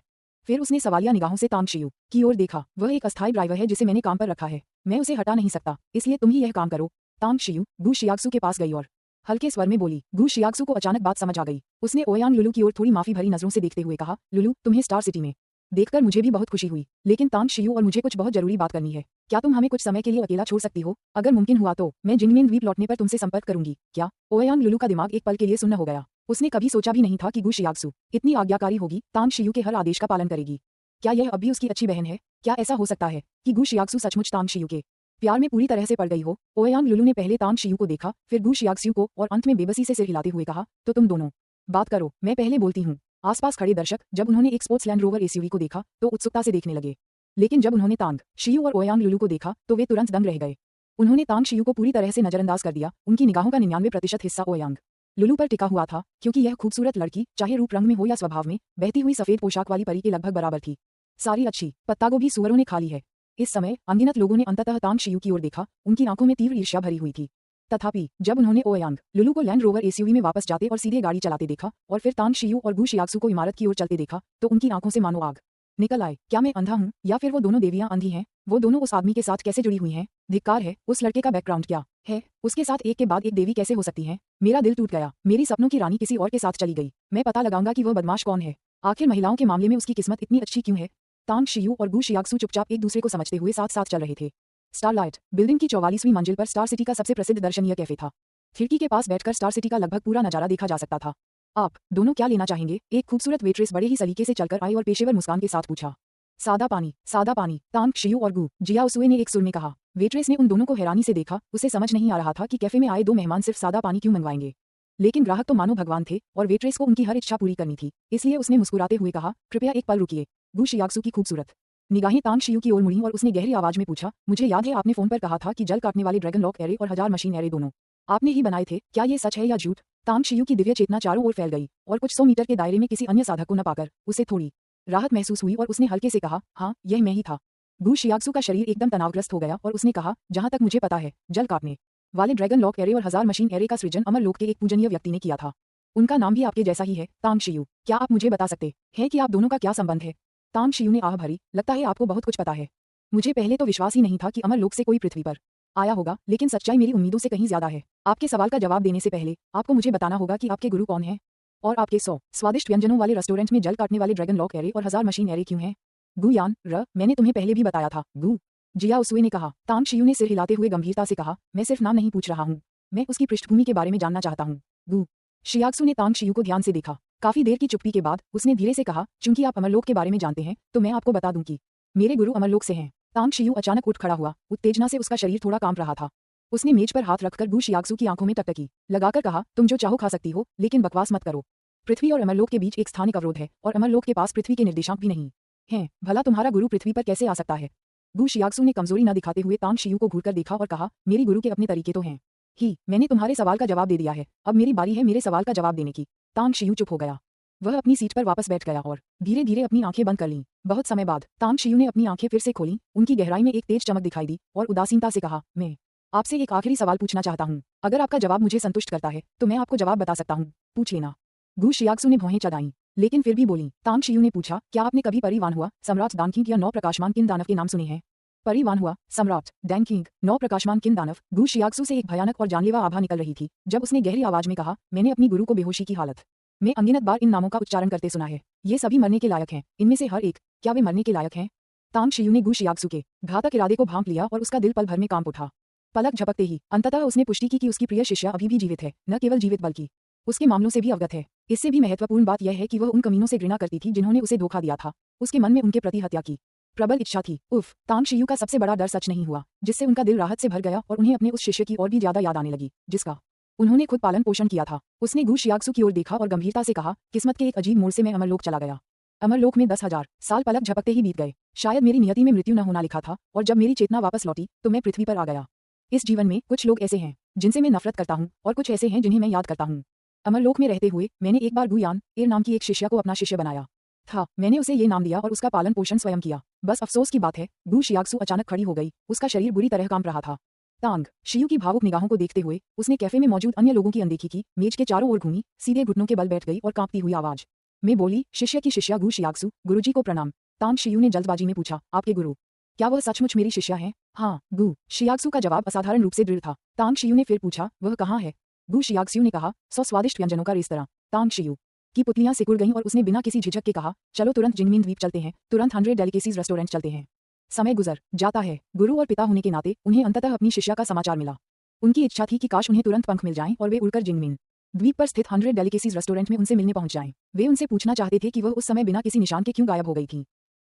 फिर उसने सवालिया निगाहों से तांग शियू की ओर देखा। वह एक अस्थायी ड्राइवर है जिसे मैंने काम पर रखा है, मैं उसे हटा नहीं सकता, इसलिए तुम ही यह काम करो। तांग शियू गू शियाक्सु के पास गई और हल्के स्वर में बोली। गू शियाक्सु को अचानक बात समझ आ गई। उसने ओयांग लुलू की ओर थोड़ी माफी भरी नजरों से देखते हुए कहा, लुलू, तुम्हें स्टार सिटी में देखकर मुझे भी बहुत खुशी हुई, लेकिन तांग शियू और मुझे कुछ बहुत जरूरी बात करनी है। क्या तुम हमें कुछ समय के लिए अकेला छोड़ सकती हो? अगर मुमकिन हुआ तो मैं जिंगमेन द्वीप लौटने पर तुमसे संपर्क करूंगी। क्या? ओयांग लुलू का दिमाग एक पल के लिए सुन्न हो गया। उसने कभी सोचा भी नहीं था कि गू शियाक्सु इतनी आज्ञाकारी होगी, तांग शियू के हर आदेश का पालन करेगी। क्या यह अब भी उसकी अच्छी बहन है? क्या ऐसा हो सकता है कि गू शियाक्सु सचमुच तांग शियू के प्यार में पूरी तरह से पड़ गई हो? ओयांग लुलू ने पहले तांग शियू को देखा, फिर गू शियाक्सु को और अंत में बेबसी से सिर हिलाते हुए कहा, तो तुम दोनों बात करो, मैं पहले बोलती हूँ। आसपास खड़े दर्शक जब उन्होंने एक स्पोर्ट्स लैंड रोवर एसयूवी को देखा तो उत्सुकता से देखने लगे, लेकिन जब उन्होंने तांग शियू और ओयांग लुलू को देखा तो वे तुरंत दंग रह गए। उन्होंने तांग शियू को पूरी तरह से नजरअंदाज कर दिया। उनकी निगाहों का 99% हिस्सा ओयांग लुलू पर टिका हुआ था, क्योंकि यह खूबसूरत लड़की चाहे रूप रंग में हो या स्वभाव में, बहती हुई सफेद पोशाक वाली परी के लगभग बराबर थी। सारी अच्छी पत्तागोभी सुअरों ने खा ली है। इस समय अनगिनत लोगों ने अंततः तांग शियू की ओर देखा, उनकी आंखों में तीव्र ईर्ष्या भरी हुई थी। तथापि जब उन्होंने ओयांग लुलू को लैंड रोवर एसयूवी में वापस जाते और सीधे गाड़ी चलाते देखा और फिर तांग शियू और गू शियाक्सु को इमारत की ओर चलते देखा, तो उनकी आंखों से मानो आग निकल आए। क्या मैं अंधा हूँ या फिर वो दोनों देवियां अंधी हैं? वो दोनों उस आदमी के साथ कैसे जुड़ी हुई हैं? धिक्कार है, उस लड़के का बैकग्राउंड क्या है? उसके साथ एक के बाद एक देवी कैसे हो सकती हैं? मेरा दिल टूट गया। मेरी सपनों की रानी किसी और के साथ चली गई। मैं पता लगाऊंगा कि वह बदमाश कौन है। आखिर महिलाओं के मामले में उसकी किस्मत इतनी अच्छी क्यों है? तांग शियू और गू शियाक्सु चुपचाप एक दूसरे को समझते हुए साथ साथ चल रहे थे। स्टारलाइट बिल्डिंग की 44वीं मंजिल पर स्टार सिटी का सबसे प्रसिद्ध दर्शनीय कैफे था। खिड़की के पास बैठकर स्टार सिटी का लगभग पूरा नजारा देखा जा सकता था। आप दोनों क्या लेना चाहेंगे? एक खूबसूरत वेट्रेस बड़े ही सलीके से चलकर आई और पेशेवर मुस्कान के साथ पूछा। सादा पानी, सादा पानी। तांग शियू और गू जियाओसुए ने एक सुर में कहा। वेट्रेस ने उन दोनों को हैरानी से देखा। उसे समझ नहीं आ रहा था कि कैफे में आए दो मेहमान सिर्फ सादा पानी क्यों मंगवाएंगे, लेकिन ग्राहक तो मानो भगवान थे और वेट्रेस को उनकी हर इच्छा पूरी करनी थी, इसलिए उसने मुस्कुराते हुए कहा, कृपया एक पल रुकिए। गू शियाक्सु की खूबसूरत निगाहें तांग शियू की ओर मुड़ीं और उसने गहरी आवाज में पूछा, मुझे याद है आपने फोन पर कहा था कि जल काटने वाले ड्रैगन लॉक एरे और 1000 मशीन एरे दोनों आपने ही बनाए थे। क्या ये सच है या झूठ? तांग शियू की दिव्य चेतना चारों ओर फैल गई और कुछ 100 मीटर के दायरे में किसी अन्य साधक को न पाकर उसे थोड़ी राहत महसूस हुई और उसने हल्के से कहा, हाँ, यह मैं ही था। गू शियाक्सु का शरीर एकदम तनावग्रस्त हो गया और उसने कहा, जहां तक मुझे पता है, जल काटने वाले ड्रैगन लॉक एरे और 1000 मशीन एरे का सृजन अमरलोक के एक पूजनीय व्यक्ति ने किया था। उनका नाम भी आपके जैसा ही है, तांग शियू। क्या आप मुझे बता सकते हैं कि आप दोनों का क्या संबंध है? तांग शियू ने आह भरी, लगता है आपको बहुत कुछ पता है। मुझे पहले तो विश्वास ही नहीं था कि अमरलोक से कोई पृथ्वी पर आया होगा, लेकिन सच्चाई मेरी उम्मीदों से कहीं ज्यादा है। आपके सवाल का जवाब देने से पहले आपको मुझे बताना होगा कि आपके गुरु कौन है और आपके 100 स्वादिष्ट व्यंजनों वाले रेस्टोरेंट में जल काटने वाले ड्रैगन लॉक एरे और 1000 मशीन एरे क्यों हैं? गू यान मैंने तुम्हें पहले भी बताया था, गू जियाओसुए ने कहा। तांग शियू ने सिर हिलाते हुए गंभीरता से कहा, मैं सिर्फ नाम नहीं पूछ रहा हूँ, मैं उसकी पृष्ठभूमि के बारे में जानना चाहता हूँ। गू शियाक्सु ने तांग शियू को ध्यान से देखा। काफी देर की चुप्पी के बाद उसने धीरे से कहा, चूंकि आप अमरलोक के बारे में जानते हैं तो मैं आपको बता दूं कि मेरे गुरु अमरलोक से हैं। तांग शियू अचानक उठ खड़ा हुआ, उत्तेजना से उसका शरीर थोड़ा कांप रहा था। उसने मेज पर हाथ रखकर गू शियाक्सु की आंखों में टकटकी लगाकर कहा, तुम जो चाहो खा सकती हो, लेकिन बकवास मत करो। पृथ्वी और अमरलोक के बीच एक स्थानिक अवरोध है और अमरलोक के पास पृथ्वी के निर्देशांक भी नहीं हैं। भला तुम्हारा गुरु पृथ्वी पर कैसे आ सकता है? गु शियाक्सु ने कमजोरी न दिखाते हुए तांग शियू को घूरकर देखा और कहा, मेरी गुरु के अपने तरीके तो हैं ही, मैंने तुम्हारे सवाल का जवाब दे दिया है, अब मेरी बारी है मेरे सवाल का जवाब देने की। तांग शियू चुप हो गया। वह अपनी सीट पर वापस बैठ गया और धीरे धीरे अपनी आंखें बंद कर लीं। बहुत समय बाद तांग शियू ने अपनी आंखें फिर से खोलीं, उनकी गहराई में एक तेज चमक दिखाई दी और उदासीनता से कहा, मैं आपसे एक आखिरी सवाल पूछना चाहता हूँ। अगर आपका जवाब मुझे संतुष्ट करता है तो मैं आपको जवाब बता सकता हूँ, पूछ लेना। गु शियाक्सु ने भौहें चढ़ाईं, लेकिन फिर भी बोली। तांग शियू ने पूछा, क्या आपने कभी परिवान हुआ सम्राट दानकिंग या 9 प्रकाशमान किन दानव के नाम सुने हैं? परिवान हुआ सम्राट डैंकिंग 9 प्रकाशमान किन दानव। गु शियाक्सु से एक भयानक और जानलेवा आभा निकल रही थी जब उसने गहरी आवाज में कहा, मैंने अपनी गुरु को बेहोशी की हालत में अनगिनत बार इन नामों का उच्चारण करते सुना है। ये सभी मरने के लायक हैं, इनमें से हर एक, क्या वे मरने के लायक हैं? तांग शियू ने गु शियाक्सु के घातक इरादे को भांप लिया और उसका दिल पल भर में कांप उठा। पलक झपकते ही अंततः उसने पुष्टि की कि उसकी प्रिय शिष्या अभी भी जीवित है, न केवल जीवित बल्कि उसके मामलों से भी अवगत है। इससे भी महत्वपूर्ण बात यह है कि वह उन कमीनों से घृणा करती थी जिन्होंने उसे धोखा दिया था। उसके मन में उनके प्रति हत्या की प्रबल इच्छा थी। उफ, तांग शियू का सबसे बड़ा डर सच नहीं हुआ, जिससे उनका दिल राहत से भर गया और उन्हें अपने उस शिष्य की और भी ज्यादा याद आने लगी जिसका उन्होंने खुद पालन पोषण किया था। उसने गु शियाक्सु की ओर देखा और गंभीरता से कहा, किस्मत के एक अजीब मोड़ से मैं अमरलोक चला गया। अमरलोक में 10,000 साल पलक झपकते ही बीत गए। शायद मेरी नियति में मृत्यु न होना लिखा था और जब मेरी चेतना वापस लौटी तो मैं पृथ्वी पर आ गया। इस जीवन में कुछ लोग ऐसे हैं जिनसे मैं नफरत करता हूँ और कुछ ऐसे हैं जिन्हें मैं याद करता हूँ। अमरलोक में रहते हुए मैंने एक बार गुयान एर नाम की एक शिष्या को अपना शिष्य बनाया था। मैंने उसे ये नाम दिया और उसका पालन पोषण स्वयं किया। बस अफसोस की बात है, गु शियाक्सु अचानक खड़ी हो गई। उसका शरीर बुरी तरह कांप रहा था। तांग शियू की भावुक निगाहों को देखते हुए उसने कैफे में मौजूद अन्य लोगों की अनदेखी की, मेज के चारों ओर घूमी, सीधे घुटनों के बल बैठ गई और कांपती हुई आवाज में बोली, शिष्य की शिष्या गु शियाक्सु, गुरुजी को प्रणाम। तांग शियू ने जल्दबाजी में पूछा, आपके गुरु, क्या वह सचमुच मेरी शिष्या है? हाँ। गु शियाक्सु का जवाब असाधारण रूप से दृढ़ था। तांग शियू ने फिर पूछा, वह कहाँ है? गु शियाक्सु ने कहा, 100 स्वादिष्ट व्यंजनों का रेस्तरां। तांग शियू की पुतलियां सिकुड़ गईं और उसने बिना किसी झिझक के कहा, चलो तुरंत जिनमिन द्वीप चलते हैं, तुरंत 100 डेलिकेसीज रेस्टोरेंट चलते हैं। समय गुजर जाता है। गुरु और पिता होने के नाते उन्हें अंततः अपनी शिष्या का समाचार मिला। उनकी इच्छा थी कि काश उन्हें तुरंत पंख मिल जाएं और वे उड़कर जिनमिन द्वीप पर स्थित 100 डेलिकेसीज रेस्टोरेंट में उनसे मिलने पहुंच जाएं। वे उनसे पूछना चाहते थे कि वह उस समय बिना किसी निशान के क्यों गायब हो गई थी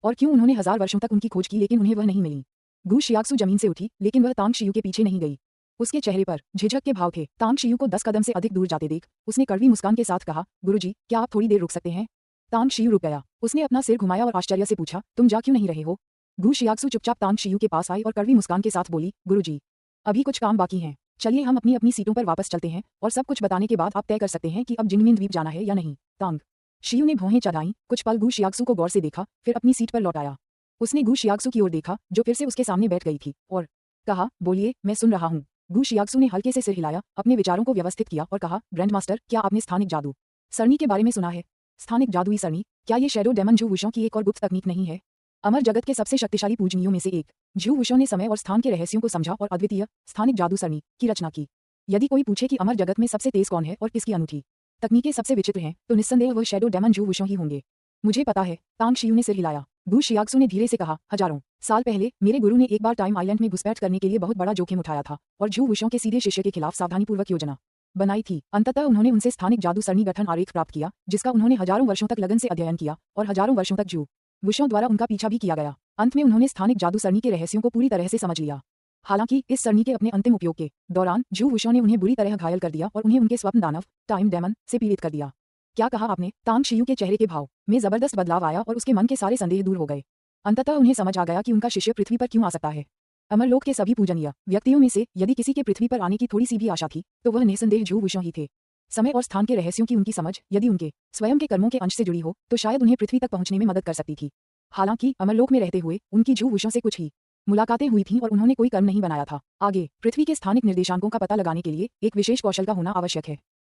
और क्यों उन्होंने 1000 वर्षों तक उनकी खोज की लेकिन उन्हें वह नहीं मिली। गु शियाक्सु जमीन से उठी, लेकिन वह तांग शियू के पीछे नहीं गई। उसके चेहरे पर झिझक के भाव थे। तांग शियू को 10 कदम से अधिक दूर जाते देख उसने कड़वी मुस्कान के साथ कहा, गुरुजी, क्या आप थोड़ी देर रुक सकते हैं? तांग शियू रुक गया। उसने अपना सिर घुमाया और आश्चर्य से पूछा, तुम जा क्यों नहीं रहे हो? गु शियाक्सु चुपचाप तांग शियू के पास आई और कड़वी मुस्कान के साथ बोली, गुरुजी, अभी कुछ काम बाकी हैं। चलिए हम अपनी अपनी सीटों पर वापस चलते हैं और सब कुछ बताने के बाद आप तय कर सकते हैं कि अब जिनमिन द्वीप जाना है या नहीं। तांग शियू ने भौहें चढ़ाईं, कुछ पल गु शियाक्सु को गौर से देखा, फिर अपनी सीट पर लौट आया। उसने गु शियाक्सु की ओर देखा जो फिर से उसके सामने बैठ गई थी और कहा, बोलिए, मैं सुन रहा हूँ। गु शियाक्सु ने हल्के से सिर हिलाया, अपने विचारों को व्यवस्थित किया और कहा, ग्रैंड मास्टर, क्या आपने स्थानिक जादू सरणी के बारे में सुना है? स्थानिक जादुई सरणी, क्या ये शैडो डेमन झू वुशों की एक और गुप्त तकनीक नहीं है? अमर जगत के सबसे शक्तिशाली पूजनियों में से एक झू वुशों ने समय और स्थान के रहस्यों को समझा और अद्वितीय स्थानिक जादू सरणी की रचना की। यदि कोई पूछे कि अमर जगत में सबसे तेज कौन है और किसकी अनूठी तकनीकें सबसे विचित्र हैं, तो निस्संदेह वह शैडो डेमन झू वुशों ही होंगे। मुझे पता है। तांग शियू ने सिर हिलाया। गु शियाक्सु ने धीरे से कहा, हजारों साल पहले मेरे गुरु ने एक बार टाइम आइलैंड में घुसपैठ करने के लिए बहुत बड़ा जोखिम उठाया था और झू वुशों के सीधे शिष्य के खिलाफ सावधानीपूर्वक योजना बनाई थी। अंततः उन्होंने उनसे स्थानिक जादू सरणी गठन आरेख प्राप्त किया, जिसका उन्होंने हजारों वर्षों तक लगन से अध्ययन किया और हजारों वर्षों तक झू वुशों द्वारा उनका पीछा भी किया गया। अंत में उन्होंने स्थानिक जादू सरणी के रहस्यों को पूरी तरह से समझ लिया। हालांकि इस सरणी के अपने अंतिम उपयोग के दौरान झू वुशों ने उन्हें बुरी तरह घायल कर दिया और उन्हें उनके स्वप्न दानव टाइम डेमन से पीड़ित कर दिया। क्या कहा आपने? तांग शियू के चेहरे के भाव में जबरदस्त बदलाव आया और उसके मन के सारे संदेह दूर हो गए। अंततः उन्हें समझ आ गया कि उनका शिष्य पृथ्वी पर क्यों आ सकता है। अमरलोक के सभी पूजनीय व्यक्तियों में से यदि किसी के पृथ्वी पर आने की थोड़ी सी भी आशा थी तो वह निसंदेह झू वुशों ही थे। समय और स्थान के रहस्यों की उनकी समझ यदि उनके स्वयं के कर्मों के अंश से जुड़ी हो तो शायद उन्हें पृथ्वी तक पहुंचने में मदद कर सकती थी। हालांकि अमरलोक में रहते हुए उनकी झू वुशों से कुछ ही मुलाकातें हुई थीं और उन्होंने कोई कर्म नहीं बनाया था। आगे पृथ्वी के स्थानिक निर्देशांकों का पता लगाने के लिए एक विशेष कौशल का होना आवश्यक है,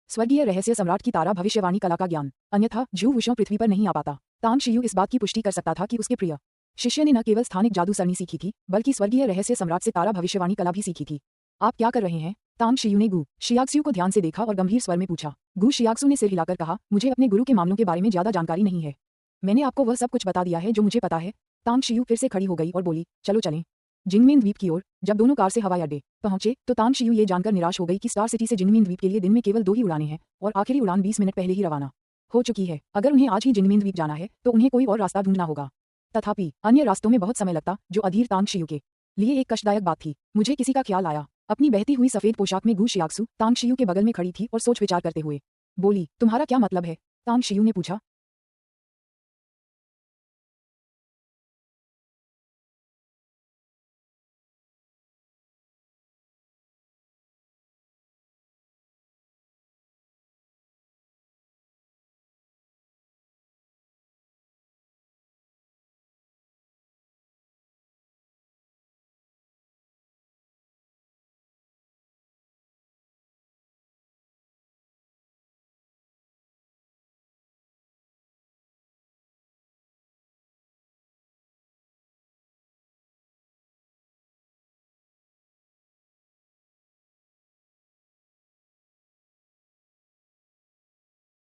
स्वर्गीय रहस्य सम्राट की तारा भविष्यवाणी कला का ज्ञान, अन्यथा झू वुशों पृथ्वी पर नहीं आ पाता। तांग शियू इस बात की पुष्टि कर सकता था कि उसके प्रिय शिष्य ने न केवल स्थानिक जादू सरणी सीखी थी बल्कि स्वर्गीय रहस्य सम्राट से तारा भविष्यवाणी कला भी सीखी थी। आप क्या कर रहे हैं? तांग शियू ने गु शियाक्सु को ध्यान से देखा और गंभीर स्वर में पूछा। गु शियाक्सु ने सिर हिलाकर कहा, मुझे अपने गुरु के मामलों के बारे में ज्यादा जानकारी नहीं है। मैंने आपको वह सब कुछ बता दिया है जो मुझे पता है। तांग शियू फिर से खड़ी हो गई और बोली, चलो चलें जिनमिन द्वीप की ओर। जब दोनों कार से हवाई अड्डे पहुंचे तो तांग शियू ये जानकर निराश हो गई कि स्टार सिटी से जिनमिन द्वीप के लिए दिन में केवल 2 ही उड़ानें हैं और आखिरी उड़ान 20 मिनट पहले ही रवाना हो चुकी है। अगर उन्हें आज ही जिनमिन द्वीप जाना है तो उन्हें कोई और रास्ता ढूंढना होगा। तथापि अन्य रास्तों में बहुत समय लगता, जो अधीर तांग शियू के लिए एक कष्टदायक बात थी। मुझे किसी का ख्याल आया। अपनी बहती हुई सफेद पोशाक में गु शियाक्सु तांग शियू के बगल में खड़ी थी और सोच विचार करते हुए बोली, तुम्हारा क्या मतलब है? तांग शियू ने पूछा,